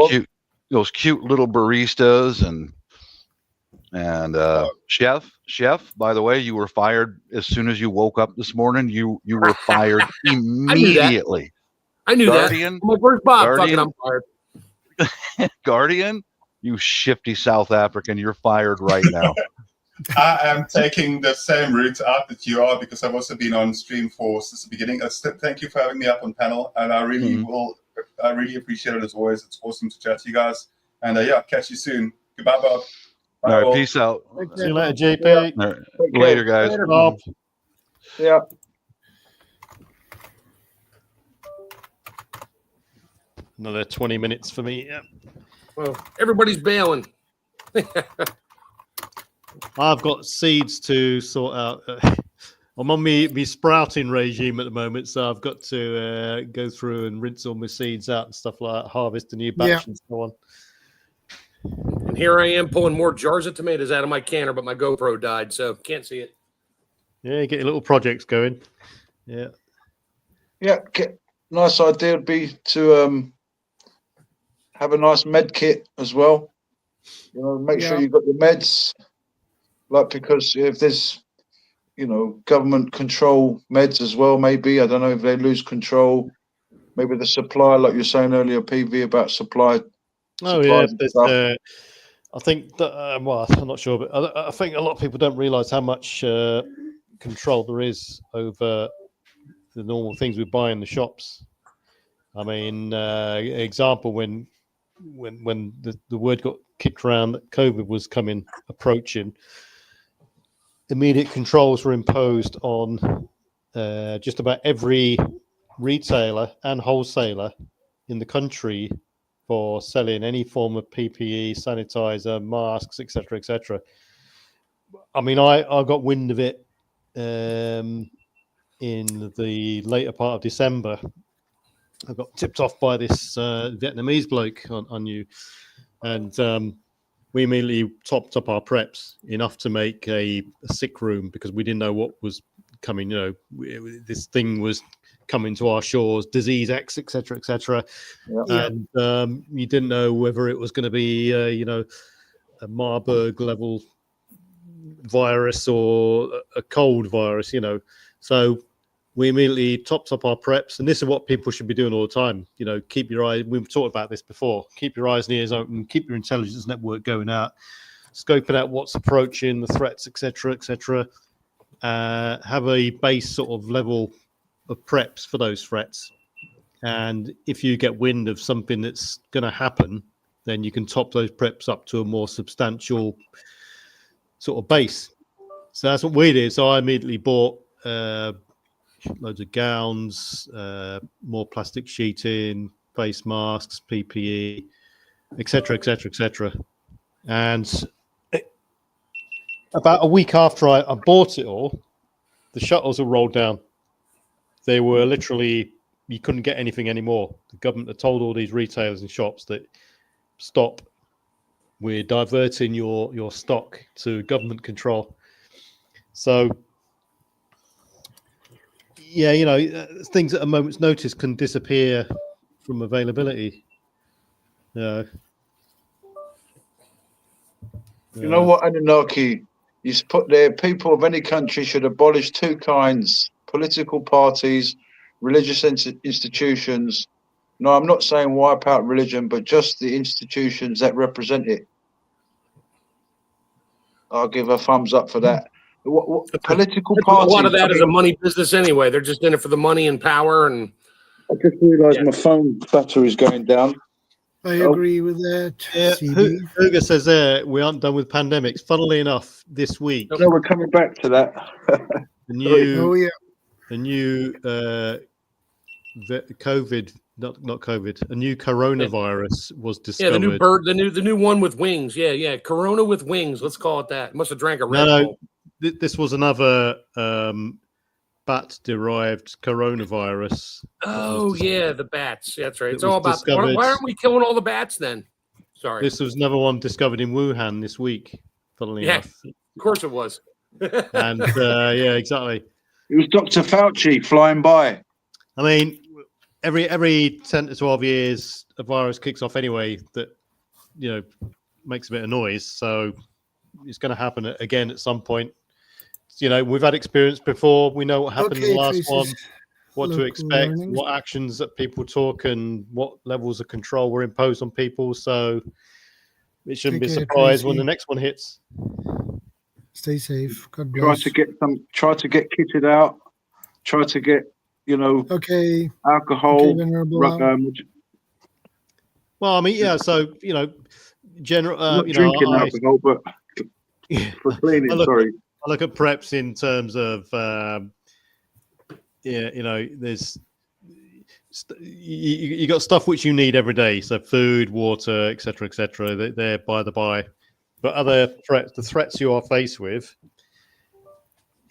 cute little baristas and chef. By the way, you were fired as soon as you woke up this morning. You were fired immediately. I knew Guardian, that. My first Bob, Guardian, fucking I'm fired. Guardian, you shifty South African, you're fired right now. I am taking the same route out that you are because I've also been on stream for since the beginning. Thank you for having me up on panel, and I really I really appreciate it as always. It's awesome to chat to you guys, and catch you soon. Goodbye, Bob. Bye, All right, all. peace out. See you later, JP. All right, later, guys. Later, Bob. Yeah. Another 20 minutes for me. Yeah. Well, everybody's bailing. I've got seeds to sort out. I'm on my sprouting regime at the moment, so I've got to go through and rinse all my seeds out and stuff like that, harvest a new batch and so on. And here I am pulling more jars of tomatoes out of my canner, but my GoPro died, so can't see it. Yeah, get your little projects going. Yeah. Yeah. Nice idea would be to have a nice med kit as well. Make sure you've got your meds. Because if there's, government control meds as well, maybe, I don't know if they lose control, maybe the supply, like you're saying earlier, PV, about supply. Oh, yeah. I think that, I'm not sure, but I think a lot of people don't realize how much control there is over the normal things we buy in the shops. I mean, example, when the word got kicked around that COVID was approaching, immediate controls were imposed on just about every retailer and wholesaler in the country for selling any form of PPE, sanitizer, masks, etc., etc. I mean, I got wind of it in the later part of December. I got tipped off by this Vietnamese bloke on you, and we immediately topped up our preps enough to make a sick room because we didn't know what was coming. This thing was coming to our shores, disease X, etc., etc. And you didn't know whether it was going to be, a Marburg level virus or a cold virus. So we immediately topped up our preps, and this is what people should be doing all the time. Keep your eyes. We've talked about this before. Keep your eyes and ears open. Keep your intelligence network going out, scoping out what's approaching, the threats, etc., etc. Have a base sort of level of preps for those threats, and if you get wind of something that's going to happen, then you can top those preps up to a more substantial sort of base. So that's what we did. So I immediately bought loads of gowns, more plastic sheeting, face masks, PPE, etc., etc., etc. And about a week after I bought it all, the shutters were rolled down. they were literally, you couldn't get anything anymore. The government had told all these retailers and shops that stop, we're diverting your stock to government control. So, yeah, you know, things at a moment's notice can disappear from availability. You know what, Anunnaki? You put there, people of any country should abolish two kinds: political parties, religious institutions. No, I'm not saying wipe out religion, but just the institutions that represent it. I'll give a thumbs up for that. What political parties? A lot of that is a money business anyway. They're just in it for the money and power. And I just realised my phone battery's going down. I agree with that. Yeah, CB. Hugo says there, we aren't done with pandemics. Funnily enough, this week, No, we're coming back to that. the new COVID, not COVID, a new coronavirus was discovered. Yeah, the new bird, the new one with wings. Yeah, Corona with wings. Let's call it that. Must have drank a Red Bull. This was another bat-derived coronavirus. Oh yeah, the bats. That's right. It's all about. Why aren't we killing all the bats then? Sorry. This was another one discovered in Wuhan this week. Funnily enough. Of course it was. And yeah, exactly. It was Dr. Fauci flying by. I mean, every 10 to 12 years, a virus kicks off anyway that, you know, makes a bit of noise. So it's going to happen again at some point. You know, we've had experience before. We know what happened in the last one, what to expect, what actions that people took, and what levels of control were imposed on people. So it shouldn't be surprised when the next one hits. Stay safe. God bless. Try to get kitted out. Try to get, you know, alcohol. Well, I mean, yeah. So you know, general. Not drinking alcohol, but for cleaning. I look at preps in terms of, you know, there's you got stuff which you need every day, so food, water, etc., etc. They're by the by, but other threats, the threats you are faced with,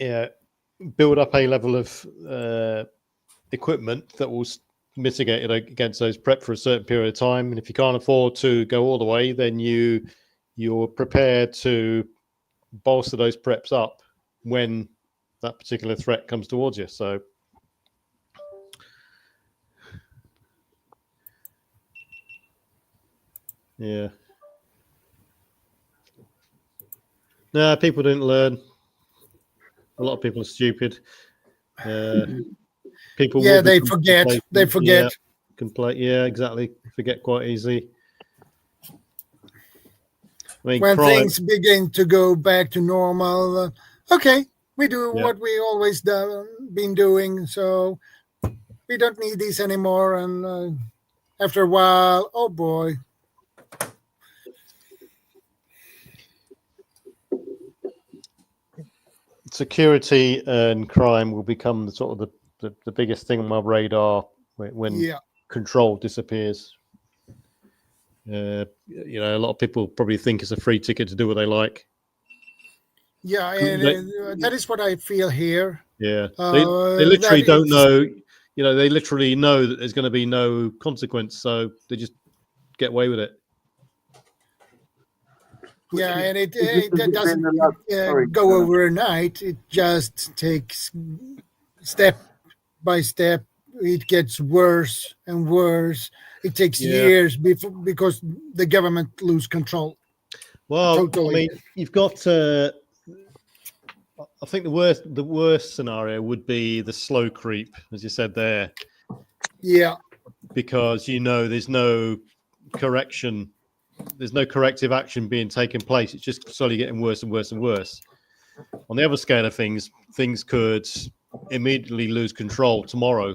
build up a level of equipment that will mitigate it against those. Prep for a certain period of time, and if you can't afford to go all the way, then you're prepared to bolster those preps up when that particular threat comes towards you. So yeah, no, people didn't learn. A lot of people are stupid. People they forget. They forget. Yeah, exactly. Forget quite easily. I mean, when things begin to go back to normal, we do what we always been doing, so we don't need these anymore. And after a while, oh boy. Security and crime will become the biggest thing on my radar when control disappears. You know, a lot of people probably think it's a free ticket to do what they like. Yeah, and that is what I feel here. Yeah, they literally don't know. You know, they literally know that there's going to be no consequence, so they just get away with it. Yeah, and it doesn't go overnight. It just takes step by step. It gets worse and worse. It takes years because the government lose control. Well, totally. I mean, you've got. I think the worst scenario would be the slow creep, as you said there. Yeah. Because there's no correction, there's no corrective action being taken place. It's just slowly getting worse and worse and worse. On the other scale of things could immediately lose control tomorrow.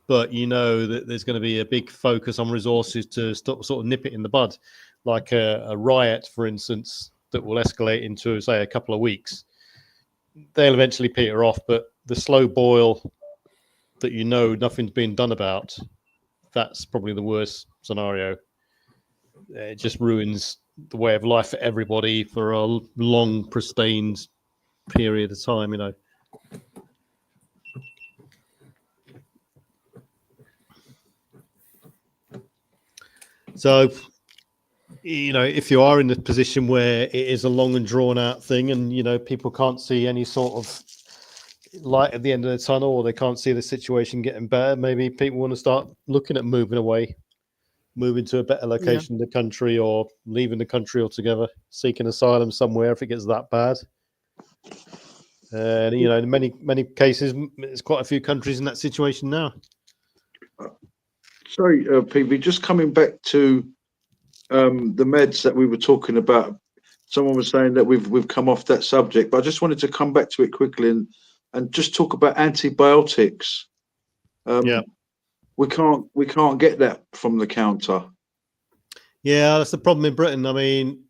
But you know that there's going to be a big focus on resources to sort of nip it in the bud, like a riot, for instance, that will escalate into, say, a couple of weeks. They'll eventually peter off, but the slow boil that nothing's been done about, that's probably the worst scenario. It just ruins the way of life for everybody for a long, pristine period of time, you know. So, if you are in the position where it is a long and drawn out thing, and people can't see any sort of light at the end of the tunnel, or they can't see the situation getting better, maybe people want to start looking at moving away, moving to a better location in the country, or leaving the country altogether, seeking asylum somewhere if it gets that bad. And in many cases, there's quite a few countries in that situation now. Sorry, PV, just coming back to the meds that we were talking about. Someone was saying that we've come off that subject, but I just wanted to come back to it quickly and just talk about antibiotics. We can't get that from the counter. Yeah, that's the problem in Britain. I mean,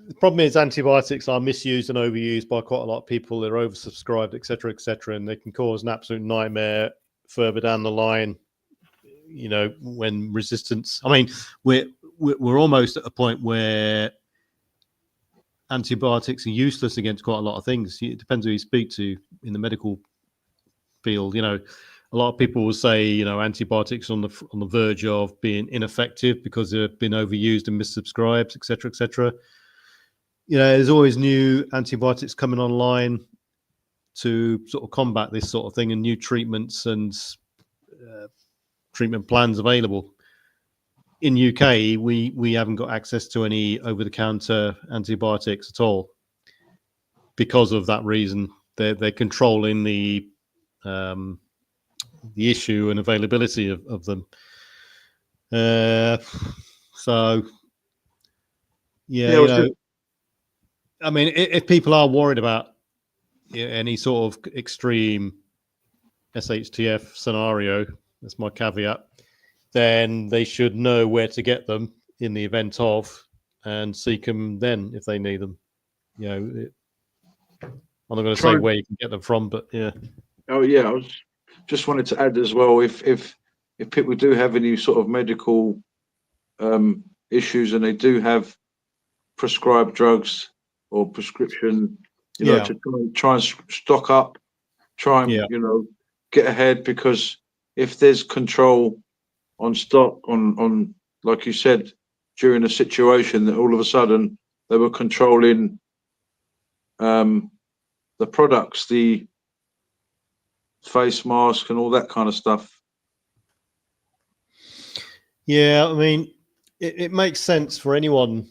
the problem is antibiotics are misused and overused by quite a lot of people. They're oversubscribed, etc., and they can cause an absolute nightmare further down the line. When resistance. I mean, we're almost at a point where antibiotics are useless against quite a lot of things. It depends who you speak to in the medical field. A lot of people will say, antibiotics on the verge of being ineffective because they've been overused and misprescribed, etc. There's always new antibiotics coming online to sort of combat this sort of thing, and new treatments and treatment plans available. In UK, we haven't got access to any over-the-counter antibiotics at all because of that reason. They're controlling the issue and availability of them. I mean, if people are worried about any sort of extreme SHTF scenario, that's my caveat, then they should know where to get them in the event of, and seek them then if they need them. I'm not going to say where you can get them from, but yeah. Oh yeah, I was just wanted to add as well, if people do have any sort of medical issues and they do have prescribed drugs or prescription, to try and stock up, get ahead, because if there's control on stock, on like you said, during a situation that all of a sudden they were controlling the products, the face mask and all that kind of stuff. Yeah, I mean, it makes sense for anyone,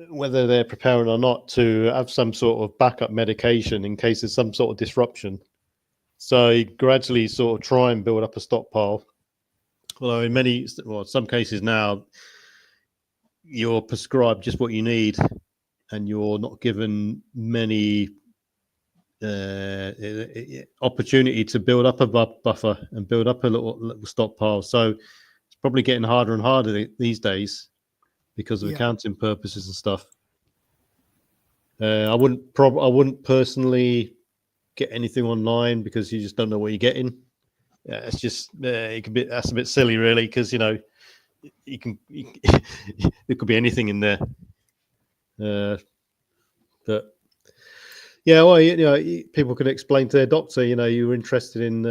whether they're preparing or not, to have some sort of backup medication in case there's some sort of disruption. So you gradually sort of try and build up a stockpile. Although in some cases now, you're prescribed just what you need, and you're not given many opportunity to build up a buffer and build up a little stockpile. So it's probably getting harder and harder these days because of accounting purposes and stuff. I wouldn't personally get anything online because you just don't know what you're getting. It's just that's a bit silly, really, because there could be anything in there. But yeah, well, people could explain to their doctor, you were interested in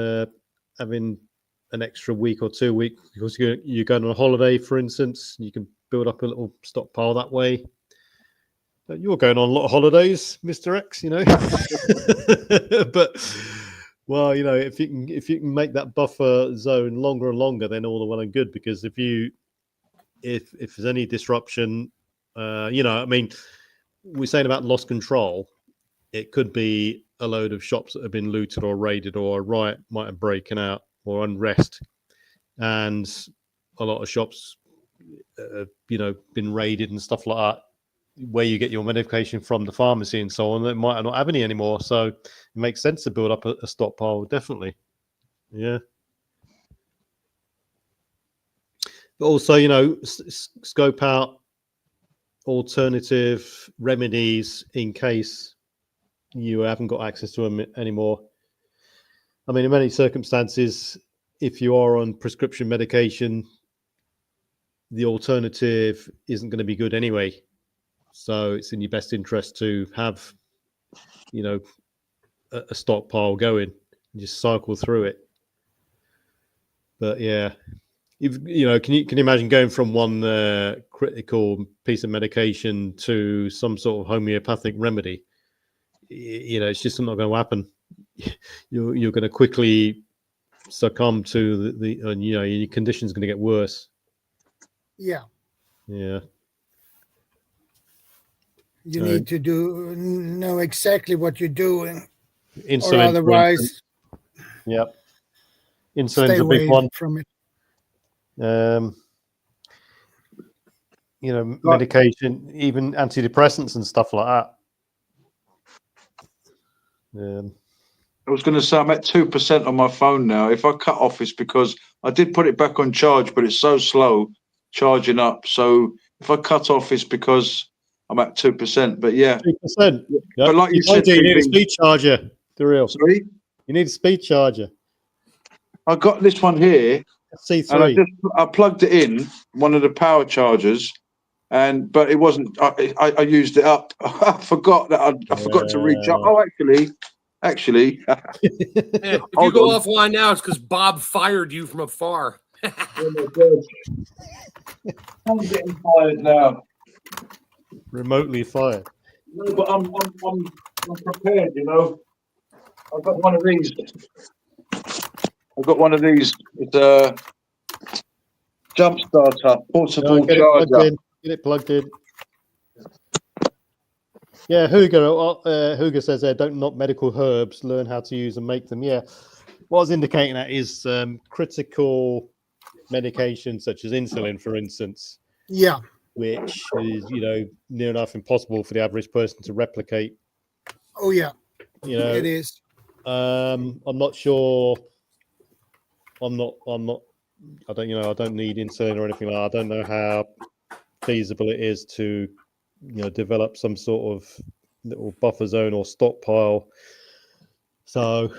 having an extra week or 2 weeks because you're going on a holiday, for instance. You can build up a little stockpile that way. But you're going on a lot of holidays, Mr. X, But well, if you can make that buffer zone longer and longer, then all the well and good. Because if there's any disruption, I mean, we're saying about lost control. It could be a load of shops that have been looted or raided, or a riot might have broken out, or unrest, and a lot of shops, been raided and stuff like that. Where you get your medication from, the pharmacy and so on, they might not have any anymore. So it makes sense to build up a stockpile, definitely. Yeah. But also, scope out alternative remedies in case you haven't got access to them anymore. I mean, in many circumstances, if you are on prescription medication, the alternative isn't going to be good anyway. So it's in your best interest to have, a stockpile going and just cycle through it. But yeah, can you imagine going from one critical piece of medication to some sort of homeopathic remedy? It's just not going to happen. You're going to quickly succumb to your condition's going to get worse. Yeah. Yeah. You need to know exactly what you're doing, Insulin, or otherwise, yep. stay Insulin's a away big one. from it. Medication, even antidepressants and stuff like that. I was going to say I'm at 2% on my phone now. If I cut off, it's because I did put it back on charge, but it's so slow charging up. So if I cut off, it's because I'm at 2%. But yeah, 2%. Yep. But like you said, you need a speed charger. The real. Sorry? You need a speed charger. I got this one here. C3. And I plugged it in, one of the power chargers, but it wasn't. I used it up. I forgot that I forgot to recharge. Oh, actually. If you go offline now, it's because Bob fired you from afar. Oh my God. I'm getting fired now. Remotely fired. No, but I'm prepared. I've got one of these. It's a jump starter, portable charger. Get it plugged in. Yeah, Hugo says there, don't knock medical herbs, learn how to use and make them. Yeah, what I was indicating that is critical medications such as insulin, for instance. Yeah. Which is, near enough impossible for the average person to replicate. Oh, yeah. It is. I'm not sure. I don't need insulin or anything like that. I don't know how feasible it is to, develop some sort of little buffer zone or stockpile. So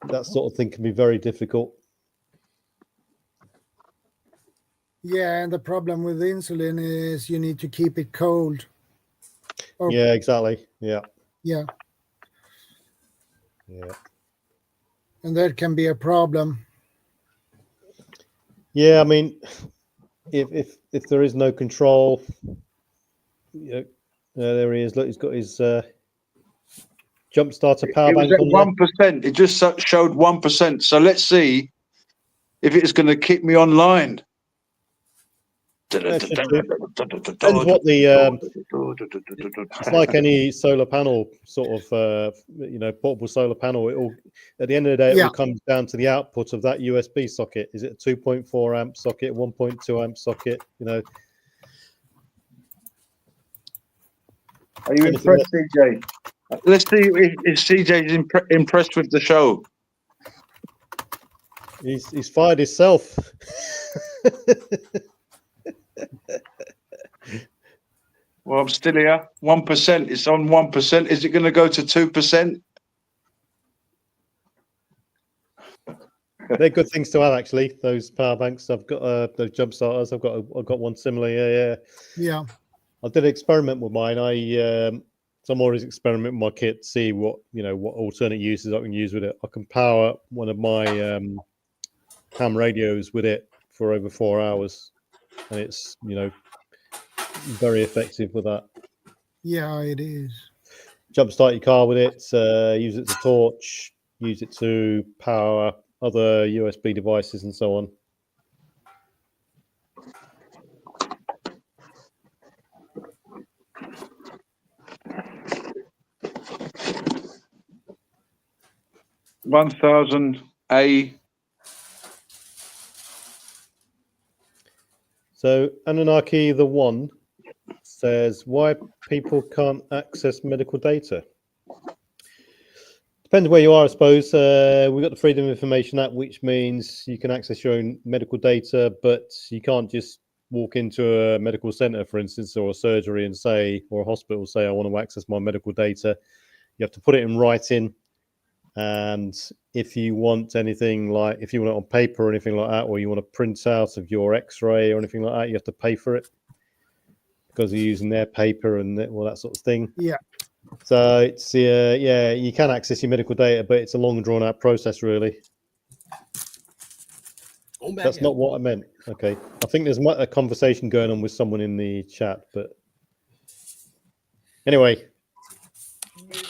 that sort of thing can be very difficult. Yeah, and the problem with insulin is you need to keep it cold. Yeah, exactly. Yeah. Yeah. Yeah. And that can be a problem. Yeah, I mean, if there is no control, there he is. Look, he's got his jump starter power bank on 1%. It just showed 1%. So let's see if it's going to keep me online. Depends what it's like any solar panel sort of portable solar panel. It all, at the end of the day, it all comes down to the output of that USB socket. Is it a 2.4 amp socket, 1.2 amp socket? Are you impressed, CJ? Let's see if CJ's impressed with the show. He's fired himself. Well, I'm still here. 1%. It's on 1%. Is it going to go to 2%? They're good things to have, actually. Those power banks. I've got those jump starters. I've got one similar. Yeah. I did an experiment with mine. So I'm always experimenting with my kit to see what alternate uses I can use with it. I can power one of my ham radios with it for over 4 hours, and it's very effective with that. Yeah, it is. Jumpstart your car with it. Use it as a torch. Use it to power other USB devices and so on. $1,000 So Anunnaki the One says why people can't access medical data. Depends where you are, I suppose. We've got the Freedom of Information Act, which means you can access your own medical data, but you can't just walk into a medical center, for instance, or a surgery and say, or a hospital say, I want to access my medical data. You have to put it in writing. And if you want anything like, if you want it on paper or anything like that, or you want a print out of your x-ray or anything like that, you have to pay for it because you're using their paper and all that sort of thing. Yeah. So it's, you can access your medical data, but it's a long drawn out process, really. That's not what I meant. Okay. I think there's a conversation going on with someone in the chat, but anyway,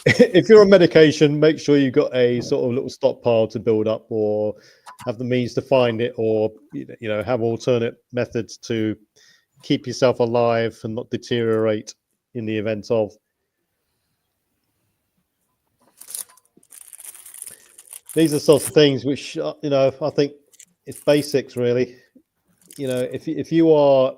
if you're on medication, make sure you've got a sort of little stockpile to build up, or have the means to find it, or have alternate methods to keep yourself alive and not deteriorate in the event of. These are sorts of things which I think it's basics really. If you are,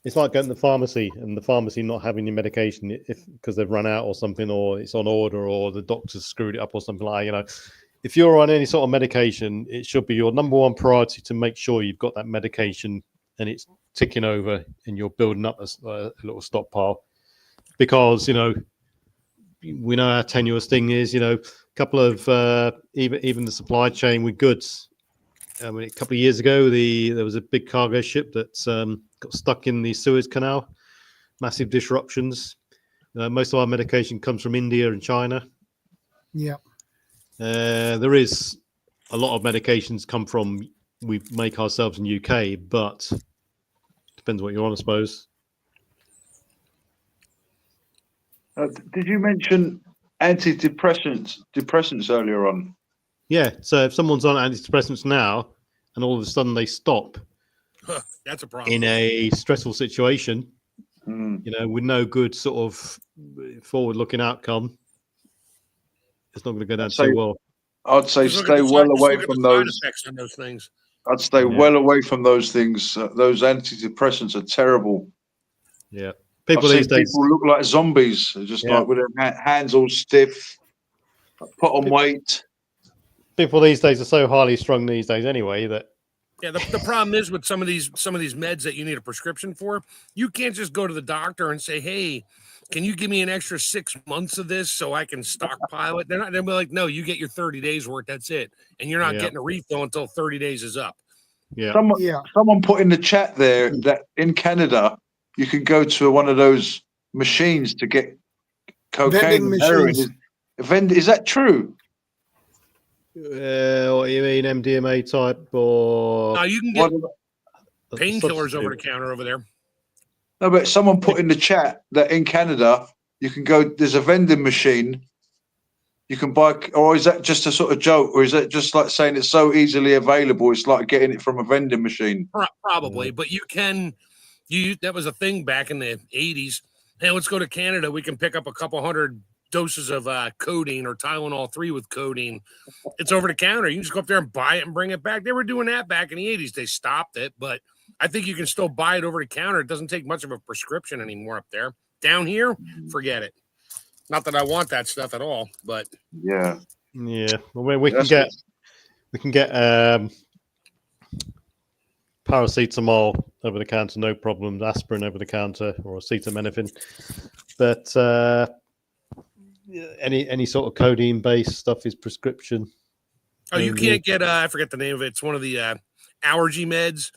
it's like going to the pharmacy and the pharmacy not having your medication because they've run out or something, or it's on order, or the doctor's screwed it up or something like that. If you're on any sort of medication, it should be your number one priority to make sure you've got that medication and it's ticking over and you're building up a little stockpile, because we know how tenuous thing is. A couple of even the supply chain with goods. A couple of years ago, there was a big cargo ship that got stuck in the Suez Canal. Massive disruptions. Most of our medication comes from India and China. Yeah. There is a lot of medications come from, we make ourselves in UK, but depends what you're on, I suppose. Did you mention depressants earlier on? Yeah, so if someone's on antidepressants now and all of a sudden they stop, that's a problem. In a stressful situation, with no good sort of forward-looking outcome, it's not going to go down too well. I'd say stay well away from those. Side effects on those things. I'd stay well away from those things. Those antidepressants are terrible. Yeah, people these days look like zombies, just like with their hands all stiff, put on weight. People these days are so highly strung these days anyway that. Yeah, the problem is with some of these meds that you need a prescription for, you can't just go to the doctor and say, "Hey, can you give me an extra 6 months of this so I can stockpile it?" They'll be like, "No, you get your 30 days worth. That's it, and you're not getting a refill until 30 days is up." Yeah. Someone put in the chat there that in Canada you can go to one of those machines to get cocaine and heroin. Is that true? What you mean, MDMA type, or? No, you can get painkillers over the counter over there. No, but someone put in the chat that in Canada you can go. There's a vending machine. You can buy, or is that just a sort of joke, or is that just like saying it's so easily available? It's like getting it from a vending machine. Probably, but you can. That was a thing back in the 80s. Hey, let's go to Canada. We can pick up a couple hundred doses of codeine or Tylenol 3 with codeine. It's over the counter. You can just go up there and buy it and bring it back. They were doing that back in the 80s. They stopped it, but I think you can still buy it over the counter. It doesn't take much of a prescription anymore up there. Down here, forget it. Not that I want that stuff at all, but yeah. Well, we can get paracetamol over the counter, no problems. Aspirin over the counter, or acetaminophen. But any sort of codeine based stuff is prescription. Oh, you can't get I forget the name of it. It's one of the allergy meds.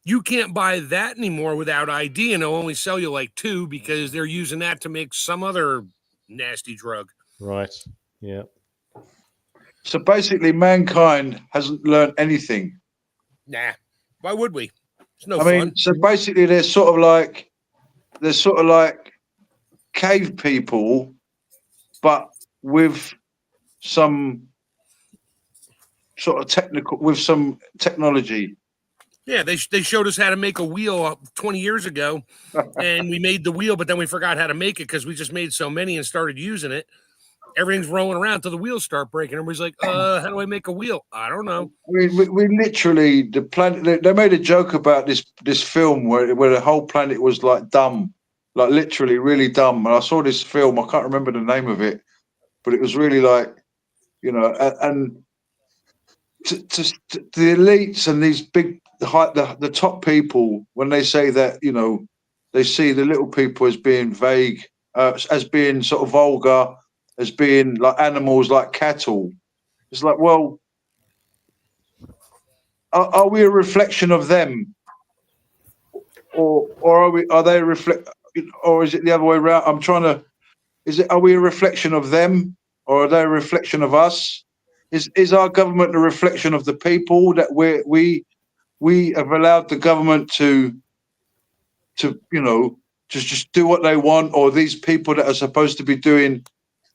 You can't buy that anymore without ID, and they'll only sell you like 2 because they're using that to make some other nasty drug. Right. Yeah. So basically, mankind hasn't learned anything. Nah. Why would we? It's no fun. So basically, they're sort of like cave people, but with some sort of technology. Yeah, they showed us how to make a wheel 20 years ago, and we made the wheel, but then we forgot how to make it because we just made so many and started using it. Everything's rolling around until the wheels start breaking. Everybody's like, how do I make a wheel? I don't know. We literally, the planet, they made a joke about this film where the whole planet was like dumb, like literally really dumb. And I saw this film, I can't remember the name of it, but it was really like, and to the elites and these big, the top people, when they say that, they see the little people as being vague, as being sort of vulgar, as being like animals, like cattle. It's like, well, are we a reflection of them, or are they a reflect, or is it the other way around? Are we a reflection of them, or are they a reflection of us? Is our government a reflection of the people that we have allowed the government to just do what they want, or these people that are supposed to be doing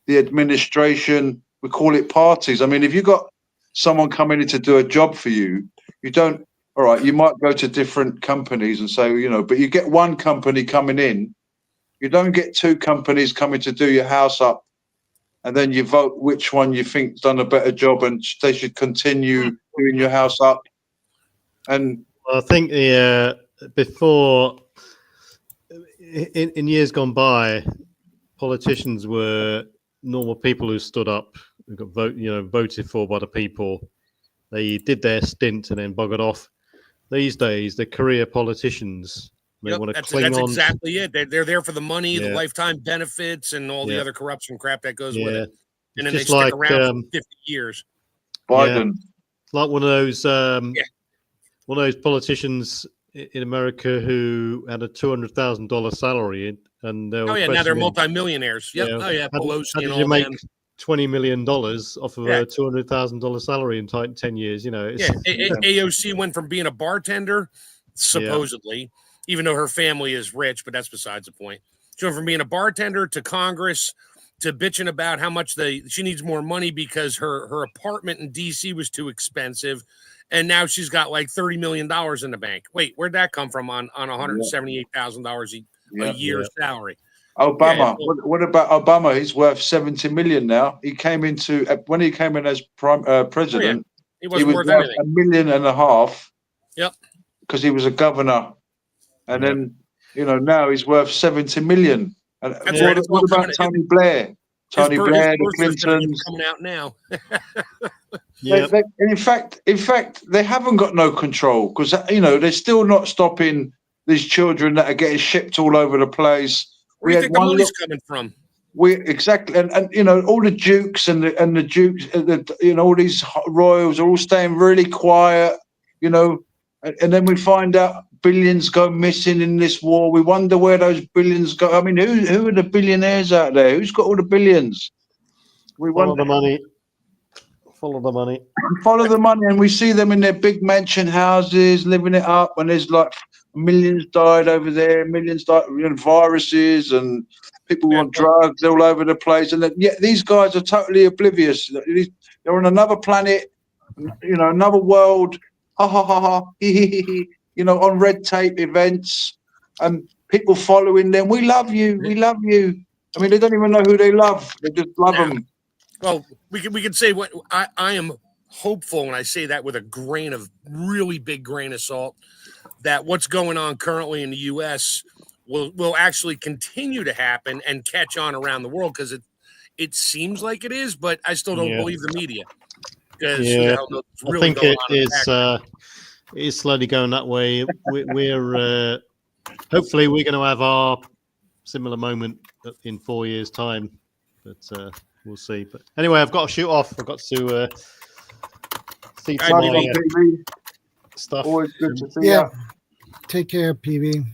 the administration, we call it parties. I mean, if you got someone coming in to do a job for you, you don't, all right, you might go to different companies and say, but you get one company coming in, you don't get two companies coming to do your house up, and then you vote which one you think's done a better job and they should continue doing your house up. And I think before, in years gone by, politicians were normal people who stood up, who got voted for by the people. They did their stint and then buggered off. These days, the career politicians, they want to cling on. That's exactly it. They're there for the money, the lifetime benefits, and all the other corruption crap that goes with it. And then they stick around for 50 years. Biden, like one of those politicians in America who had a $200,000 salary, and now they're multimillionaires. Yep. Pelosi how did and all you make them. $20 million off of a $200,000 salary in 10 years? AOC went from being a bartender, supposedly, even though her family is rich, but that's besides the point. She went from being a bartender to Congress to bitching about how much she needs more money because her apartment in DC was too expensive. And now she's got like $30 million in the bank. Wait, where'd that come from on $178,000 a year salary? Obama. What about Obama? He's worth 70 million now. He came when he came in as president. He wasn't worth anything. $1.5 million. Yep. Because he was a governor, and then now he's worth 70 million. And what about Tony Blair? Tony Blair, the Clintons coming out now. In fact, they haven't got no control because they're still not stopping these children that are getting shipped all over the place. Where do you think the money's coming from? Exactly, and all the dukes and the dukes, all these royals are all staying really quiet, and then we find out billions go missing in this war. We wonder where those billions go. I mean, who are the billionaires out there? Who's got all the billions? Follow the money. Follow the money. Follow the money, and we see them in their big mansion houses, living it up. And there's like millions died over there, millions died, viruses, and people on drugs all over the place. And yet these guys are totally oblivious. They're on another planet, another world. Ha ha ha ha. On red tape events, and people following them. We love you. We love you. I mean, they don't even know who they love. They just love them. Well, we can say what I am hopeful when I say that with a really big grain of salt, that what's going on currently in the U.S. will actually continue to happen and catch on around the world, because it seems like it is, but I still don't believe the media. Because I think it is slowly going that way. We're hopefully we're going to have our similar moment in 4 years' time, but we'll see. But anyway, I've got to shoot off. I've got to see some stuff. Always good to see you. Take care, PB.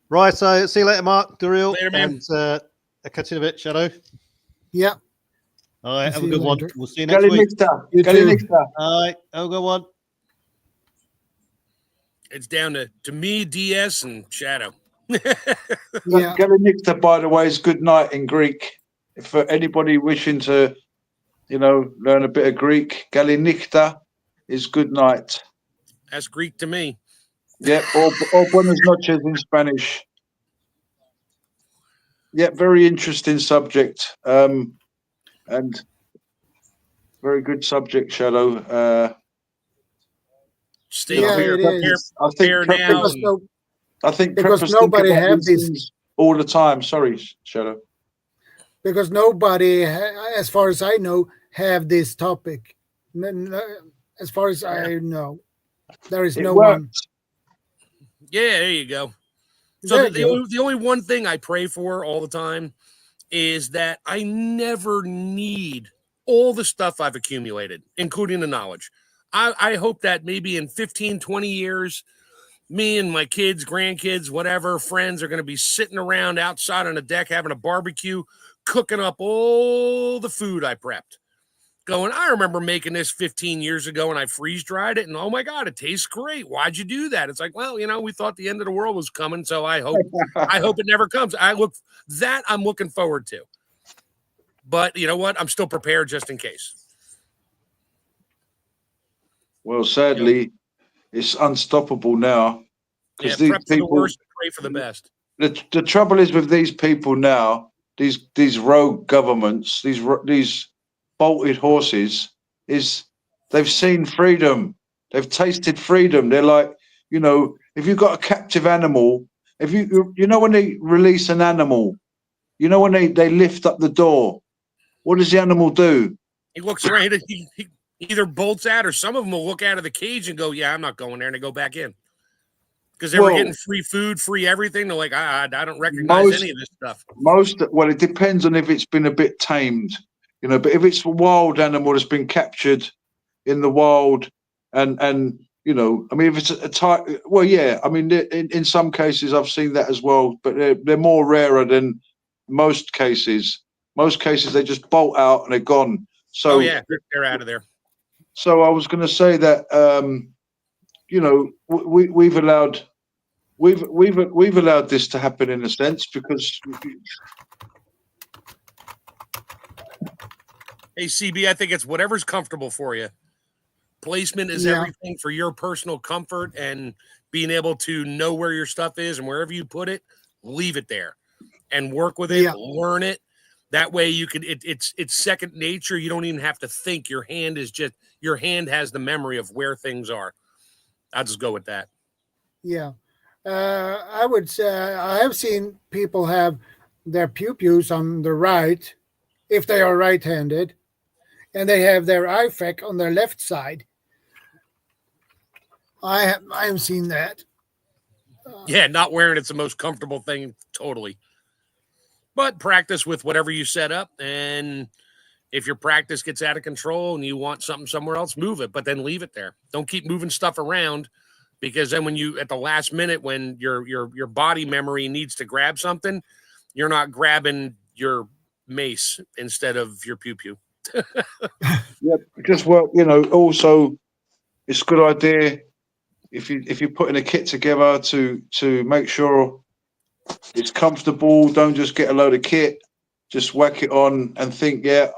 Right, so see you later, Mark, Daryl. Later, man. And I'll catch you in a bit, Shadow. Yeah. All right, have a good one. We'll see you next week. All right, have a good one. It's down to me, DS, and Shadow. Galinixta, by the way, is good night in Greek. For anybody wishing to, learn a bit of Greek, Galinixta is good night. That's Greek to me. Yeah, or buenas noches in Spanish. Yeah, very interesting subject. And very good subject, Shadow. Stay clear. I think because nobody has this all the time. Sorry, Shadow. Because nobody, as far as I know, have this topic. As far as I know, there is no one. Yeah, there you go. So the only one thing I pray for all the time is that I never need all the stuff I've accumulated, including the knowledge. I hope that maybe in 15, 20 years, me and my kids, grandkids, whatever, friends are going to be sitting around outside on a deck having a barbecue, cooking up all the food I prepped. going, I remember making this 15 years ago and I freeze dried it and oh my God, it tastes great. Why'd you do that? It's like, well, we thought the end of the world was coming. So I hope it never comes. I'm looking forward to, but you know what? I'm still prepared just in case. Well, sadly, it's unstoppable now. Yeah, prep for the worst, pray for the best. The trouble is with these people now, these rogue governments, these bolted horses, is they've seen freedom, they've tasted freedom. They're like, if you've got a captive animal, if when they release an animal, when they lift up the door, what does the animal do? He looks around. He either bolts out, or some of them will look out of the cage and go, "Yeah, I'm not going there," and they go back in because they were getting free food, free everything. They're like, I don't recognize any of this stuff. It depends on if it's been a bit tamed, But if it's a wild animal that's been captured in the wild, and if it's a type, in some cases I've seen that as well, but they're more rarer than most cases. Most cases they just bolt out and they're gone. So they're out of there. So I was going to say that we've allowed this to happen in a sense because. Hey, CB, I think it's whatever's comfortable for you. Placement is everything for your personal comfort and being able to know where your stuff is, and wherever you put it, leave it there and work with it, learn it. That way you could, it's second nature. You don't even have to think. Your hand has the memory of where things are. I'll just go with that. Yeah. I would say I have seen people have their pew-pews on the right, if they are right-handed, and they have their IFAK on their left side. I have seen that. Not wearing it's the most comfortable thing, totally. But practice with whatever you set up, and if your practice gets out of control and you want something somewhere else, move it, but then leave it there. Don't keep moving stuff around, because then when you, at the last minute, when your body memory needs to grab something, you're not grabbing your mace instead of your pew-pew. Also it's a good idea if you're putting a kit together to make sure it's comfortable. Don't just get a load of kit, just whack it on and think, it's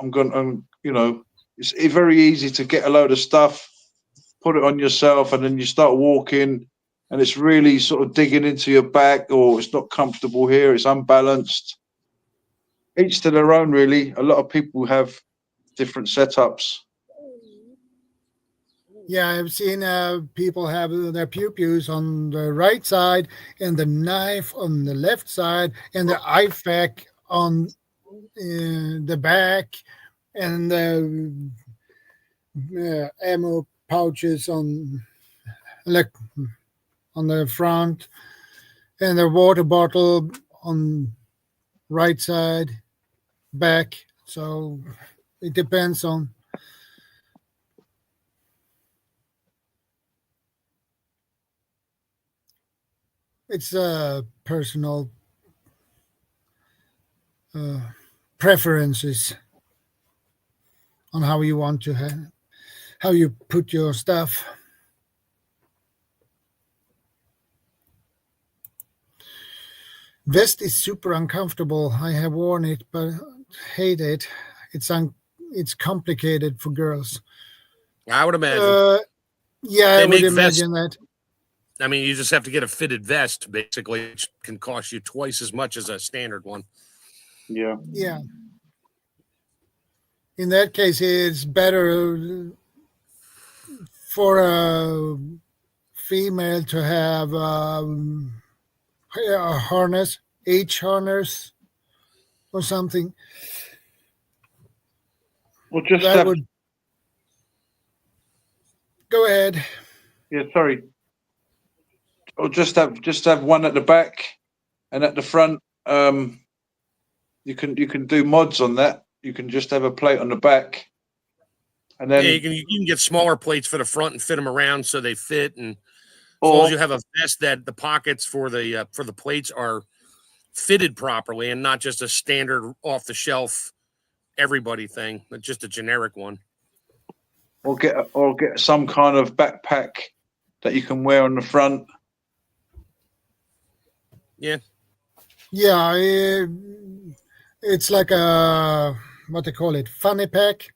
very easy to get a load of stuff, put it on yourself, and then you start walking and it's really sort of digging into your back, or it's not comfortable here, it's unbalanced. Each to their own, really. A lot of people have different setups. Yeah, I've seen people have their pew-pews on the right side and the knife on the left side and the IFAK on the back and the ammo pouches on the front and the water bottle on right side, back. So it depends on. It's personal preferences on how you want to how you put your stuff. Vest is super uncomfortable. I have worn it, but hate it. It's complicated for girls. I would imagine. I would imagine that. I mean, you just have to get a fitted vest, basically, which can cost you twice as much as a standard one. Yeah. Yeah. In that case, it's better for a female to have a harness, H harness, or something. Well, just go ahead. Yeah, sorry. Or just have one at the back, and at the front, you can do mods on that. You can just have a plate on the back, and then you can get smaller plates for the front and fit them around so they fit. And as long as you have a vest that the pockets for the plates are fitted properly and not just a standard off the shelf everybody thing, but just a generic one. or get some kind of backpack that you can wear on the front. Yeah. Yeah, it's like a what they call it, funny pack.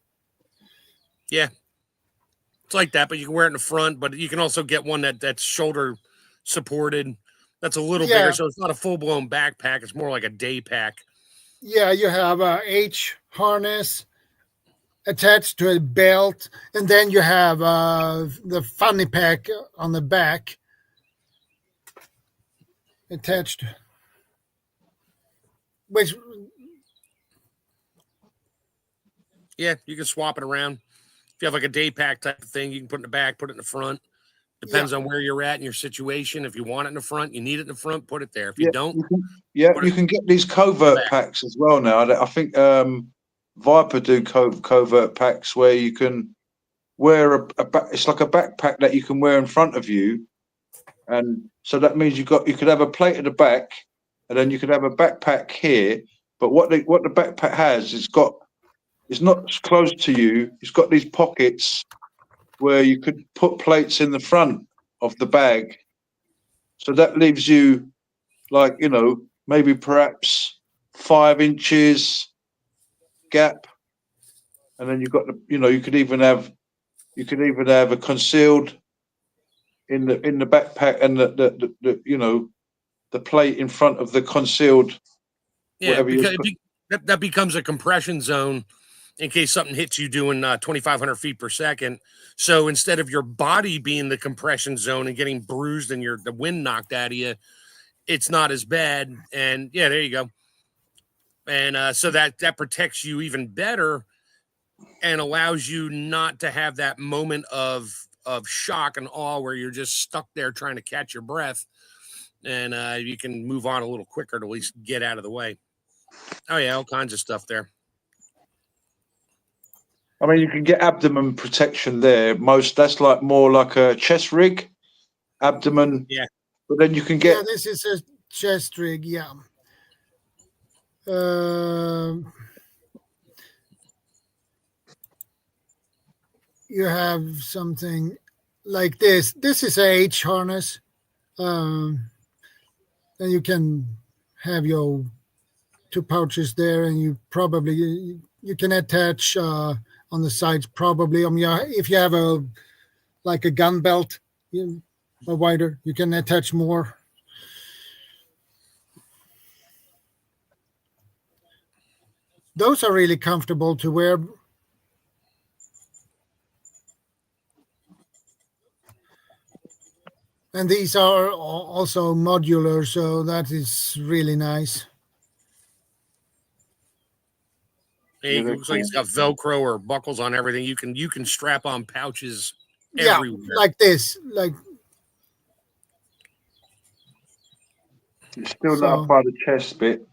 Yeah. It's like that, but you can wear it in the front, but you can also get one that's shoulder supported. That's a little bigger, so it's not a full-blown backpack. It's more like a day pack. Yeah, you have a H harness attached to a belt, and then you have the funny pack on the back attached, which Yeah, you can swap it around. If you have like a day pack type of thing, you can put it in the back, put it in the front. Depends on where you're at in your situation. If you want it in the front, you need it in the front, put it there. If you don't, you can get these covert packs as well now. I think Viper do covert packs where you can wear it's like a backpack that you can wear in front of you, and so that means you could have a plate at the back, and then you could have a backpack here. But what the backpack has, it's not close to you. It's got these pockets where you could put plates in the front of the bag. So that leaves you like, maybe perhaps 5 inches gap. And then you've got you could even have a concealed in the backpack, and the plate in front of the concealed. Yeah, because that becomes a compression zone in case something hits you doing 2,500 feet per second. So instead of your body being the compression zone and getting bruised and the wind knocked out of you, it's not as bad. And yeah, there you go. And so that protects you even better and allows you not to have that moment of shock and awe where you're just stuck there trying to catch your breath. And you can move on a little quicker to at least get out of the way. Oh, yeah, all kinds of stuff there. I mean, you can get abdomen protection there. That's more like a chest rig, abdomen. Yeah. But then you can get. Yeah, this is a chest rig. Yeah. You have something like this. This is a H harness. And you can have your 2 pouches there, and you can attach on the sides probably. If you have a gun belt, a wider, you can attach more. Those are really comfortable to wear. And these are also modular, so that is really nice. It looks like it's got Velcro or buckles on everything. You can strap on pouches everywhere. Like this. It's still not by the chest bit.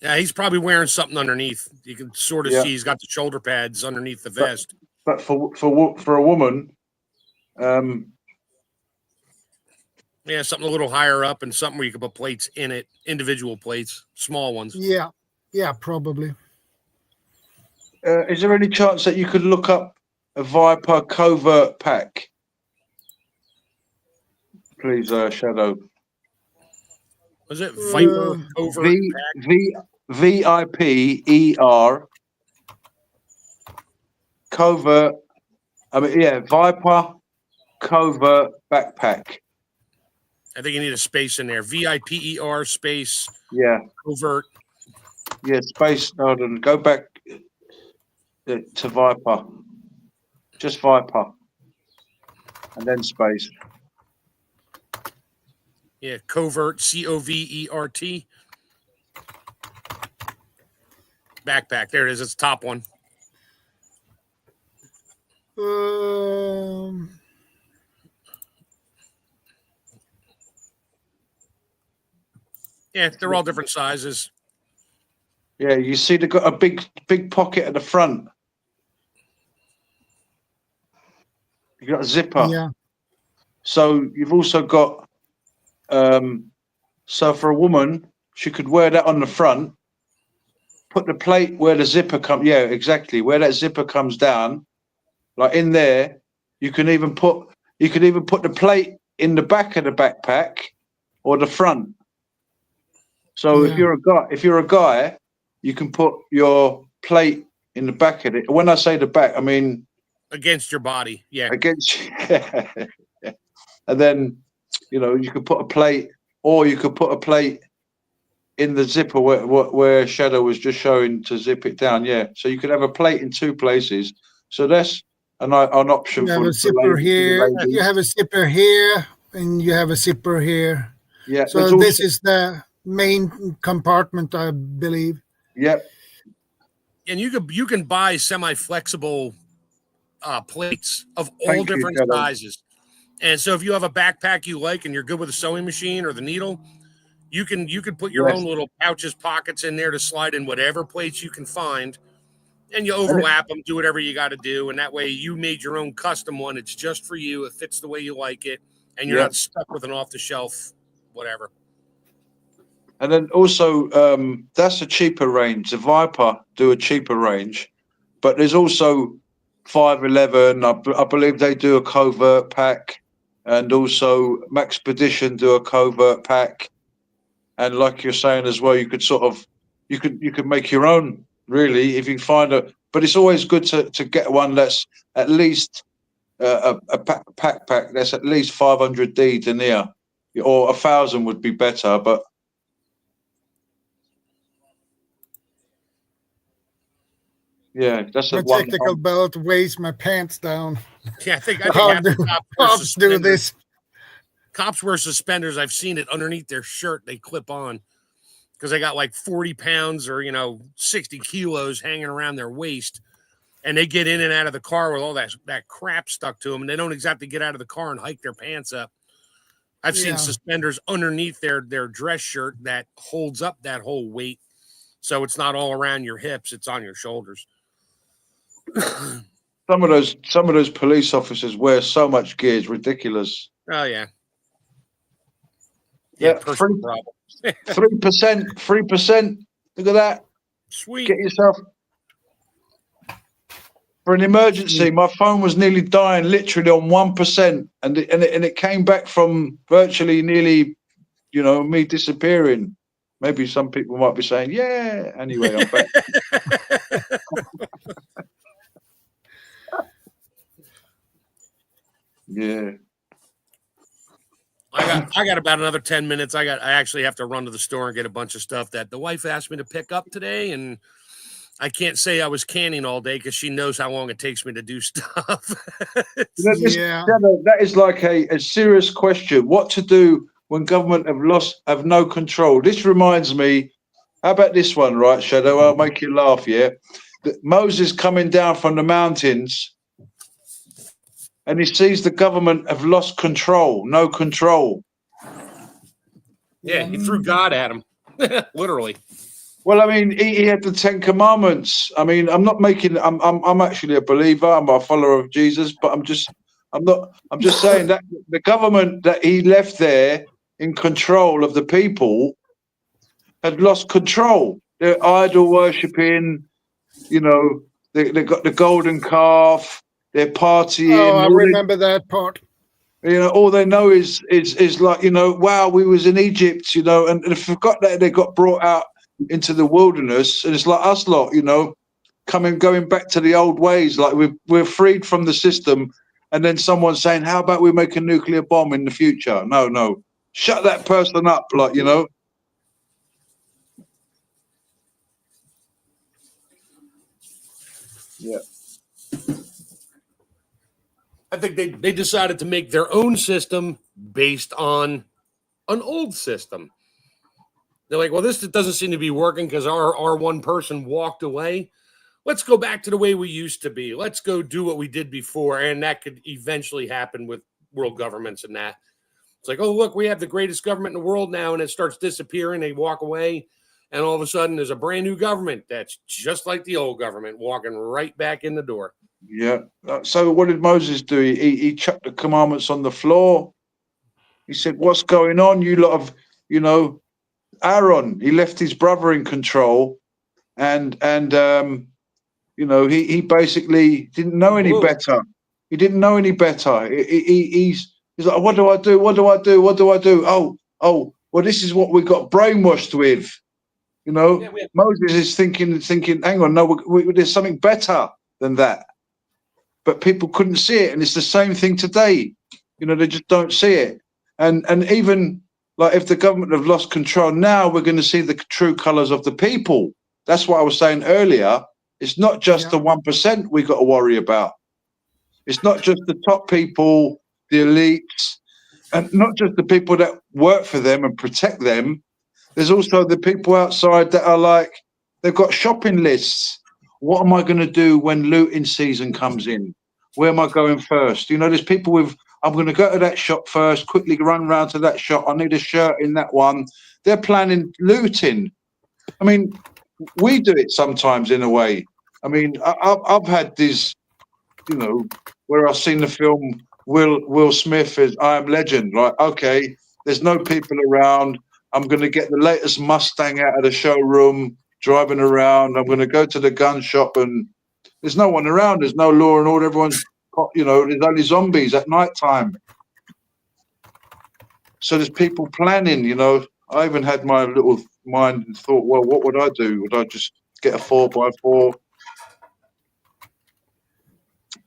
Yeah, he's probably wearing something underneath. You can sort of see he's got the shoulder pads underneath the vest. But for a woman, yeah, something a little higher up and something where you can put plates in it, individual plates, small ones. Yeah, probably. Is there any chance that you could look up a Viper covert pack? Please, Shadow. Was it Viper covert pack? VIPER covert. Viper covert backpack. I think you need a space in there. VIPER space. Yeah. Covert. Yeah, space. Hold on. Go back to Viper. Just Viper. And then space. Yeah, covert. COVERT. Backpack. There it is. It's the top one. Yeah, they're all different sizes. Yeah, you see they've got a big pocket at the front. You got a zipper. Yeah. So you've also got so for a woman, she could wear that on the front, put the plate where the zipper comes. Yeah, exactly. Where that zipper comes down, like in there. You can even put the plate in the back of the backpack or the front. So if you're a guy, you can put your plate in the back of it. When I say the back, I mean against your body. Yeah. Against, and then you could put a plate, or you could put a plate in the zipper where Shadow was just showing to zip it down. Yeah, so you could have a plate in two places. So that's an option You have for a zipper here. ladies. You have a zipper here, and you have a zipper here. Yeah. So this is the main compartment, I believe. Yep. And you can buy semi-flexible plates of all Thank you, different Shadow. sizes. And so if you have a backpack you like and you're good with a sewing machine or the needle, you can put your own little pouches, pockets in there to slide in whatever plates you can find, and you overlap them, do whatever you got to do, and that way you made your own custom one. It's just for you. It fits the way you like it, and you're not stuck with an off-the-shelf whatever. And then also, that's a cheaper range. The Viper do a cheaper range, but there's also 511. I believe they do a covert pack, and also Maxpedition do a covert pack. And like you're saying as well, you could you could make your own, really, if you find a. But it's always good to get one that's at least a pack that's at least 500D denier, or 1,000 would be better, but. Yeah, that's my one. technical belt weighs my pants down. Yeah, I think cops do this. Cops wear suspenders. I've seen it underneath their shirt. They clip on because they got like 40 pounds or 60 kilos hanging around their waist, and they get in and out of the car with all that crap stuck to them, and they don't exactly get out of the car and hike their pants up. I've seen suspenders underneath their dress shirt that holds up that whole weight, so it's not all around your hips; it's on your shoulders. Some of those police officers wear so much gear, it's ridiculous. Oh yeah. Yeah, 3%. 3%. Look at that. Sweet. Get yourself for an emergency. My phone was nearly dying, literally on 1%, and it came back from virtually nearly, me disappearing. Maybe some people might be saying, "Yeah." Anyway, I'm back. Yeah. I got about another 10 minutes. I actually have to run to the store and get a bunch of stuff that the wife asked me to pick up today, and I can't say I was canning all day because she knows how long it takes me to do stuff. That is like a serious question. What to do when government have no control? This reminds me. How about this one, right, Shadow? I'll make you laugh. Yeah, Moses coming down from the mountains. And he sees the government have lost control, no control. Yeah, he threw God at him, literally. Well, I mean, he had the 10 Commandments. I mean, I'm actually a believer. I'm a follower of Jesus, but I'm just saying that the government that he left there in control of the people had lost control. They're idol worshipping. They got the golden calf. They're partying. Oh, I remember that part. All they know is like, wow, we was in Egypt, and they forgot that they got brought out into the wilderness, and it's like us lot, going back to the old ways, like we're freed from the system, and then someone's saying, how about we make a nuclear bomb in the future? No, shut that person up, like, Yeah. I think they decided to make their own system based on an old system. They're like, well, this doesn't seem to be working because our one person walked away. Let's go back to the way we used to be. Let's go do what we did before. And that could eventually happen with world governments and that. It's like, oh, look, we have the greatest government in the world now, and it starts disappearing. They walk away, and all of a sudden there's a brand new government that's just like the old government walking right back in the door. Yeah. So what did Moses do? He chucked the commandments on the floor. He said, what's going on? You lot of, Aaron, he left his brother in control, and You know, he basically didn't know any better. He didn't know any better. He's like, what do I do? What do I do? What do I do? Oh, well, this is what we got brainwashed with. You know, Moses is thinking, hang on, no, there's something better than that. But people couldn't see it. And it's the same thing today. You know, they just don't see it. And even like if the government have lost control now, we're going to see the true colors of the people. That's what I was saying earlier. It's not just the 1% we got to worry about. It's not just the top people, the elites, and not just the people that work for them and protect them. There's also the people outside that are like, they've got shopping lists. What am I going to do when looting season comes in? Where am I going first? You know, there's people with, I'm going to go to that shop first, quickly run round to that shop. I need a shirt in that one. They're planning looting. I mean, we do it sometimes in a way. I mean, I've had these, you know, where I've seen the film Will Smith as I Am Legend. Like, okay, there's no people around. I'm going to get the latest Mustang out of the showroom, driving around. I'm going to go to the gun shop and there's no one around. There's no law and order. Everyone's, you know, there's only zombies at night time. So there's people planning, you know. I even had my little mind and thought, well, what would I do? Would I just get a 4x4?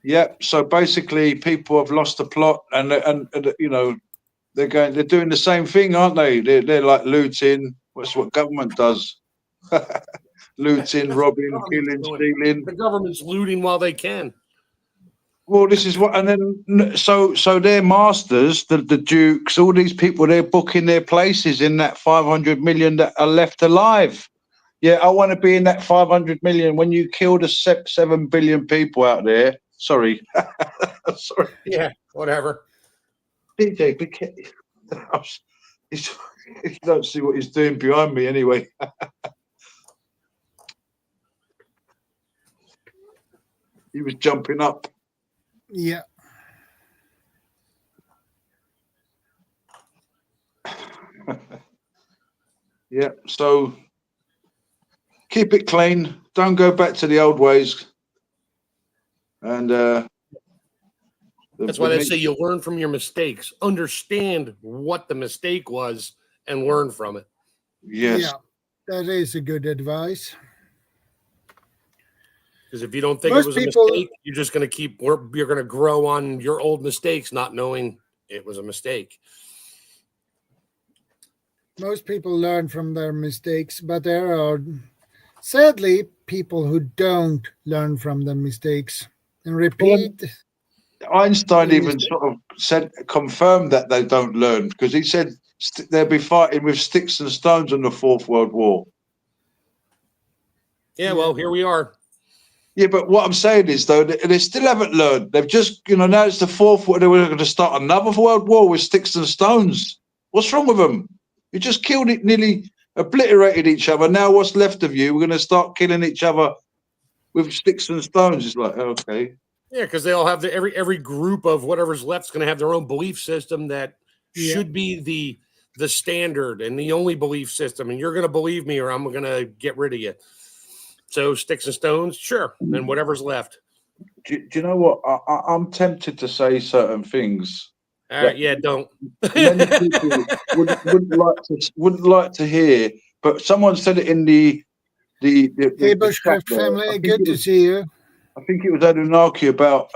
Yeah. So basically people have lost the plot and you know, they're doing the same thing, aren't they? They're like looting. That's what government does. Looting, robbing, killing, stealing. The government's looting while they can. Well, this is what, and then so their masters, the dukes, all these people, they're booking their places in that 500 million that are left alive. Yeah, I want to be in that 500 million. When you kill the 7 billion people out there, sorry, sorry. Yeah, whatever. DJ, you don't see what he's doing behind me anyway. He was jumping up. Yeah. Yeah, so keep it clean. Don't go back to the old ways. And that's why they say you learn from your mistakes. Understand what the mistake was and learn from it. Yes. Yeah, that is a good advice. Because if you don't think Most it was a people- mistake, you're just going to you're going to grow on your old mistakes, not knowing it was a mistake. Most people learn from their mistakes, but there are sadly people who don't learn from the mistakes and repeat. Einstein even sort of confirmed that they don't learn, because he said they'll be fighting with sticks and stones in the Fourth World War. Yeah, well, here we are. Yeah, but what I'm saying is, though, they still haven't learned. They've just, you know, now it's the fourth. They were going to start another world war with sticks and stones. What's wrong with them? You just killed it, nearly obliterated each other. Now what's left of you? We're going to start killing each other with sticks and stones. It's like, okay. Yeah, because they all have every group of whatever's left is going to have their own belief system that should be the standard and the only belief system. And you're going to believe me, or I'm going to get rid of you. So sticks and stones, sure, and whatever's left. Do you know what? I'm tempted to say certain things. Yeah, don't. Many people wouldn't like to hear, but someone said it in the Hey, Bushcraft family, good to see you. I think it was Anunnaki about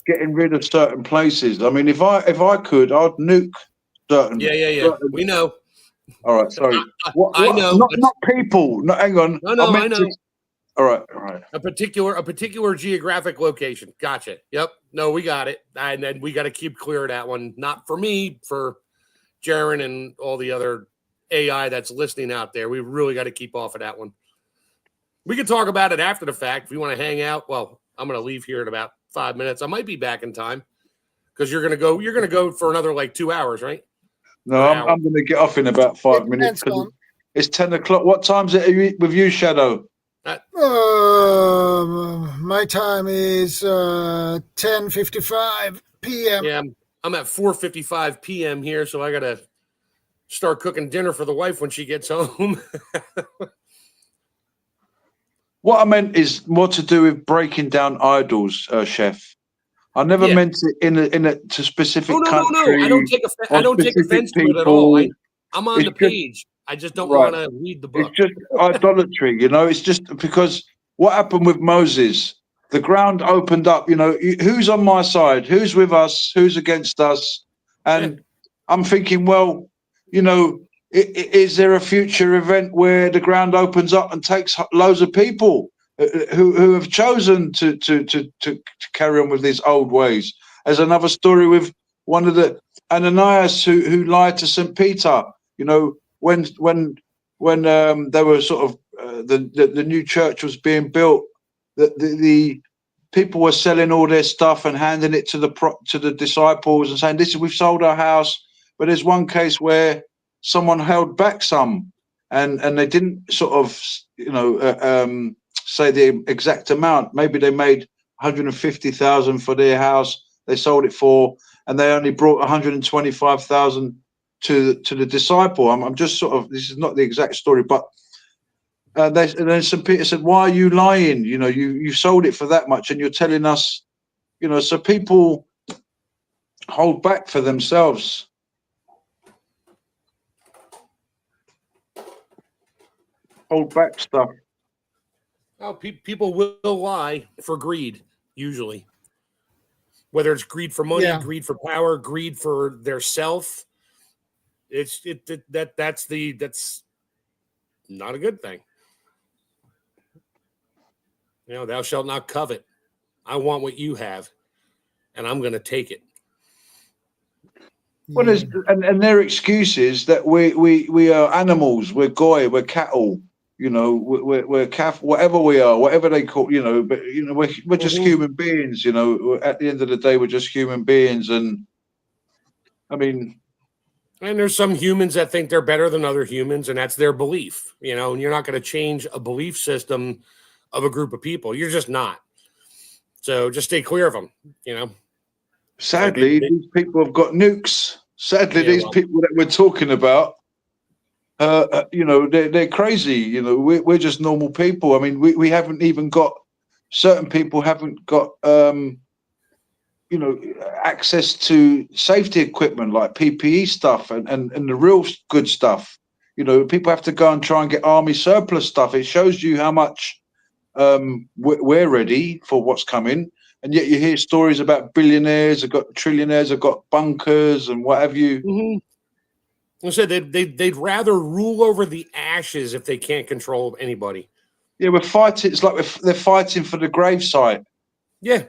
getting rid of certain places. I mean, if I could, I'd nuke certain. Yeah. We know. All right, sorry. I know. Not people. No, hang on. No, I know. All right. A particular geographic location. Gotcha. Yep. No, we got it. And then we got to keep clear of that one. Not for me, for Jaron and all the other AI that's listening out there. We really got to keep off of that one. We can talk about it after the fact if you want to hang out. Well, I'm going to leave here in about 5 minutes. I might be back in time because you're going to go for another like 2 hours, right? No, I'm going to get off in about 5 minutes. It's 10 o'clock. What time's it with you, Shadow? My time is 10:55 p.m. Yeah, I'm at 4:55 p.m. here, so I got to start cooking dinner for the wife when she gets home. what I meant is more to do with breaking down idols, Chef. I never meant it in a to specific country. No. I don't take offense. I don't take offense to it at all. I'm on the page. I just don't want to read the book. It's just idolatry, you know. It's just because what happened with Moses, the ground opened up. You know, who's on my side? Who's with us? Who's against us? And I'm thinking, well, you know, is there a future event where the ground opens up and takes loads of people who have chosen to carry on with these old ways? There's another story with one of the Ananias who lied to St. Peter. You know, when they were sort of the new church was being built, the people were selling all their stuff and handing it to the disciples and saying, "This, we've sold our house." But there's one case where someone held back some, and they didn't sort of, you know, say the exact amount. Maybe they made 150,000 for their house. They sold it for, and they only brought 125,000 to the disciple. I'm just sort of, this is not the exact story, but and then St. Peter said, "Why are you lying? You know, you sold it for that much, and you're telling us, you know." So people hold back for themselves. Hold back stuff. Oh, people will lie for greed, usually. Whether it's greed for money, greed for power, greed for their self, that's not a good thing. You know, thou shalt not covet. I want what you have, and I'm going to take it. Well, there's, and their excuse is that we are animals, we're goy, we're cattle, you know, we're calf, whatever we are, whatever they call, you know, but you know, we're just human beings, you know. At the end of the day, we're just human beings, and I mean, and there's some humans that think they're better than other humans, and that's their belief, you know. And you're not going to change a belief system of a group of people. You're just not. So just stay clear of them, you know. Sadly, these people have got nukes. Sadly, these people that we're talking about, you know, they're crazy. You know, we're just normal people. I mean, we haven't even got, certain people haven't got, you know, access to safety equipment like PPE stuff and the real good stuff. You know, people have to go and try and get army surplus stuff. It shows you how much we're ready for what's coming. And yet you hear stories about billionaires have got trillionaires have got bunkers and what have you. I said they'd rather rule over the ashes if they can't control anybody. Yeah, we're fighting. It's like they're fighting for the gravesite. Yeah,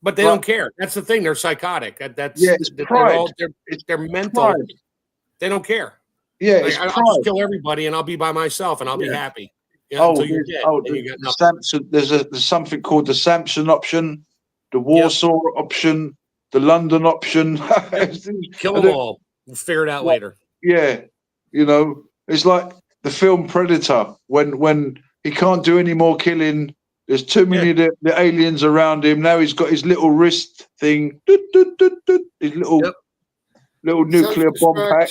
but they don't care. That's the thing. They're psychotic. It's pride. They're mental. Pride. They don't care. Yeah, it's I'll pride. just kill everybody and I'll be by myself and I'll be happy. You know, until you're dead. And you got Samson, there's something called the Samson option, the Warsaw option, the London option. Kill them all. We'll figure it out later. Yeah, you know, it's like the film Predator when he can't do any more killing. There's too many of the aliens around him. Now he's got his little wrist thing, his little nuclear bomb pack.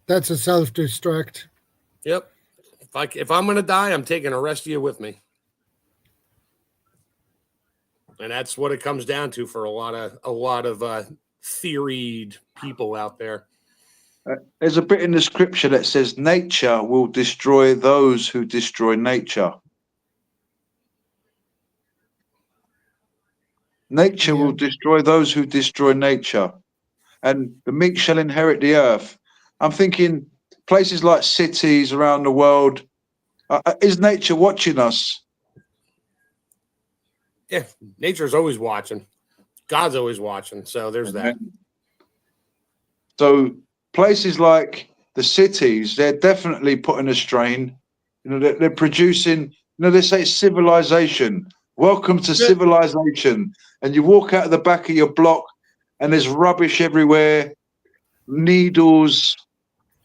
That's a self-destruct. Yep. If I'm going to die, I'm taking the rest of you with me. And that's what it comes down to for a lot of theoried people out there. There's a bit in the scripture that says nature will destroy those who destroy nature. Nature will destroy those who destroy nature. And the meek shall inherit the earth. I'm thinking places like cities around the world, is nature watching us? Yeah, nature's always watching. God's always watching. So there's that. So places like the cities, they're definitely putting a strain. You know, they're producing, you know, they say civilization. Welcome to civilization. And you walk out of the back of your block and there's rubbish everywhere, needles.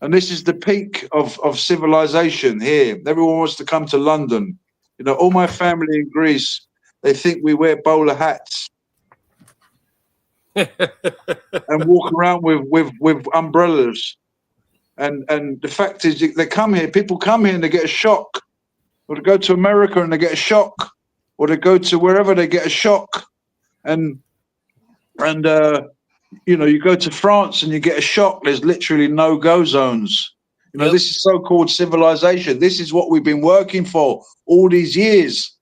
And this is the peak of civilization here. Everyone wants to come to London. You know, all my family in Greece, they think we wear bowler hats and walk around with umbrellas. And the fact is, they come here. People come here and they get a shock, or they go to America and they get a shock, or they go to wherever they get a shock, and you go to France and you get a shock. There's literally no-go zones. This is so-called civilization. This is what we've been working for all these years.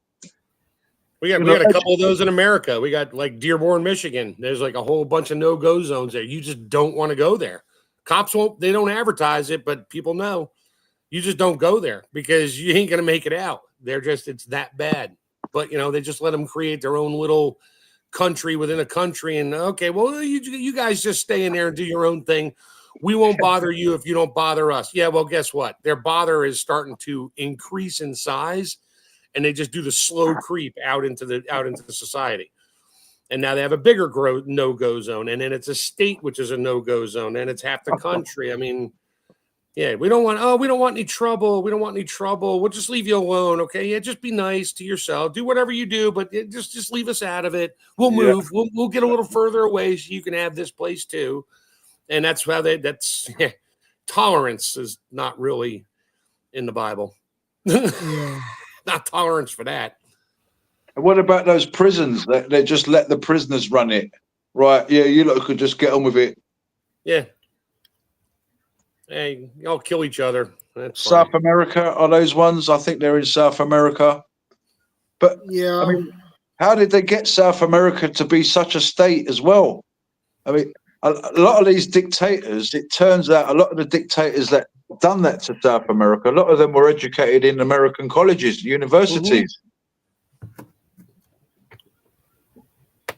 We got a couple of those in America. We got like Dearborn, Michigan. There's like a whole bunch of no-go zones there. You just don't want to go there. Cops they don't advertise it, but people know. You just don't go there because you ain't going to make it out. It's that bad. But, they just let them create their own little country within a country. And, okay, well, you guys just stay in there and do your own thing. We won't bother you if you don't bother us. Yeah, well, guess what? Their bother is starting to increase in size, and they just do the slow creep out into the society. And now they have a bigger no-go zone, and then it's a state which is a no-go zone, and it's half the country. I mean, yeah, we don't want any trouble. We don't want any trouble. We'll just leave you alone, okay? Yeah, just be nice to yourself. Do whatever you do, but just leave us out of it. We'll move. We'll get a little further away so you can have this place too. And that's how tolerance is not really in the Bible. Not tolerance for that. And what about those prisons? They just let the prisoners run it, right? Yeah, you lot could just get on with it. Yeah. Hey, y'all kill each other. That's South fine. America are those ones? I think they're in South America. But Yeah. I mean, how did they get South America to be such a state as well? I mean, a lot of these dictators, it turns out a lot of the dictators that done that to South America, a lot of them were educated in American colleges, universities. Mm-hmm.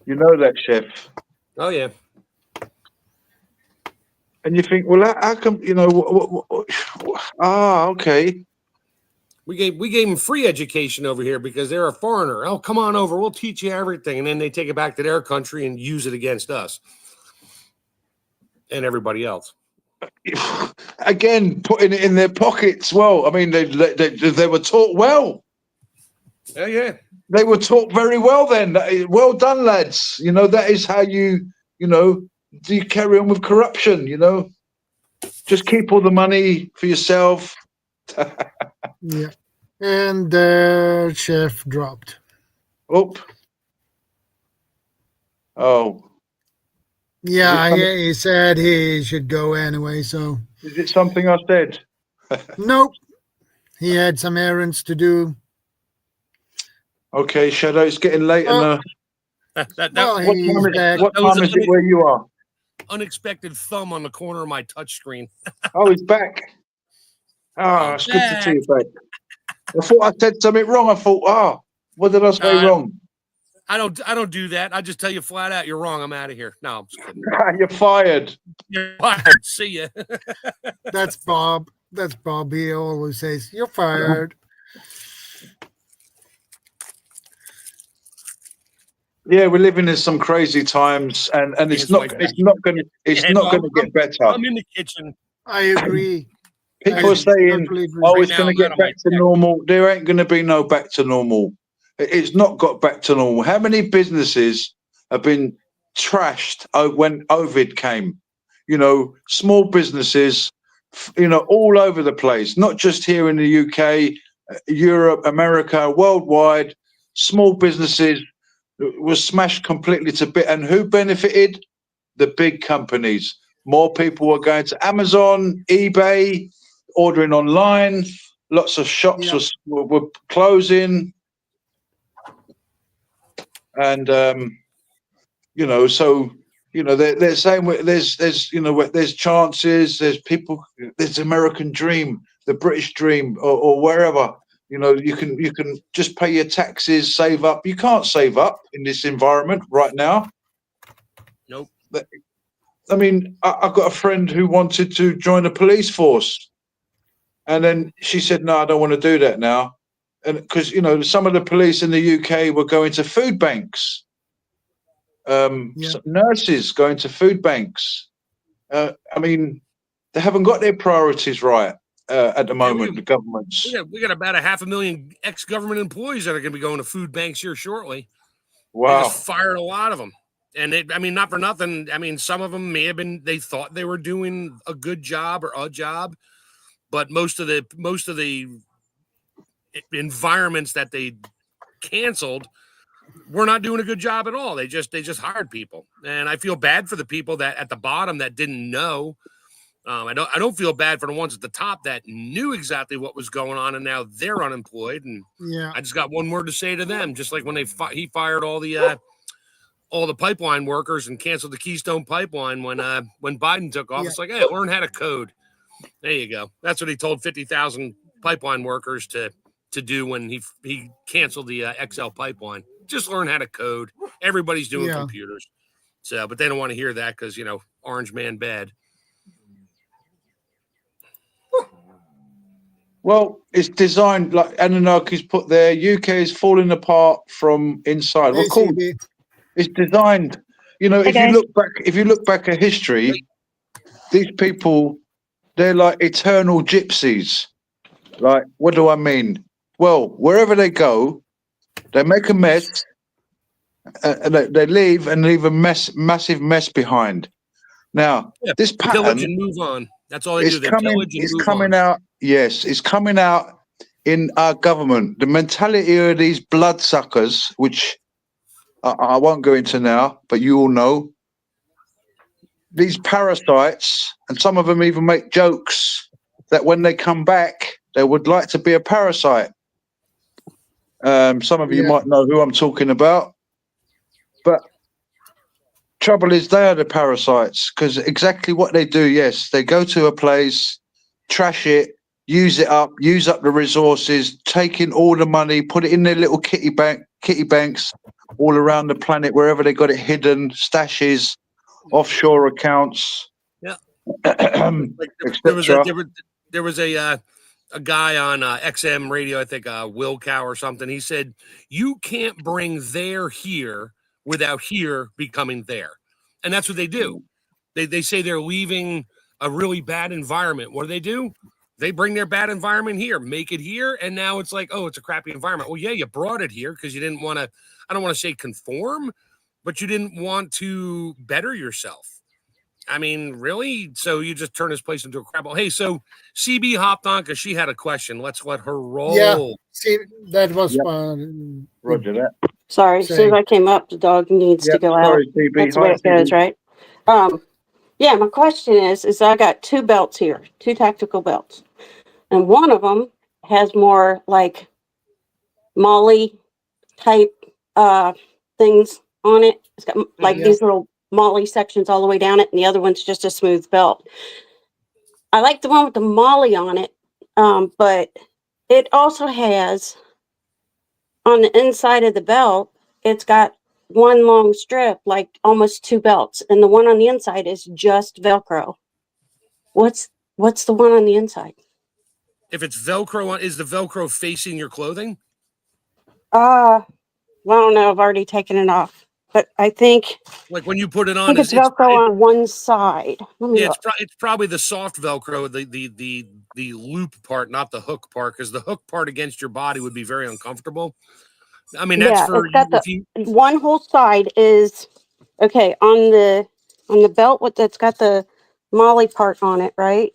You know that, Chef. Oh, yeah. And you think, well, how come, okay. We gave them free education over here because they're a foreigner. Oh, come on over. We'll teach you everything. And then they take it back to their country and use it against us and everybody else. Again, putting it in their pockets. Well, I mean, they were taught well. Oh, yeah. They were taught very well then. Well done, lads. That is how you carry on with corruption, Just keep all the money for yourself. Yeah. And the chef dropped. Oh. Yeah, he said he should go anyway, so. Is it something I said? Nope. He had some errands to do. Okay, Shadow, it's getting late. Well, What time is it where you are? Unexpected thumb on the corner of my touchscreen. Oh, he's back. It's good to see you back. I thought I said something wrong. I thought, what did I say wrong? I don't do that. I just tell you flat out, you're wrong. I'm out of here. No, I'm just kidding. You're fired. You're fired. See ya. That's Bob. That's Bob. He always says, "You're fired." Yeah, we're living in some crazy times, and it's not going to get better. I'm in the kitchen. I agree. People are saying, it's going to get back to normal. There ain't going to be no back to normal. It's not got back to normal. How many businesses have been trashed when COVID came? Small businesses, all over the place, not just here in the UK, Europe, America, worldwide. Small businesses was smashed completely to bits. And who benefited? The big companies. More people were going to Amazon, eBay, ordering online. Lots of shops were closing. And, they're saying there's chances, there's people, there's American dream, the British dream, or wherever. You can just pay your taxes, save up. You can't save up in this environment right now. Nope. I mean, I've got a friend who wanted to join the police force. And then she said, no, I don't want to do that now. And because, some of the police in the UK were going to food banks. Nurses going to food banks. I mean, they haven't got their priorities right. At the moment, the governments. We got about 500,000 ex-government employees that are going to be going to food banks here shortly. Wow. They just fired a lot of them. And I mean, not for nothing. I mean, some of them may have been, they thought they were doing a good job or a job, but most of the environments that they canceled were not doing a good job at all. They just hired people. And I feel bad for the people that at the bottom that didn't know. I don't feel bad for the ones at the top that knew exactly what was going on and now they're unemployed. And Yeah. I just got one word to say to them, just like when he fired all the pipeline workers and canceled the Keystone Pipeline when Biden took off. Yeah. It's like, hey, learn how to code. There you go. That's what he told 50,000 pipeline workers to do when he canceled the XL pipeline. Just learn how to code. Everybody's doing computers. So, but they don't want to hear that because, orange man bad. Well, it's designed like Anunnaki's put there. UK is falling apart from inside. Well, cool. It's designed. If you look back at history, these people, they're like eternal gypsies. Like, what do I mean? Well, wherever they go, they make a mess, and they leave a massive mess behind. Now, this pattern, pillage and move on. That's all they do. They pillage and it's move coming on. out. Yes, it's coming out in our government. The mentality of these bloodsuckers, which I won't go into now, but you all know. These parasites, and some of them even make jokes that when they come back, they would like to be a parasite. Some of you might know who I'm talking about. But trouble is they are the parasites, because exactly what they do, yes, they go to a place, trash it, use it up, use up the resources, take in all the money, put it in their little kitty banks all around the planet, wherever they got it hidden, stashes, offshore accounts. Yeah. Etc. There was a guy on XM radio, I think Wilcow or something. He said, you can't bring there here without here becoming there. And that's what they do. They say they're leaving a really bad environment. What do? They bring their bad environment here, make it here, and now it's like, oh, it's a crappy environment. Well, yeah, you brought it here because you didn't want to, I don't want to say conform, but you didn't want to better yourself. I mean, really? So you just turn this place into a crap hole. Hey, so CB hopped on because she had a question. Let's let her roll. Yeah, see, that was Roger that. Sorry, as soon as I came up, the dog needs to go out. CB. That's the way it goes, right? Yeah, my question is I got two belts here, two tactical belts. And one of them has more like Molly type things on it. It's got like these little Molly sections all the way down it, and the other one's just a smooth belt. I like the one with the Molly on it, but it also has on the inside of the belt, it's got one long strip, like almost two belts, and the one on the inside is just Velcro. What's the one on the inside? If it's Velcro, is the Velcro facing your clothing? Well, I don't know. I've already taken it off, but I think like when you put it on, I think it's Velcro on one side. It's probably the soft Velcro, the loop part, not the hook part, because the hook part against your body would be very uncomfortable. I mean, that's for one whole side is okay on the belt. That's got the Molly part on it, right?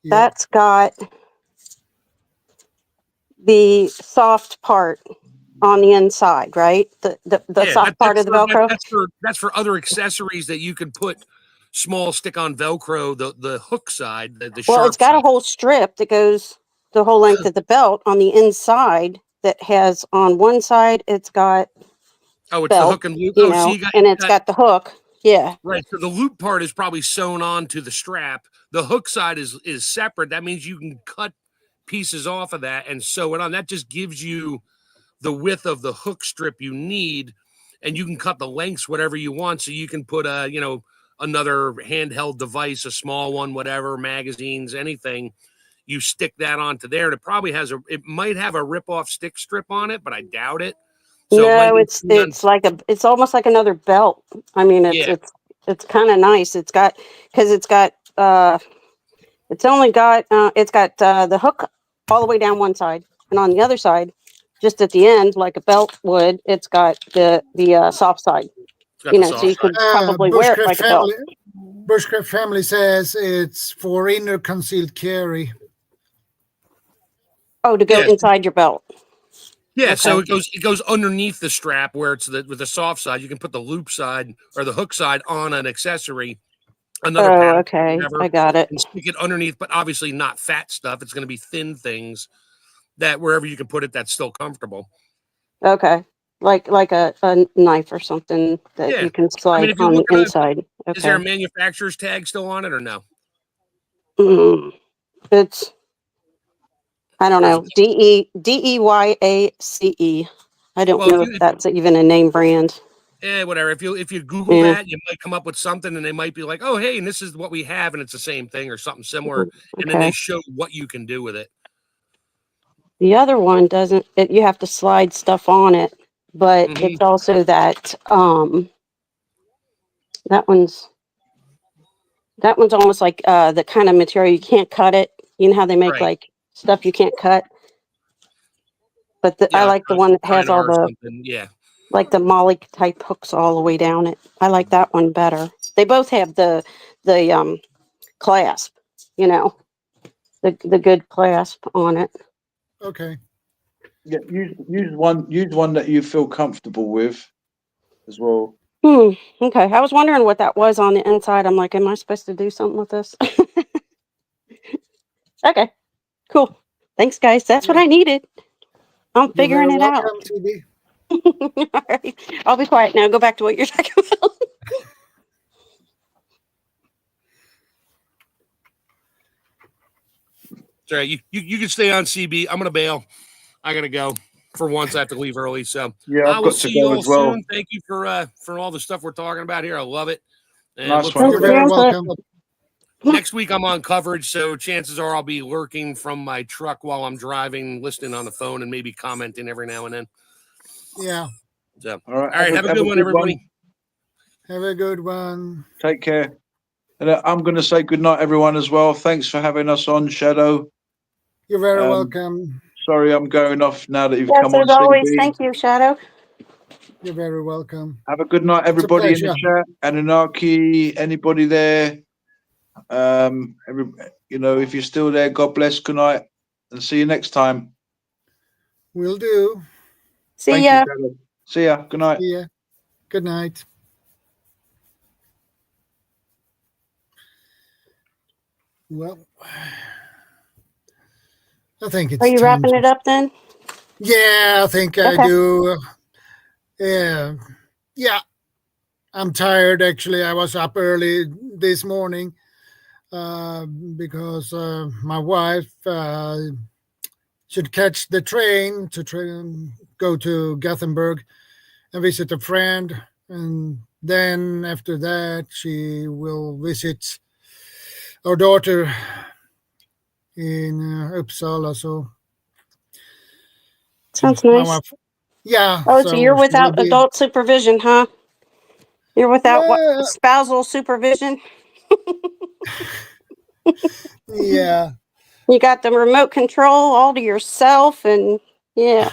Yeah. That's got the soft part on the inside, right? The soft part of the Velcro. That's for other accessories that you could put small stick-on Velcro. The hook side, the well, it's got a whole strip that goes the whole length of the belt on the inside. That has on one side, it's got it's belt, the hook and loop. So it's got the hook. Yeah. Right. So the loop part is probably sewn on to the strap. The hook side is separate. That means you can cut pieces off of that and sew it on. That just gives you the width of the hook strip you need, and you can cut the lengths whatever you want. So you can put another handheld device, a small one, whatever, magazines, anything. You stick that onto there. It probably it might have a rip-off stick strip on it, but I doubt it. So no, it's almost like another belt. I mean, it's kind of nice. It's got the hook all the way down one side, and on the other side, just at the end, like a belt would, it's got the soft side. It's got You the know, so soft you could side. probably wear it Bushcraft like a belt. family. Bushcraft family says it's for inner concealed carry. Oh, to go Yes. inside your belt. Yeah, so Okay. it goes underneath the strap where it's with the soft side. You can put the loop side or the hook side on an accessory, another Oh, pattern, okay. whatever, I got it. and stick it underneath, but obviously not fat stuff. It's going to be thin things that wherever you can put it, that's still comfortable. Okay. Like a knife or something that Yeah. you can I slide mean, if you on the look at inside. is there a Okay. manufacturer's tag still on it or no? It's, I don't There's know, DEYACE. I don't well, know if that's even a name brand. whatever. If you Google Yeah. that, you might come up with something, and they might be like, "Oh, hey, and this is what we have, and it's the same thing or something similar," and then they Okay. show what you can do with it. The other one doesn't, you have to slide stuff on it, but Mhm. it's also that, that one's almost like, the kind of material you can't cut it. You know how they make Right. like stuff you can't cut? But I Yeah, like the like one that has China all or the, something. Yeah. like the molly type hooks all the way down it. I like that one better. They both have the clasp, you know, the good clasp on it. Okay. Yeah, use one that you feel comfortable with as well. Okay. I was wondering what that was on the inside. I'm like, am I supposed to do something with this? Okay. Cool. Thanks, guys. That's what Yeah. I needed. I'm You're figuring very it out. welcome, TB. All right. I'll be quiet now. Go back to what you're talking about. It's all right. You can stay on CB. I'm gonna bail. I gotta go. For once, I have to leave early. So Yeah, I I've will got to see you go all as well. soon. Thank you for all the stuff we're talking about here. I love it. And Nice look one. You're forward very Sounds like- welcome. next week I'm on coverage, so chances are I'll be lurking from my truck while I'm driving, listening on the phone, and maybe commenting every now and then. Yeah. So All right. all right, have a good one, everybody. Have a good one. Take care. And I'm going to say good night, everyone, as well. Thanks for having us on, Shadow. You're very Um, welcome. Sorry, I'm going off now that you've Yes, come on, as always. CB. Thank you, Shadow. You're very welcome. Have a good night, It's a everybody in the pleasure. chat. Anunnaki, anybody there? If you're still there, God bless. Good night, and see you next time. Will do. See Thank ya. you, Shadow. See ya. Good night. See ya. Good night. Well, I think it's Are you time wrapping to... it up then? Yeah, I think I Okay. do. Yeah. Yeah. I'm tired, actually. I was up early this morning because my wife should catch the train to go to Gothenburg and visit a friend. And then after that, she will visit our daughter in Uppsala. So Sounds my nice. wife, yeah. Oh, so you're So she will without be, adult supervision, huh? You're without what? yeah, Spousal supervision? yeah. You got the remote control all to yourself, and yeah.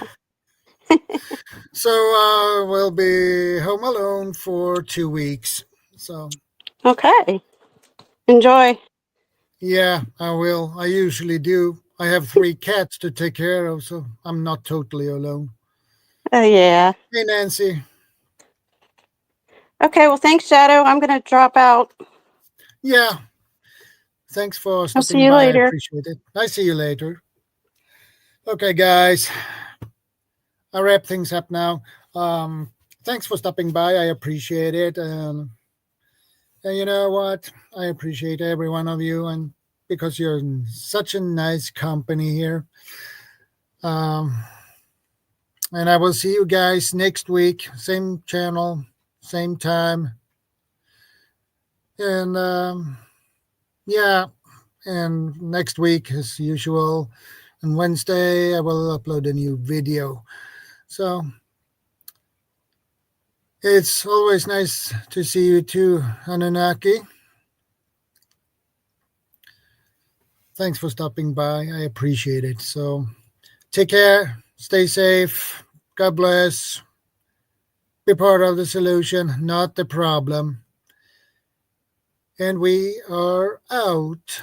So we'll be home alone for 2 weeks. So Okay. Enjoy. yeah, I will. I usually do. I have 3 cats to take care of, so I'm not totally alone. Oh, yeah. Hey, Nancy. Okay. Well, thanks, Shadow. I'm going to drop out. Yeah. Thanks for I'll see stopping you by. I later. appreciate it. I see you later. Okay, guys. I wrap things up now. Thanks for stopping by. I appreciate it. And you know what? I appreciate every one of you, and because you're in such a nice company here. And I will see you guys next week. Same channel, same time. And yeah, and next week, as usual, on Wednesday, I will upload a new video. So it's always nice to see you too, Anunnaki. Thanks for stopping by. I appreciate it. So take care. Stay safe. God bless. be part of the solution, not the problem. And we are out.